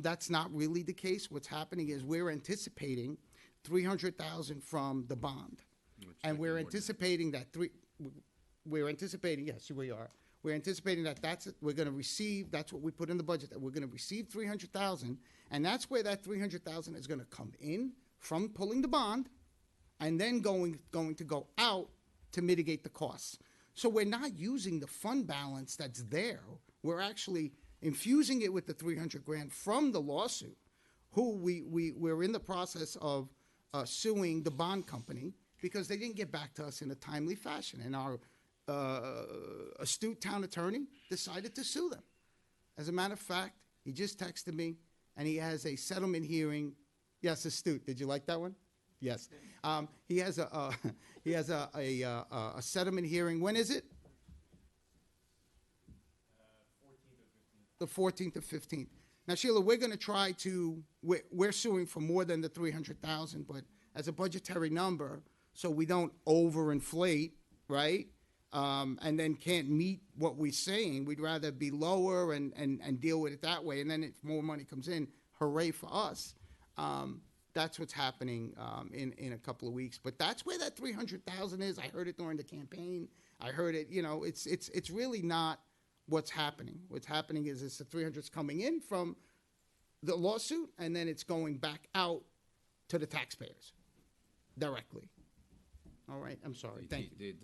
that's not really the case. What's happening is we're anticipating 300,000 from the bond, and we're anticipating that we're anticipating, yes, we are. We're anticipating that we're going to receive. That's what we put in the budget, that we're going to receive 300,000, and that's where that 300,000 is going to come in from pulling the bond, and then going to go out to mitigate the costs. So we're not using the fund balance that's there. We're actually infusing it with the 300 grand from the lawsuit, who we're in the process of suing the bond company because they didn't get back to us in a timely fashion. And our astute town attorney decided to sue them. As a matter of fact, he just texted me, and he has a settlement hearing. Yes, astute. Did you like that one? Yes. He has a settlement hearing. When is it? 14th or 15th. The 14th or 15th. Now, Sheila, we're going to try to. We're suing for more than the 300,000, but as a budgetary number, so we don't overinflate, right? And then can't meet what we're saying. We'd rather be lower and deal with it that way. And then if more money comes in, hooray for us. That's what's happening in a couple of weeks. But that's where that 300,000 is. I heard it during the campaign. I heard it. It's really not what's happening. What's happening is the 300's coming in from the lawsuit, and then it's going back out to the taxpayers directly. All right. I'm sorry. Thank you.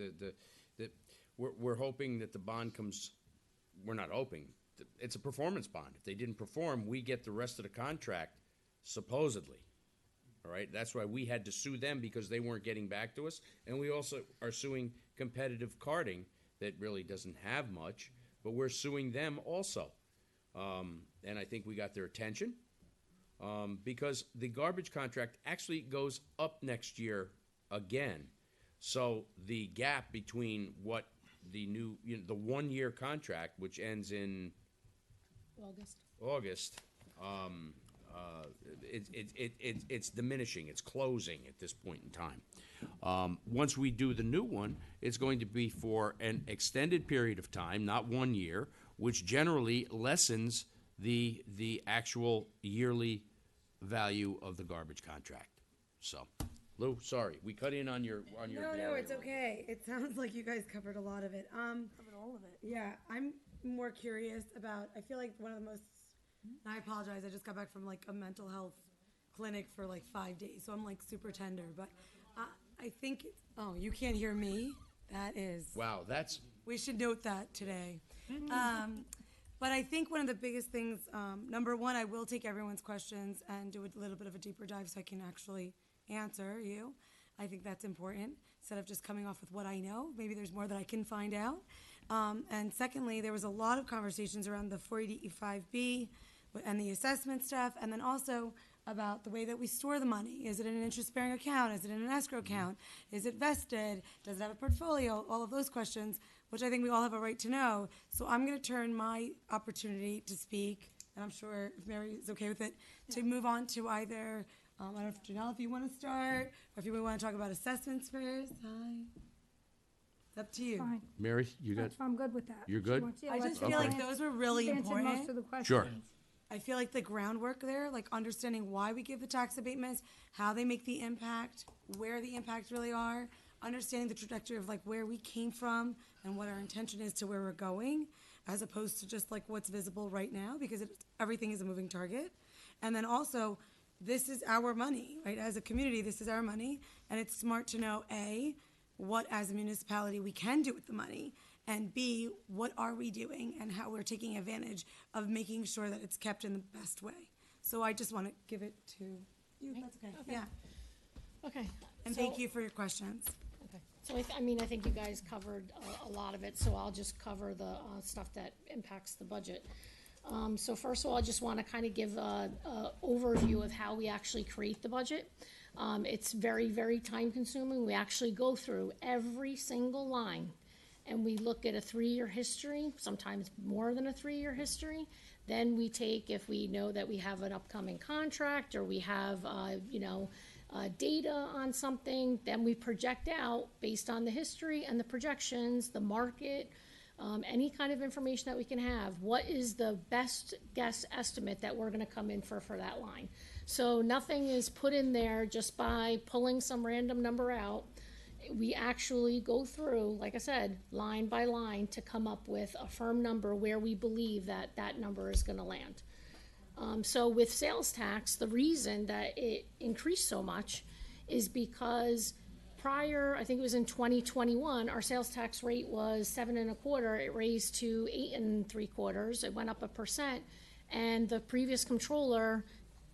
We're hoping that the bond comes. We're not hoping. It's a performance bond. If they didn't perform, we get the rest of the contract, supposedly. All right. That's why we had to sue them, because they weren't getting back to us, and we also are suing Competitive Carting that really doesn't have much, but we're suing them also. And I think we got their attention because the garbage contract actually goes up next year again. So the gap between what the new, the 1 year contract, which ends in August, it's diminishing. It's closing at this point in time. Once we do the new one, it's going to be for an extended period of time, not 1 year, which generally lessens the actual yearly value of the garbage contract. So, Lou, sorry, we cut in on your. No, it's okay. It sounds like you guys covered a lot of it. Covered all of it. Yeah, I'm more curious about. I feel like one of the most. I apologize. I just got back from like a mental health clinic for like 5 days, so I'm like super tender. But I think. Oh, you can't hear me. That is. Wow, that's. We should note that today. But I think one of the biggest things, number one, I will take everyone's questions and do a little bit of a deeper dive so I can actually answer you. I think that's important, instead of just coming off with what I know. Maybe there's more that I can find out. And secondly, there was a lot of conversations around the 485B and the assessment stuff, and then also about the way that we store the money. Is it in an interest-bearing account? Is it in an escrow account? Is it vested? Does it have a portfolio? All of those questions, which I think we all have a right to know. So I'm going to turn my opportunity to speak, and I'm sure if Mary is okay with it, to move on to either, I don't know if Janelle, if you want to start, or if you want to talk about assessments first. Hi. It's up to you. Fine. Mary, you got. I'm good with that. You're good? I just feel like those were really You've answered important. most of the questions. Sure. I feel like the groundwork there, like understanding why we give the tax abatements, how they make the impact, where the impacts really are, understanding the trajectory of like where we came from and what our intention is to where we're going, as opposed to just like what's visible right now, because everything is a moving target. And then also, this is our money, right? As a community, this is our money, and it's smart to know, A, what as a municipality we can do with the money, and B, what are we doing and how we're taking advantage of making sure that it's kept in the best way. So I just want to give it to you. That's okay. Yeah. Okay. And so- thank you for your questions. Okay. So I think you guys covered a lot of it, so I'll just cover the stuff that impacts the budget. So first of all, I just want to kind of give a overview of how we actually create the budget. It's very, very time consuming. We actually go through every single line, and we look at a 3-year history, sometimes more than a 3-year history. Then we take, if we know that we have an upcoming contract, or we have, data on something, then we project out based on the history and the projections, the market, any kind of information that we can have. What is the best guess estimate that we're gonna come in for that line? So nothing is put in there just by pulling some random number out. We actually go through, like I said, line by line to come up with a firm number where we believe that that number is gonna land. So with sales tax, the reason that it increased so much is because prior, I think it was in 2021, our sales tax rate was 7.25%. It raised to 8.75%. It went up 1%, and the previous controller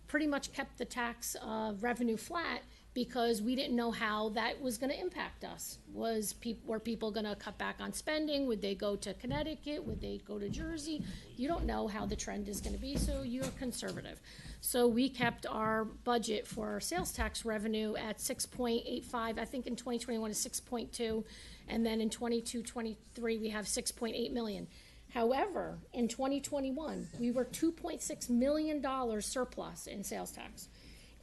pretty much kept the tax revenue flat because we didn't know how that was going to impact us. Were people going to cut back on spending? Would they go to Connecticut? Would they go to Jersey? You don't know how the trend is going to be, so you're conservative. So we kept our budget for our sales tax revenue at 6.85. I think in 2021 is 6.2, and then in 22-23 we have 6.8 million. However, in 2021 we were $2.6 million surplus in sales tax.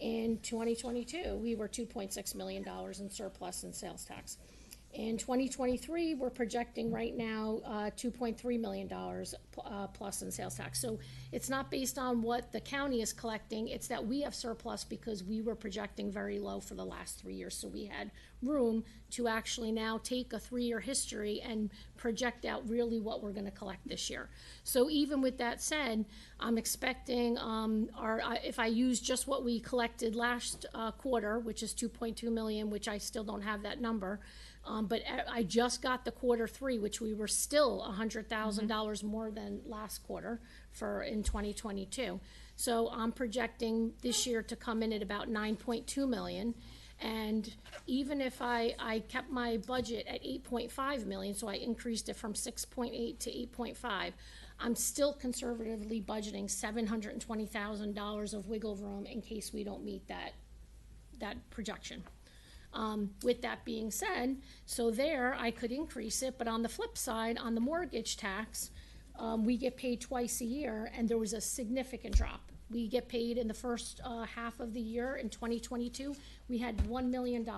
In 2022, we were $2.6 million in surplus in sales tax. In 2023, we're projecting right now $2.3 million plus in sales tax. So it's not based on what the county is collecting, it's that we have surplus because we were projecting very low for the last 3 years. So we had room to actually now take a 3-year history and project out really what we're gonna collect this year. So even with that said, I'm expecting if I use just what we collected last quarter, which is 2.2 million, which I still don't have that number, but I just got the Q3, which we were still $100,000 more than last quarter in 2022. So I'm projecting this year to come in at about 9.2 million. And even if I kept my budget at 8.5 million, so I increased it from 6.8 to 8.5, I'm still conservatively budgeting $720,000 of wiggle room in case we don't meet that projection. With that being said, so there I could increase it, but on the flip side, on the mortgage tax, we get paid twice a year, and there was a significant drop. We get paid in the first half of the year in 2022, we had $1 million.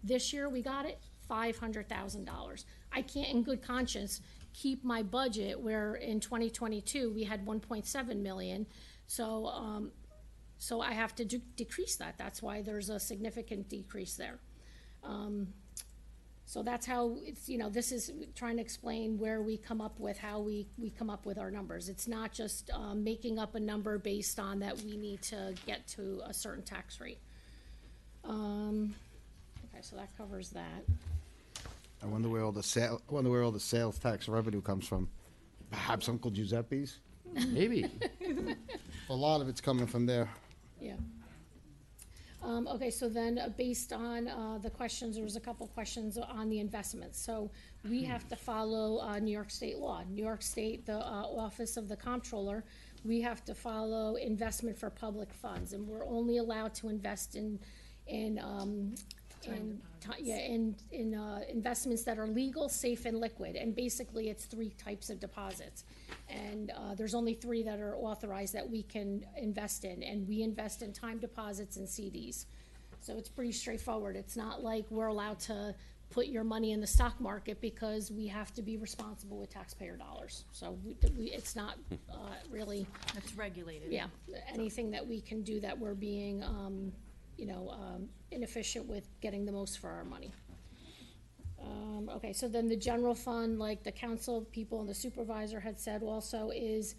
This year we got it $500,000. I can't in good conscience keep my budget where in 2022 we had 1.7 million. So I have to decrease that. That's why there's a significant decrease there. So that's how it's, this is trying to explain where we come up with how we come up with our numbers. It's not just making up a number based on that we need to get to a certain tax rate. Okay, so that covers that. I wonder where all the sales tax revenue comes from. Perhaps Uncle Giuseppe's? Maybe. A lot of it's coming from there. Yeah. Okay, so then based on the questions, there was a couple questions on the investments. So we have to follow New York State law. New York State, the Office of the Comptroller, we have to follow investment for public funds, and we're only allowed to invest in investments that are legal, safe, and liquid. And basically, it's 3 types of deposits. And there's only 3 that are authorized that we can invest in. And we invest in time deposits and CDs. So it's pretty straightforward. It's not like we're allowed to put your money in the stock market because we have to be responsible with taxpayer dollars. So it's not really... That's regulated. Yeah, anything that we can do that we're being... inefficient with getting the most for our money. Okay, so then the general fund, like the council people and the supervisor had said also, is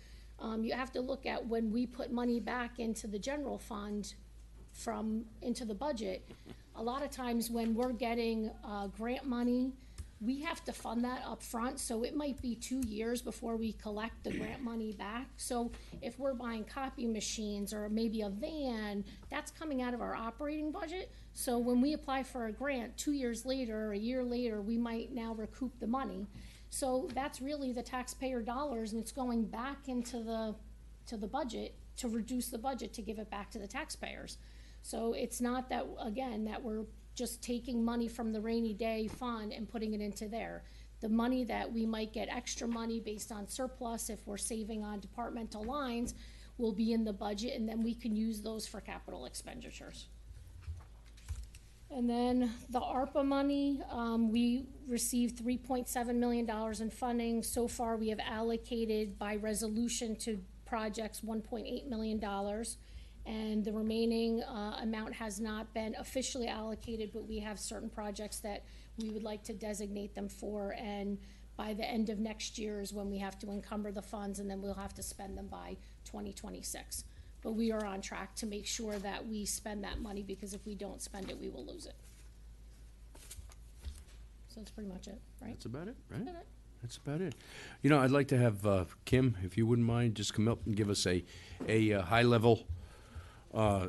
you have to look at when we put money back into the general fund into the budget. A lot of times when we're getting grant money, we have to fund that up front, so it might be 2 years before we collect the grant money back. So if we're buying copy machines or maybe a van, that's coming out of our operating budget. So when we apply for a grant 2 years later or a year later, we might now recoup the money. So that's really the taxpayer dollars, and it's going back into the budget to reduce the budget to give it back to the taxpayers. So it's not that, again, that we're just taking money from the rainy day fund and putting it into there. The money that we might get extra money based on surplus, if we're saving on departmental lines, will be in the budget, and then we can use those for capital expenditures. And then the ARPA money, we received $3.7 million in funding. So far, we have allocated by resolution to projects $1.8 million. And the remaining amount has not been officially allocated, but we have certain projects that we would like to designate them for. And by the end of next year is when we have to encumber the funds, and then we'll have to spend them by 2026. But we are on track to make sure that we spend that money, because if we don't spend it, we will lose it. So that's pretty much it, right? That's about it, right? That's it. That's about it. You know, I'd like to have Kim, if you wouldn't mind, just come up and give us a high-level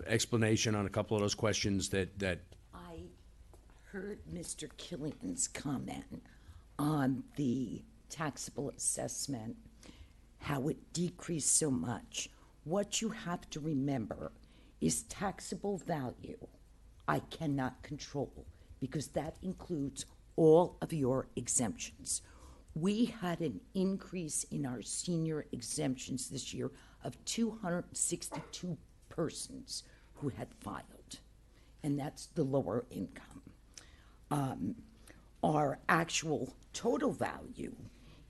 explanation on a couple of those questions that I heard Mr. Killian's comment on the taxable assessment, how it decreased so much. What you have to remember is taxable value I cannot control, because that includes all of your exemptions. We had an increase in our senior exemptions this year of 262 persons who had filed, and that's the lower income. Our actual total value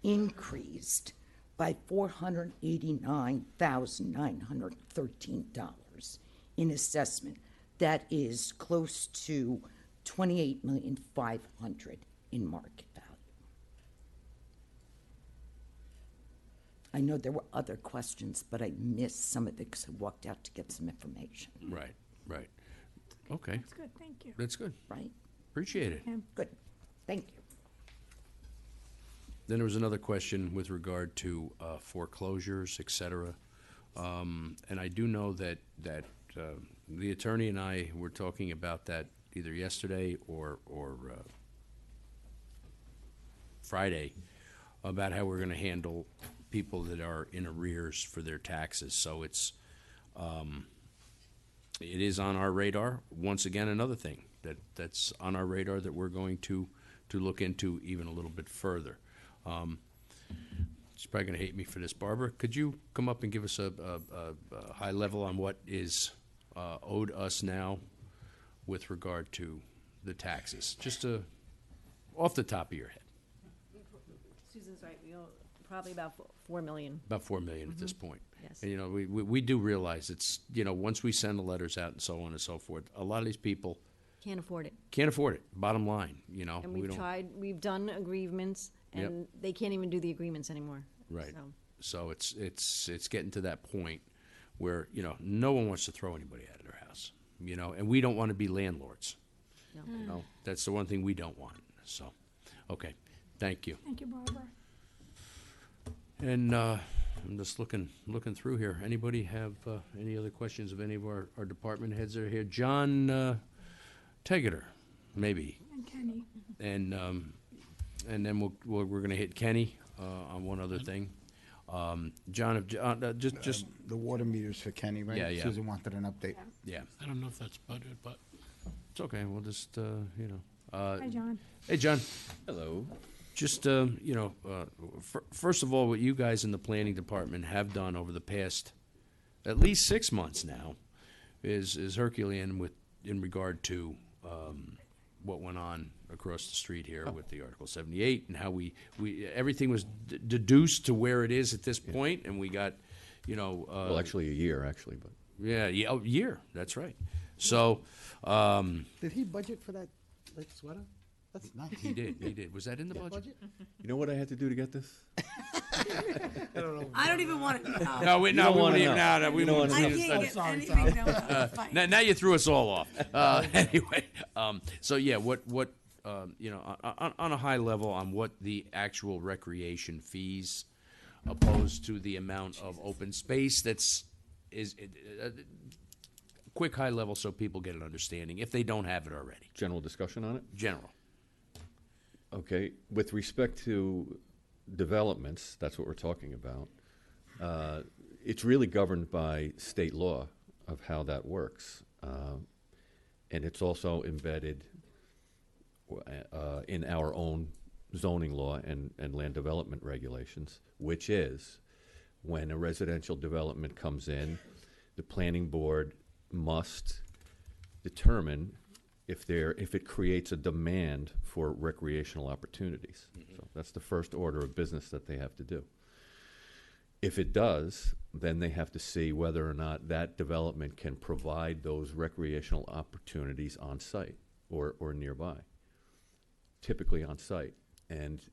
increased by $489,913 in assessment. That is close to $28,500,000 in market value. I know there were other questions, but I missed some of it because I walked out to get some information. Right, right. Okay. That's good, thank you. That's good. Right? Appreciate it. Good. Thank you. Then there was another question with regard to foreclosures, et cetera. And I do know that the attorney and I were talking about that either yesterday or Friday, about how we're going to handle people that are in arrears for their taxes. So it is on our radar. Once again, another thing that's on our radar that we're going to look into even a little bit further. She's probably going to hate me for this. Barbara, could you come up and give us a high level on what is owed us now with regard to the taxes? Just off the top of your head. Susan's right. We owe probably about $4 million. About $4 million at this point. Yes. And, you know, we do realize it's, you know, once we send the letters out and so on and so forth, a lot of these people Can't afford it. can't afford it, bottom line, you know. And we we've don't- tried, we've done agreements, Yep. and they can't even do the agreements anymore. Right. So, So it's getting to that point where, you know, no one wants to throw anybody out of their house, you know, and we don't want to be landlords. No. You know, that's the one thing we don't want. So, okay, thank you. Thank you, Barbara. And I'm just looking through here. Anybody have any other questions of any of our department heads that are here? John Tegeter, maybe. And Kenny. And then we're going to hit Kenny on one other thing. John, just the water meters for Kenny, right? Yeah, yeah. Susan wanted an update. Yeah, I don't know if that's budget, but it's okay. We'll just you know. Hi, John. Hey, John. Hello. Just you know, first of all, what you guys in the planning department have done over the past at least 6 months now is Herculean in regard to what went on across the street here with the Article 78 and how we everything was deduced to where it is at this point, and we got, you know. Well, actually a year, actually, but. Yeah, a year. That's right. So. Did he budget for that sweater? That's nice. He did. Was that in the budget? You know what I had to do to get this? I don't know. I don't even want it. No, we wouldn't even. No, we don't wouldn't. wanna I know. can't get anything done without a fight. Now you threw us all off. Anyway, so yeah, what you know, on a high level, on what the actual recreation fees, opposed to the amount of open space quick high level, so people get an understanding if they don't have it already. General discussion on it? General. Okay, with respect to developments, that's what we're talking about. It's really governed by state law of how that works. And it's also embedded in our own zoning law and land development regulations, which is when a residential development comes in, the planning board must determine if it creates a demand for recreational opportunities. So that's the first order of business that they have to do. If it does, then they have to see whether or not that development can provide those recreational opportunities on site or nearby, typically on site. And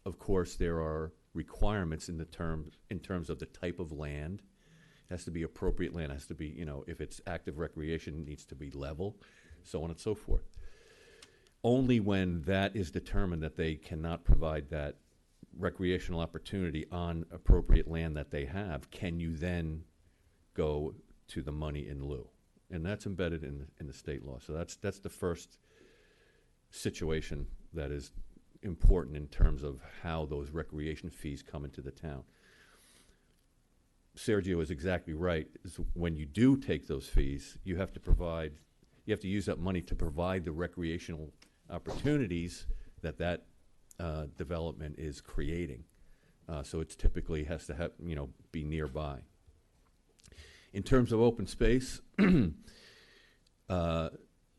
of course, there are requirements in terms of the type of land. It has to be appropriate land, it has to be, if it's active recreation, it needs to be level, so on and so forth. Only when that is determined that they cannot provide that recreational opportunity on appropriate land that they have, can you then go to the money in lieu. And that's embedded in the state law. So that's the first situation that is important in terms of how those recreation fees come into the town. Sergio is exactly right. Is when you do take those fees, you have to use that money to provide the recreational opportunities that development is creating. So it typically has to be nearby. In terms of open space,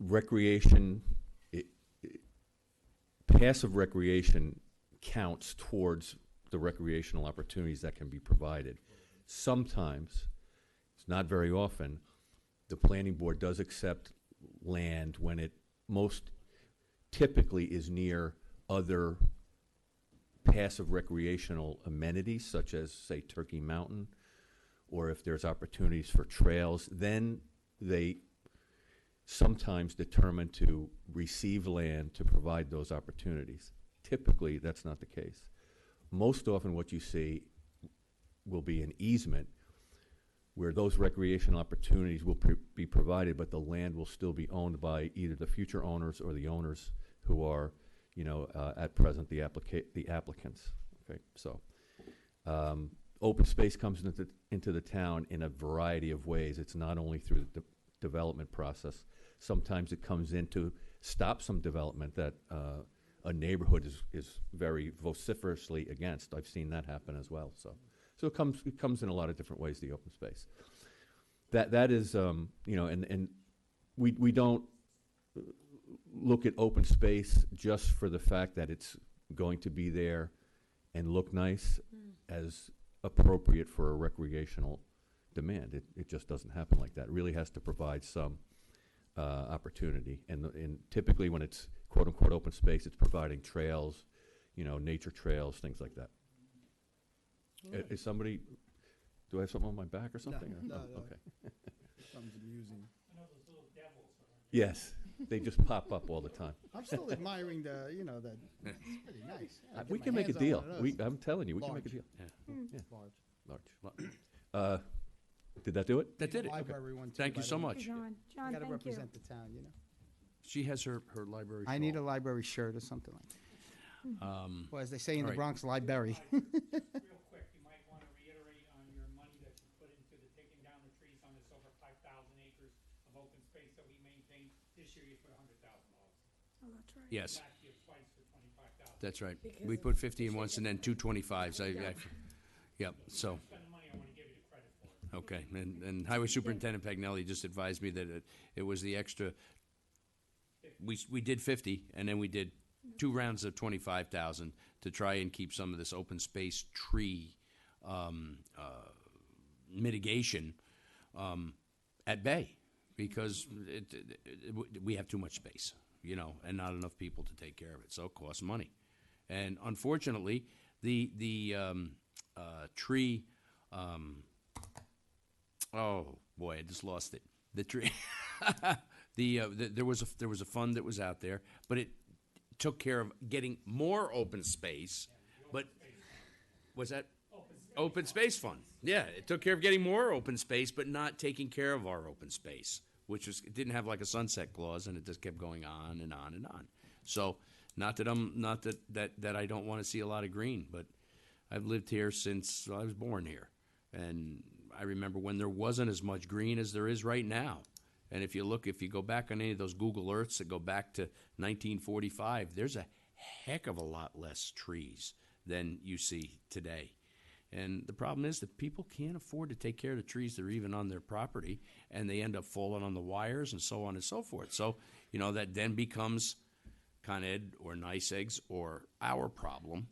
recreation, passive recreation counts towards the recreational opportunities that can be provided. Sometimes, it's not very often, the planning board does accept land when it most typically is near other passive recreational amenities, such as, say, Turkey Mountain, or if there's opportunities for trails, then they sometimes determine to receive land to provide those opportunities. Typically, that's not the case. Most often what you see will be an easement where those recreational opportunities will be provided, but the land will still be owned by either the future owners or the owners who are, at present the applicants. Okay, so open space comes into the town in a variety of ways. It's not only through the development process. Sometimes it comes in to stop some development that a neighborhood is very vociferously against. I've seen that happen as well. So it comes in a lot of different ways, the open space. That is, and we don't look at open space just for the fact that it's going to be there and look nice as appropriate for a recreational demand. It just doesn't happen like that. It really has to provide some opportunity. And typically when it's quote-unquote open space, it's providing trails, nature trails, things like that. Is somebody, do I have something on my back or something? No, okay. Sounds amusing. Yes, they just pop up all the time. I'm still admiring it's pretty nice. Yeah, We get can my make a hands on deal. one of those. I'm telling you, we can make a Large. deal. Yeah. Large. Did that do it? That did it. Library one, too, Thank by you the so way. much. John, I gotta thank you. represent the town, She has her library I need a shawl. library shirt or something like that. Or as they say in the all right. Bronx, library. Real quick, you might want to reiterate on your money that you put into the taking down the trees on this over 5,000 acres of open space that we maintain. This year you put $100,000. Oh, that's right. Yes, Back to you twice for 25,000. that's right. Because We of put 50 in once and then 2 25s. Yep, so. Spend the money, I want to give you the credit for it. Okay, and Highway Superintendent Pagnelli just advised me that it was the extra, we did 50, and then we did 2 rounds of 25,000 to try and keep some of this open space tree mitigation at bay, because we have too much space, and not enough people to take care of it, so it costs money. And unfortunately, the tree, oh boy, I just lost it. The tree, there was a fund that was out there, but it took care of getting more open space. But was that open space fund? Yeah, it took care of getting more open space, but not taking care of our open space, which was, it didn't have like a sunset clause, and it just kept going on and on and on. So not that I don't want to see a lot of green, but I've lived here since I was born here, and I remember when there wasn't as much green as there is right now. And if you go back on any of those Google Earths that go back to 1945, there's a heck of a lot less trees than you see today. And the problem is that people can't afford to take care of the trees that are even on their property, and they end up falling on the wires and so on and so forth. So, that then becomes Con Ed or NICEAG's or our problem,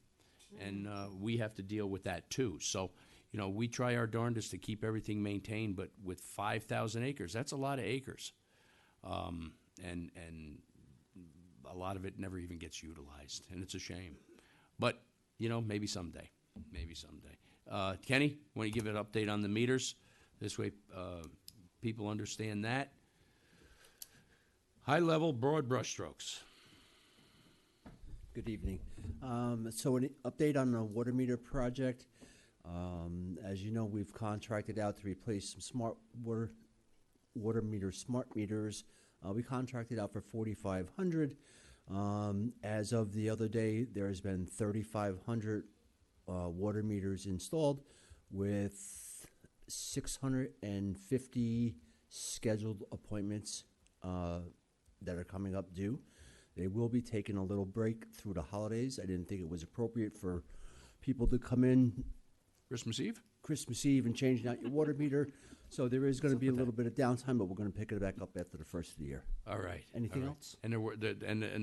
and we have to deal with that too. So, we try our darndest to keep everything maintained, but with 5,000 acres, that's a lot of acres. And a lot of it never even gets utilized, and it's a shame. But, maybe someday. Maybe someday. Kenny, want to give an update on the meters? This way people understand that. High level, broad brushstrokes. Good evening. So an update on the water meter project. As you know, we've contracted out to replace some smart water meters, smart meters. We contracted out for 4,500. As of the other day, there has been 3,500 water meters installed, with 650 scheduled appointments that are coming up due. They will be taking a little break through the holidays. I didn't think it was appropriate for people to come in Christmas Eve and changing out your water meter. So there is going to be a little bit of downtime, but we're going to pick it back up after the first of the year. All right. Anything All right. else? And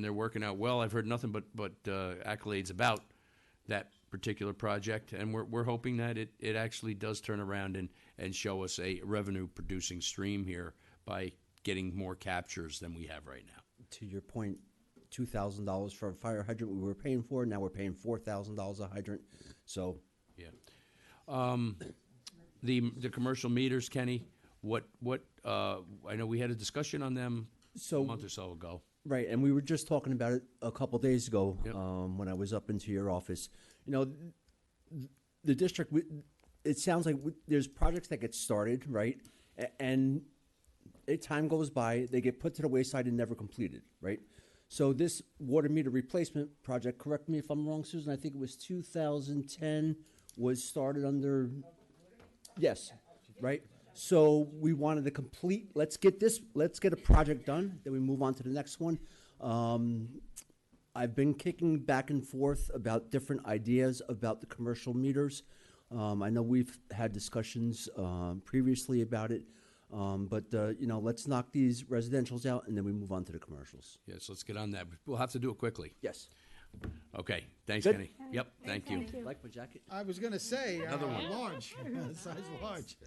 they're working out well. I've heard nothing but accolades about that particular project, and we're hoping that it actually does turn around and show us a revenue producing stream here by getting more captures than we have right now. To your point, $2,000 for a fire hydrant we were paying for. Now we're paying $4,000 a hydrant. So yeah. The commercial meters, Kenny, what I know we had a discussion on them a month or so ago. Right, and we were just talking about it a couple days ago when I was up into your office. The district, it sounds like there's projects that get started, right? And time goes by, they get put to the wayside and never completed, right? So this water meter replacement project, correct me if I'm wrong, Susan, I think it was 2010 was started under, yes, right? So we wanted to complete, let's get a project done, then we move on to the next one. I've been kicking back and forth about different ideas about the commercial meters. I know we've had discussions previously about it, but let's knock these residentials out and then we move on to the commercials. Yes, let's get on that. We'll have to do it quickly. Yes. Okay, thanks, Good. Kenny. Yep, thank you. Like my jacket? I was going to say, Another one. large, size large.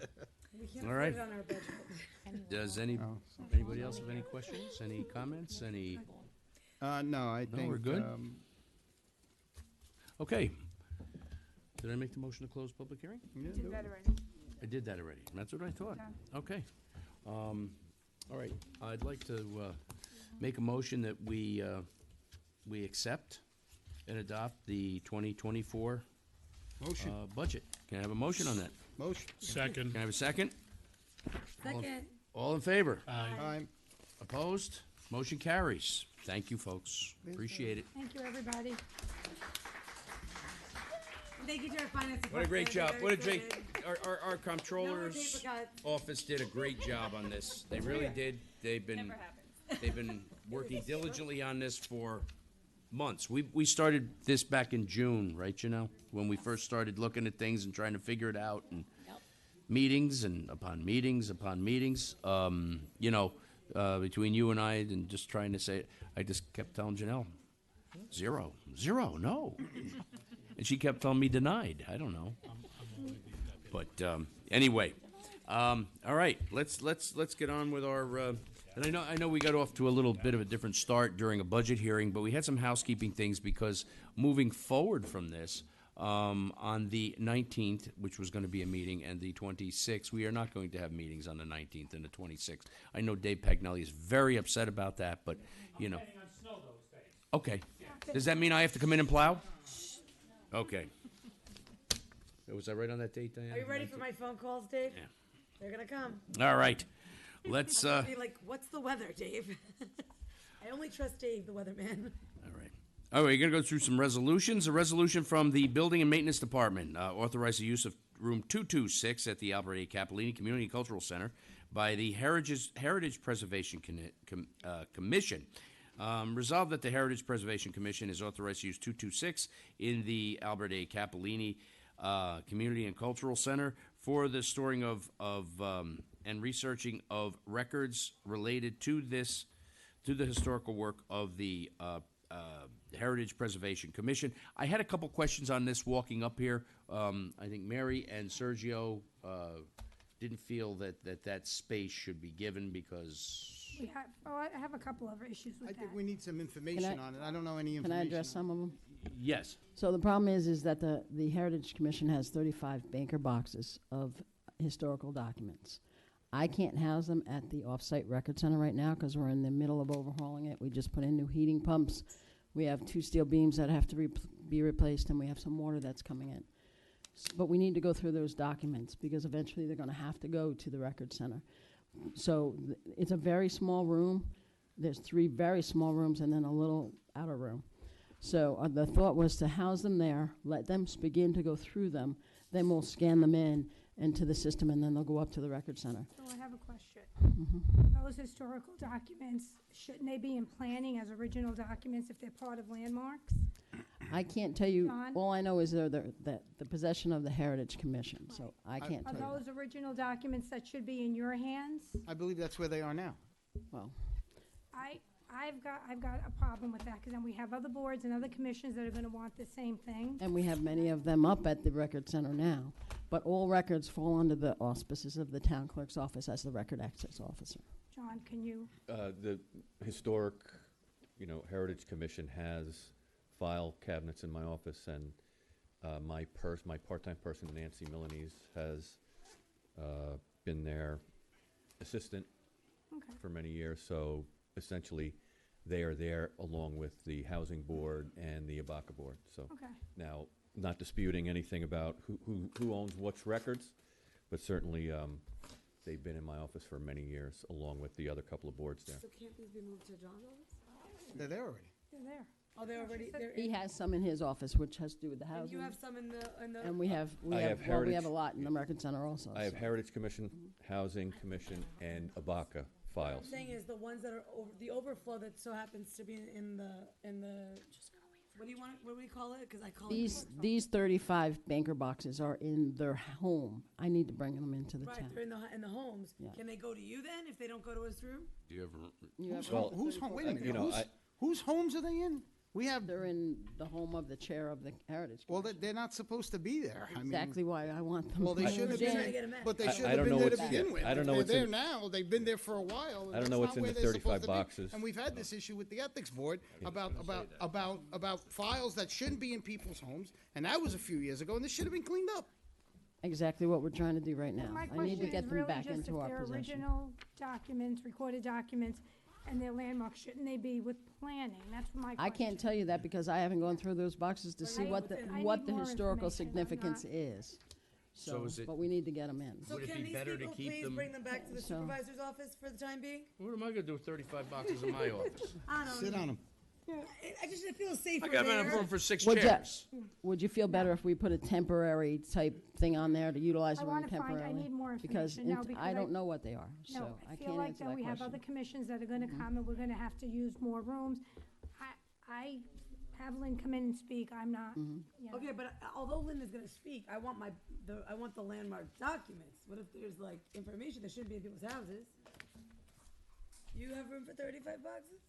We can't All right. put it on our budget. Does anybody else have any questions, any comments, any? No, I think. we're good? Okay. Did I make the motion to close public hearing? Yeah, Did that already. I did that already. That's what I thought. Okay. All right. I'd like to make a motion that we accept and adopt the 2024 Motion. Budget. Can I have a motion on that? Motion. Second. Can I have a second? Second. All in favor? Aye. Opposed? Motion carries. Thank you, folks. Appreciate it. Thank you, everybody. Thank you to our finance department. What a great job. Very What a good. great, our comptroller's paper cuts. office did a great job on this. They really did. They've been working diligently on this for months. We started this back in June, right, Janelle? When we first started looking at things and trying to figure it out, and meetings and upon meetings upon meetings. Between you and I and just trying to say it, I just kept telling Janelle, zero, no. And she kept telling me denied. I don't know. But anyway, all right. Let's get on with our. And I know we got off to a little bit of a different start during a budget hearing, but we had some housekeeping things because moving forward from this, on the 19th, which was going to be a meeting, and the 26th, we are not going to have meetings on the 19th and the 26th. I know Dave Pagnelli is very upset about that, but you know. Planning on snow those days. Okay. Does that mean I have to come in and plow? Okay. Was I right on that date, Diane? Are you ready for my phone calls, Dave? Yeah. They're gonna come. All right. Let's. I'm gonna be like, what's the weather, Dave? I only trust Dave, the weatherman. All right, you're going to go through some resolutions. A resolution from the Building and Maintenance Department authorized the use of room 226 at the Albert A. Capellini Community and Cultural Center by the Heritage Preservation Commission. Resolved that the Heritage Preservation Commission is authorized to use 226 in the Albert A. Capellini Community and Cultural Center for the storing of and researching of records related to the historical work of the Heritage Preservation Commission. I had a couple questions on this walking up here. I think Mary and Sergio didn't feel that space should be given because. I have a couple of issues with I that. think we need some information on it. I don't know any Can information. I address some of them? Yes. So the problem is that the Heritage Commission has 35 banker boxes of historical documents. I can't house them at the off-site record center right now because we're in the middle of overhauling it. We just put in new heating pumps. We have 2 steel beams that have to be replaced, and we have some water that's coming in. But we need to go through those documents because eventually they're going to have to go to the record center. So it's a very small room. There's 3 very small rooms and then a little outer room. So the thought was to house them there, let them begin to go through them, then we'll scan them in into the system, and then they'll go up to the record center. So I have a question. Mm-hmm. Those historical documents, shouldn't they be in planning as original documents if they're part of landmarks? I can't tell you, John? all I know is they're the possession of the Heritage Commission, so I can't Are tell you. those original documents that should be in your hands? I believe that's where they are now. Well, I've got a problem with that, because then we have other boards and other commissions that are gonna want the same thing. and we have many of them up at the record center now, but all records fall under the auspices of the town clerk's office as the record access officer. John, can you, The historic, Heritage Commission has file cabinets in my office, and my part-time person, Nancy Milanese, has been their assistant Okay. for many years. So essentially, they are there along with the Housing Board and the Abaca Board. So Okay. now, not disputing anything about who owns which records, but certainly they've been in my office for many years, along with the other couple of boards there. So can't these be moved to John's office? They're there already. they're there. Oh, they're already, they're He in. has some in his office, which has to do with the And housing. you have some in the, And we have, I have well, we have a Heritage- lot in the record center also. I have so. Heritage Commission, Housing Commission, and Abaca What I'm files. saying is the ones that are over, the overflow that so happens to be in the, what do you want, what do we call it? Cause I call it. These 35 banker boxes are in their home. I need to bring them into the Right, town. they're in the homes. Yeah. Can they go to you then if they don't go to us through? Do you ever? You have Who's home? Wait a minute. you know, whose homes are they in? We have. They're in the home of the chair of the Heritage Well, Commission. they're not supposed to be there. I mean, Exactly why I want them. Well, they moved should have in. been, but they I- should I have don't been know there to what's- begin yeah, with. I don't know If what's they're there in- now. They've been there for a while. and I don't that's know what's not in where the they're 35 supposed to be. boxes. And we've had this issue with the ethics board about files that shouldn't be in people's homes, and that was a few years ago, and this should have been cleaned up. Exactly what we're trying to do right now. My I need question to is get them really back just into if our they're possession. original documents, recorded documents, and they're landmarks, shouldn't they be with planning? That's my question. I can't tell you that because I haven't gone through those boxes to see I- what the I what need the more historical information. I'm significance not- is. So is it- But we need to get them in. So Would it can be these better to people keep please them- bring them back to the So- supervisor's office for the time being? What am I gonna do with 35 boxes in my office? I don't Sit know. on them. I just feel safer I got there. enough room for 6 Would chairs. Would you feel better if we put a temporary type thing on there to utilize I the room wanna find- I temporarily? need more Because information now I because don't know what they are, so No, I I feel can't like answer that that we have question. other commissions that are gonna come, and we're gonna have to use more rooms. I have Lynn come in and speak, I'm not, Mm-hmm. you know. Okay, but although Lynn is gonna speak, I want I want the landmark documents. What if there's like information that shouldn't be in people's houses? You have room for 35 boxes?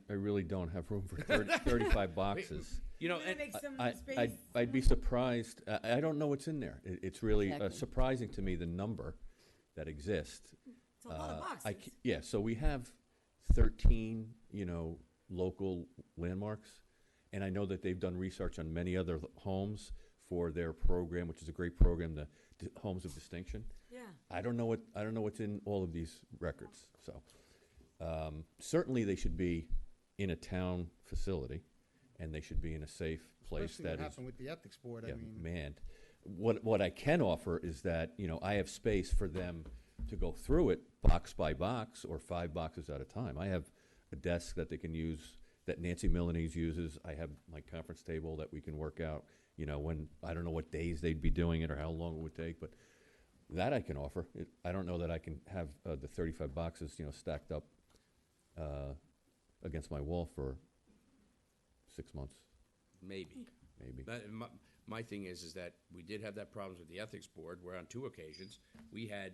I really don't have room for 35 boxes. You know, You're gonna and make some I- space. I'd be surprised. I don't know what's in there. It's really Exactly. surprising to me, the number that exists. It's a lot of I boxes. yeah, so we have 13, local landmarks, and I know that they've done research on many other homes for their program, which is a great program, the Homes of Distinction. Yeah. I don't know what's in all of these records. So certainly they should be in a town facility, and they should be in a safe place Especially what that is happened with the ethics board. yeah, I mean, manned. What I can offer is that I have space for them to go through it box by box or 5 boxes at a time. I have a desk that they can use that Nancy Milanese uses. I have my conference table that we can work out. When I don't know what days they'd be doing it or how long it would take, but that I can offer. I don't know that I can have the 35 boxes stacked up against my wall for 6 months. Maybe. Maybe. my thing is that we did have that problems with the ethics board, where on 2 occasions, we had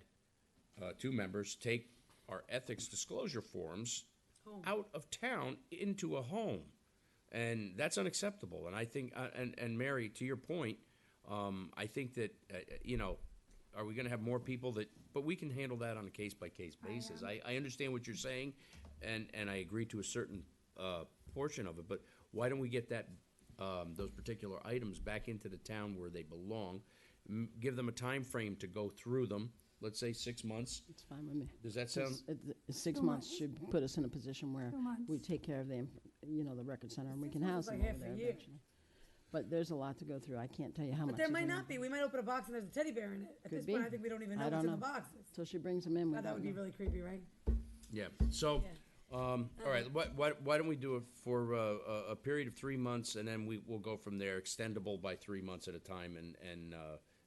2 members take our ethics disclosure forms out of town into a home. And that's unacceptable. And I think, and Mary, to your point, I think that, are we gonna have more people that, but we can handle that on a case-by-case basis. I understand what you're saying, and I agree to a certain portion of it, but why don't we get that, those particular items back into the town where they belong? Give them a time frame to go through them, let's say 6 months. It's fine with me. Does that sound? 6 months should put us in a position where 2 months. we take care of the, the record center, and we can house months is them like over half a there year. eventually. But there's a lot to go through. I can't tell you how much. But there is might in not be. We might open a box and there's a teddy bear in it. At Could this be. point, I think we don't even know I what's don't in the know. boxes. Till she brings them in, we God, that don't would be know. really creepy, right? Yeah, so, all right, why don't we do it for a period of 3 months, and then we'll go from there, extendable by 3 months at a time, and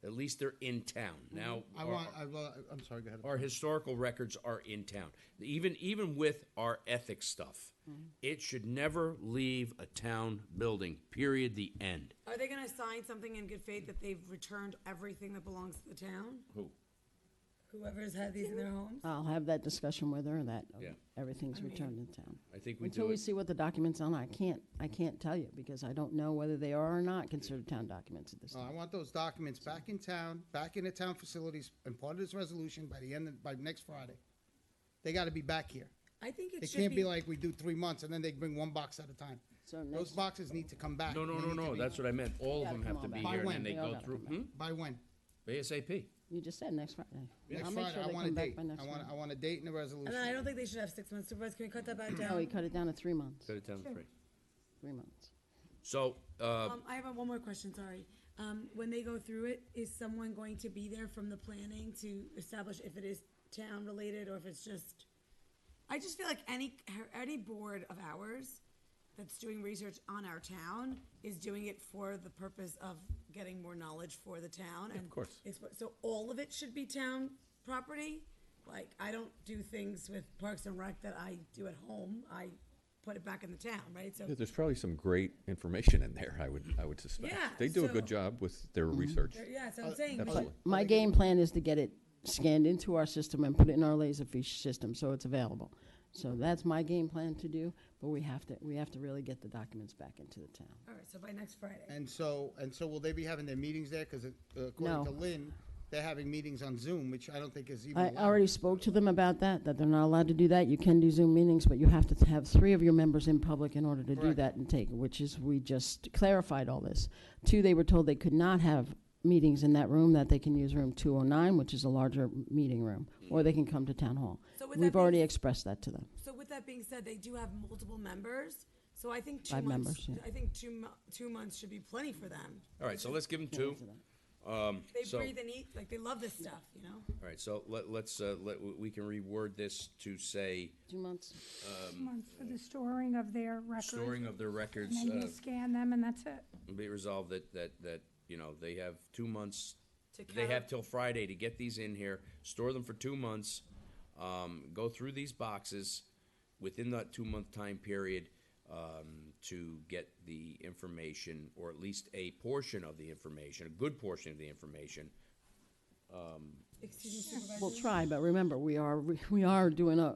at least they're in town. Now, I'm sorry, go ahead. our historical records are in town. Even with our ethics stuff, it should never leave a town building, period, the end. Are they gonna sign something in good faith that they've returned everything that belongs to the town? Who? Whoever's had these in their homes? I'll have that discussion with her, that Yeah. everything's I mean, returned in town. I think we Until do we it. see what the documents on, I can't tell you, because I don't know whether they are or not considered town documents at this I time. want those documents back in town, back in the town facilities, and part of this resolution by next Friday. They gotta be back here. I think it It should can't be like we do 3 months and then they bring 1 box at a time. So Those boxes need to come back. No, They need to be- that's what I meant. All of Gotta them have come to all be back. here, and By then when? they They all go gotta through, come back. By when? ASAP. You just said next Friday. Next I'll make Friday, sure I they want a come back date. by next I Friday. want a date and a resolution. And then I don't think they should have 6 months. Supervisor, can we cut that back down? No, we cut it down to 3 months. Cut it down to 3. 3 months. So, I have one more question, sorry. When they go through it, is someone going to be there from the planning to establish if it is town-related or if it's just, I just feel like any board of ours that's doing research on our town is doing it for the purpose of getting more knowledge for the town. Of course. So all of it should be town property? Like, I don't do things with Parks and Rec that I do at home. I put it back in the town, right? So Yeah, there's probably some great information in there, I would suspect. Yeah, They do a so- good job with their research. yeah, so I'm saying. Absolutely. My game plan is to get it scanned into our system and put it in our Laserfish system so it's available. So that's my game plan to do, but we have to really get the documents back into the town. All right, so by next Friday. And so will they be having their meetings there? Because according No. to Lynn, they're having meetings on Zoom, which I don't think is even I allowed. already spoke to them about that they're not allowed to do that. You can do Zoom meetings, but you have to have 3 of your members in public in order to do Correct. that and take, which is, we just clarified all this. 2, they were told they could not have meetings in that room, that they can use room 209, which is a larger meeting room, or they can come to town hall. So with We've that already being- expressed that to them. So with that being said, they do have multiple members, so I think 2 5 months. members, yeah. I think 2 months should be plenty for them. all right, so let's give them 2. They So- breathe and eat, like they love this stuff, you know? All right, so we can reword this to say 2 months. 2 months for the storing of their records. storing of their records, And then you scan them, and that's it. be resolved that they have 2 months. To They have till Friday to get these in here, store them for 2 months, go through these boxes within that 2-month time period, to get the information, or at least a portion of the information, a good portion of the information. Excuse me, Supervisor. We'll try, but remember, we are doing a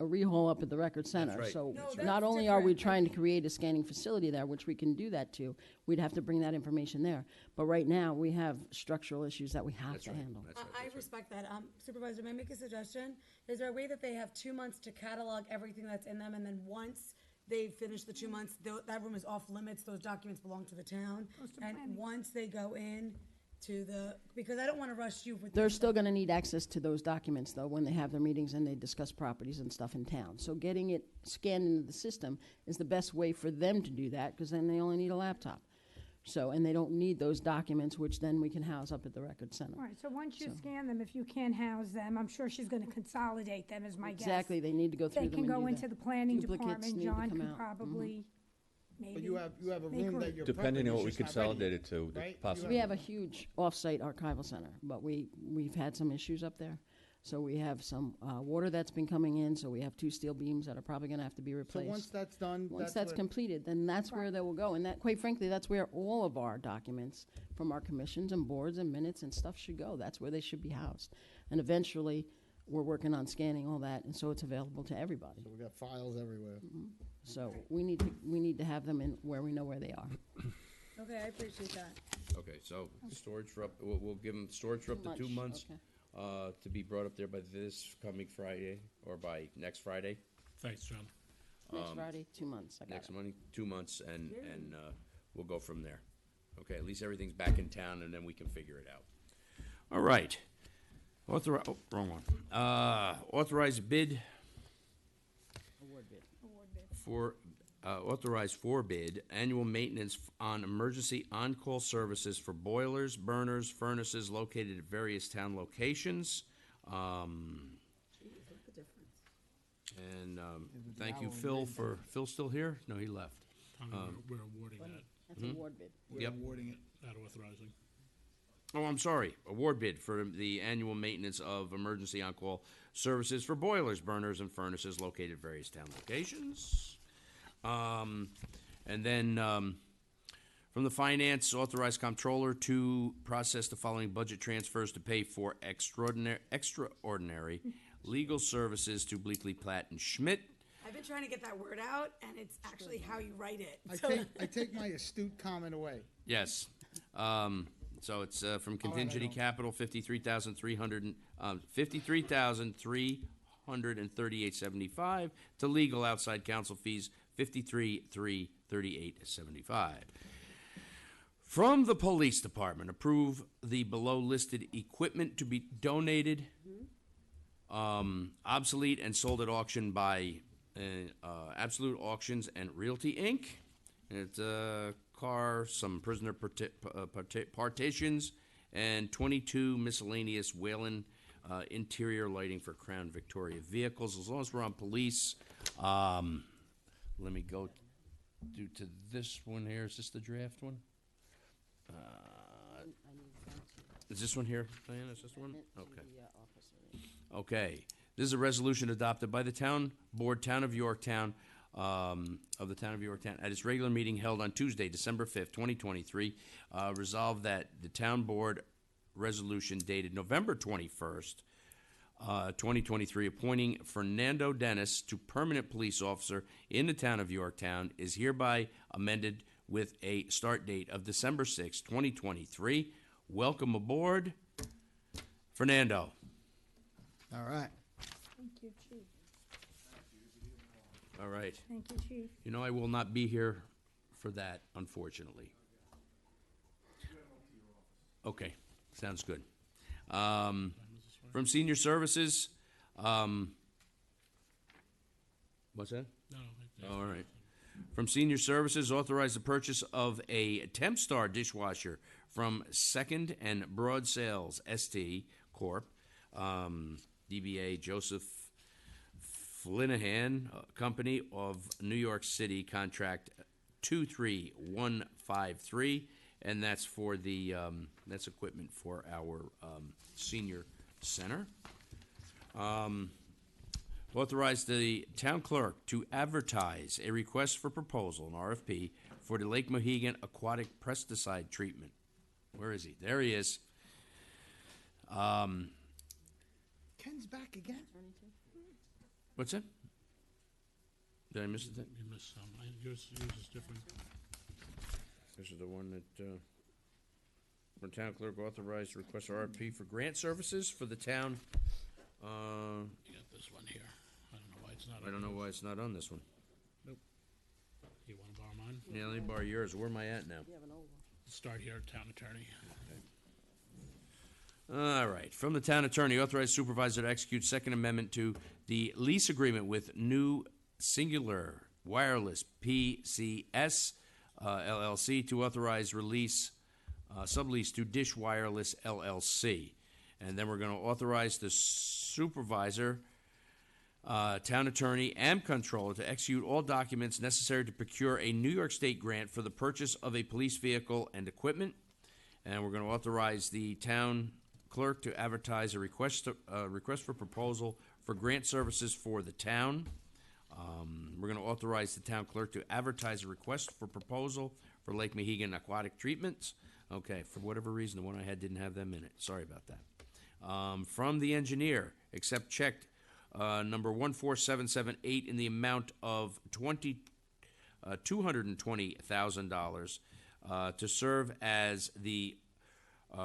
rehaul up at the record center. right. So No, that's not only are we different. trying to create a scanning facility there, which we can do that too, we'd have to bring that information there. But right now, we have structural issues that we have That's to right. handle. That's right. I respect that. Supervisor, may I make a suggestion? Is there a way that they have 2 months to catalog everything that's in them, and then once they finish the 2 months, that room is off limits, those documents belong to the town? And once they go in to because I don't want to rush you with. They're still gonna need access to those documents, though, when they have their meetings and they discuss properties and stuff in town. So getting it scanned into the system is the best way for them to do that, because then they only need a laptop. So, and they don't need those documents, which then we can house up at the record center. All right, so once you So- scan them, if you can't house them, I'm sure she's gonna consolidate them, is my guess. Exactly, they need to go through They them can and do go into that. the planning Duplicates department, need to John come could out. probably, maybe. But you have a make room room. that you're. Depending prepping, on what we it's just not ready consolidate yet, it to, right? possibly. We have a huge off-site archival center, but we've had some issues up there. So we have some water that's been coming in, so we have 2 steel beams that are probably gonna have to be So replaced. once that's done, Once that's what- completed, then that's where they will go. And that, quite frankly, that's where all of our documents from our commissions and boards and minutes and stuff should go. That's where they should be housed. And eventually, we're working on scanning all that, and so it's available to everybody. So we got files everywhere. So we need to have them in where we know where they are. Okay, I appreciate that. Okay, so storage for up, we'll give them storage for up to 2 months, okay. to be brought up there by this coming Friday, or by next Friday. Thanks, John. Next Friday, 2 months. I got Next it. month, 2 months, and we'll go from there. Okay, at least everything's back in town, and then we can figure it out. All right. Wrong one. Authorize bid Award bid. for, authorized for bid, annual maintenance on emergency on-call services for boilers, burners, furnaces located at various town locations. And thank you, Phil, Phil's still here? No, he left. We're awarding that, That's award bid. Yep. not authorizing. Oh, I'm sorry. Award bid for the annual maintenance of emergency on-call services for boilers, burners, and furnaces located at various town locations. And then from the finance, authorized comptroller to process the following budget transfers to pay for extraordinary legal services to Bleakley, Platt, and Schmidt. I've been trying to get that word out, and it's actually how you write it. I take my astute comment away. Yes. So it's from contingency capital, 53,338.75 to legal outside counsel fees, 53,338.75. From the police department, approve the below listed equipment to be donated, obsolete and sold at auction by Absolute Auctions and Realty Inc. It's a car, some prisoner partitions, and 22 miscellaneous Whalen interior lighting for Crown Victoria vehicles. As long as we're on police, let me go to this one here. Is this the draft one? Is this one here, Diana? Is this the one? Okay. Okay. This is a resolution adopted by the town board, Town of Yorktown, of the Town of Yorktown, at its regular meeting held on Tuesday, December 5th, 2023. Resolved that the town board resolution dated November 21st, 2023, appointing Fernando Dennis to permanent police officer in the Town of Yorktown is hereby amended with a start date of December 6th, 2023. Welcome aboard, Fernando. All right. Thank you, Chief. All right. Thank you, Chief. You know, I will not be here for that, unfortunately. Okay, sounds good. From Senior Services, what's that? No, All right. From Senior Services, authorize the purchase of a Tempstar dishwasher from Second and Broad Sales, ST Corp., DBA Joseph Flinahan Company of New York City, contract 23153, and that's for the, that's equipment for our senior center. Authorize the town clerk to advertise a request for proposal, an RFP, for the Lake Mohegan aquatic pesticide treatment. Where is he? There he is. Ken's back again. What's that? Did I miss it? You missed some. Yours is different. This is the one that, when town clerk authorized to request RFP for grant services for the town. You got this one here. I don't know why it's not. I don't know why it's not on this one. Nope. You want to borrow mine? Yeah, let me borrow yours. Where am I at now? Start here, town attorney. All right. From the town attorney, authorized supervisor to execute Second Amendment to the lease agreement with New Singular Wireless PCS LLC to authorize release, sublease to Dish Wireless LLC. And then we're going to authorize the supervisor, town attorney, and controller to execute all documents necessary to procure a New York State grant for the purchase of a police vehicle and equipment. And we're going to authorize the town clerk to advertise a request for proposal for grant services for the town. We're going to authorize the town clerk to advertise a request for proposal for Lake Mohegan aquatic treatments. Okay, for whatever reason, the one I had didn't have them in it. Sorry about that. From the engineer, accept check number 14778 in the amount of $220,000 to serve as the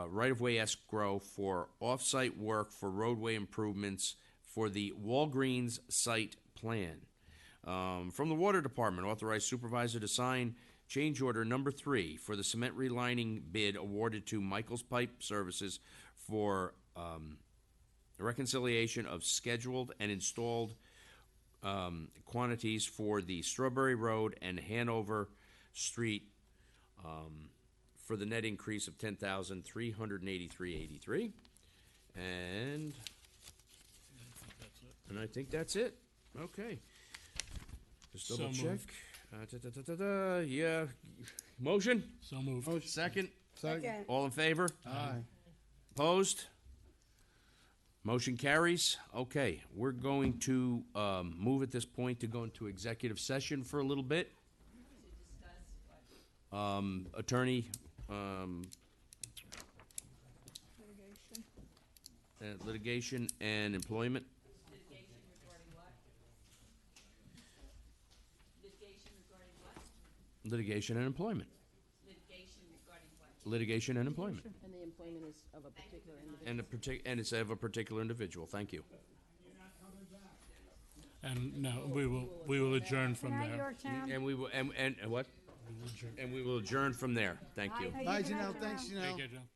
right-of-way escrow for off-site work for roadway improvements for the Walgreens site plan. From the Water Department, authorize supervisor to sign change order number 3 for the cement relining bid awarded to Michael's Pipe Services for reconciliation of scheduled and installed quantities for the Strawberry Road and Hanover Street for the net increase of $10,383.83. And I think that's it. Okay. Just So double check. moved. Yeah. Motion? So moved. Second? Second. All in favor? Aye. Opposed? Motion carries. Okay, we're going to move at this point to go into executive session for a little bit. Attorney, litigation and employment. Litigation and employment. Litigation and employment. And the employment is of a particular individual. And it's of a particular individual. Thank you. And no, we will adjourn from Good night, there. Yorktown. And we will, and what? And we will adjourn from there. Thank you. Bye, Janelle. Thanks, Janelle. Take care, John.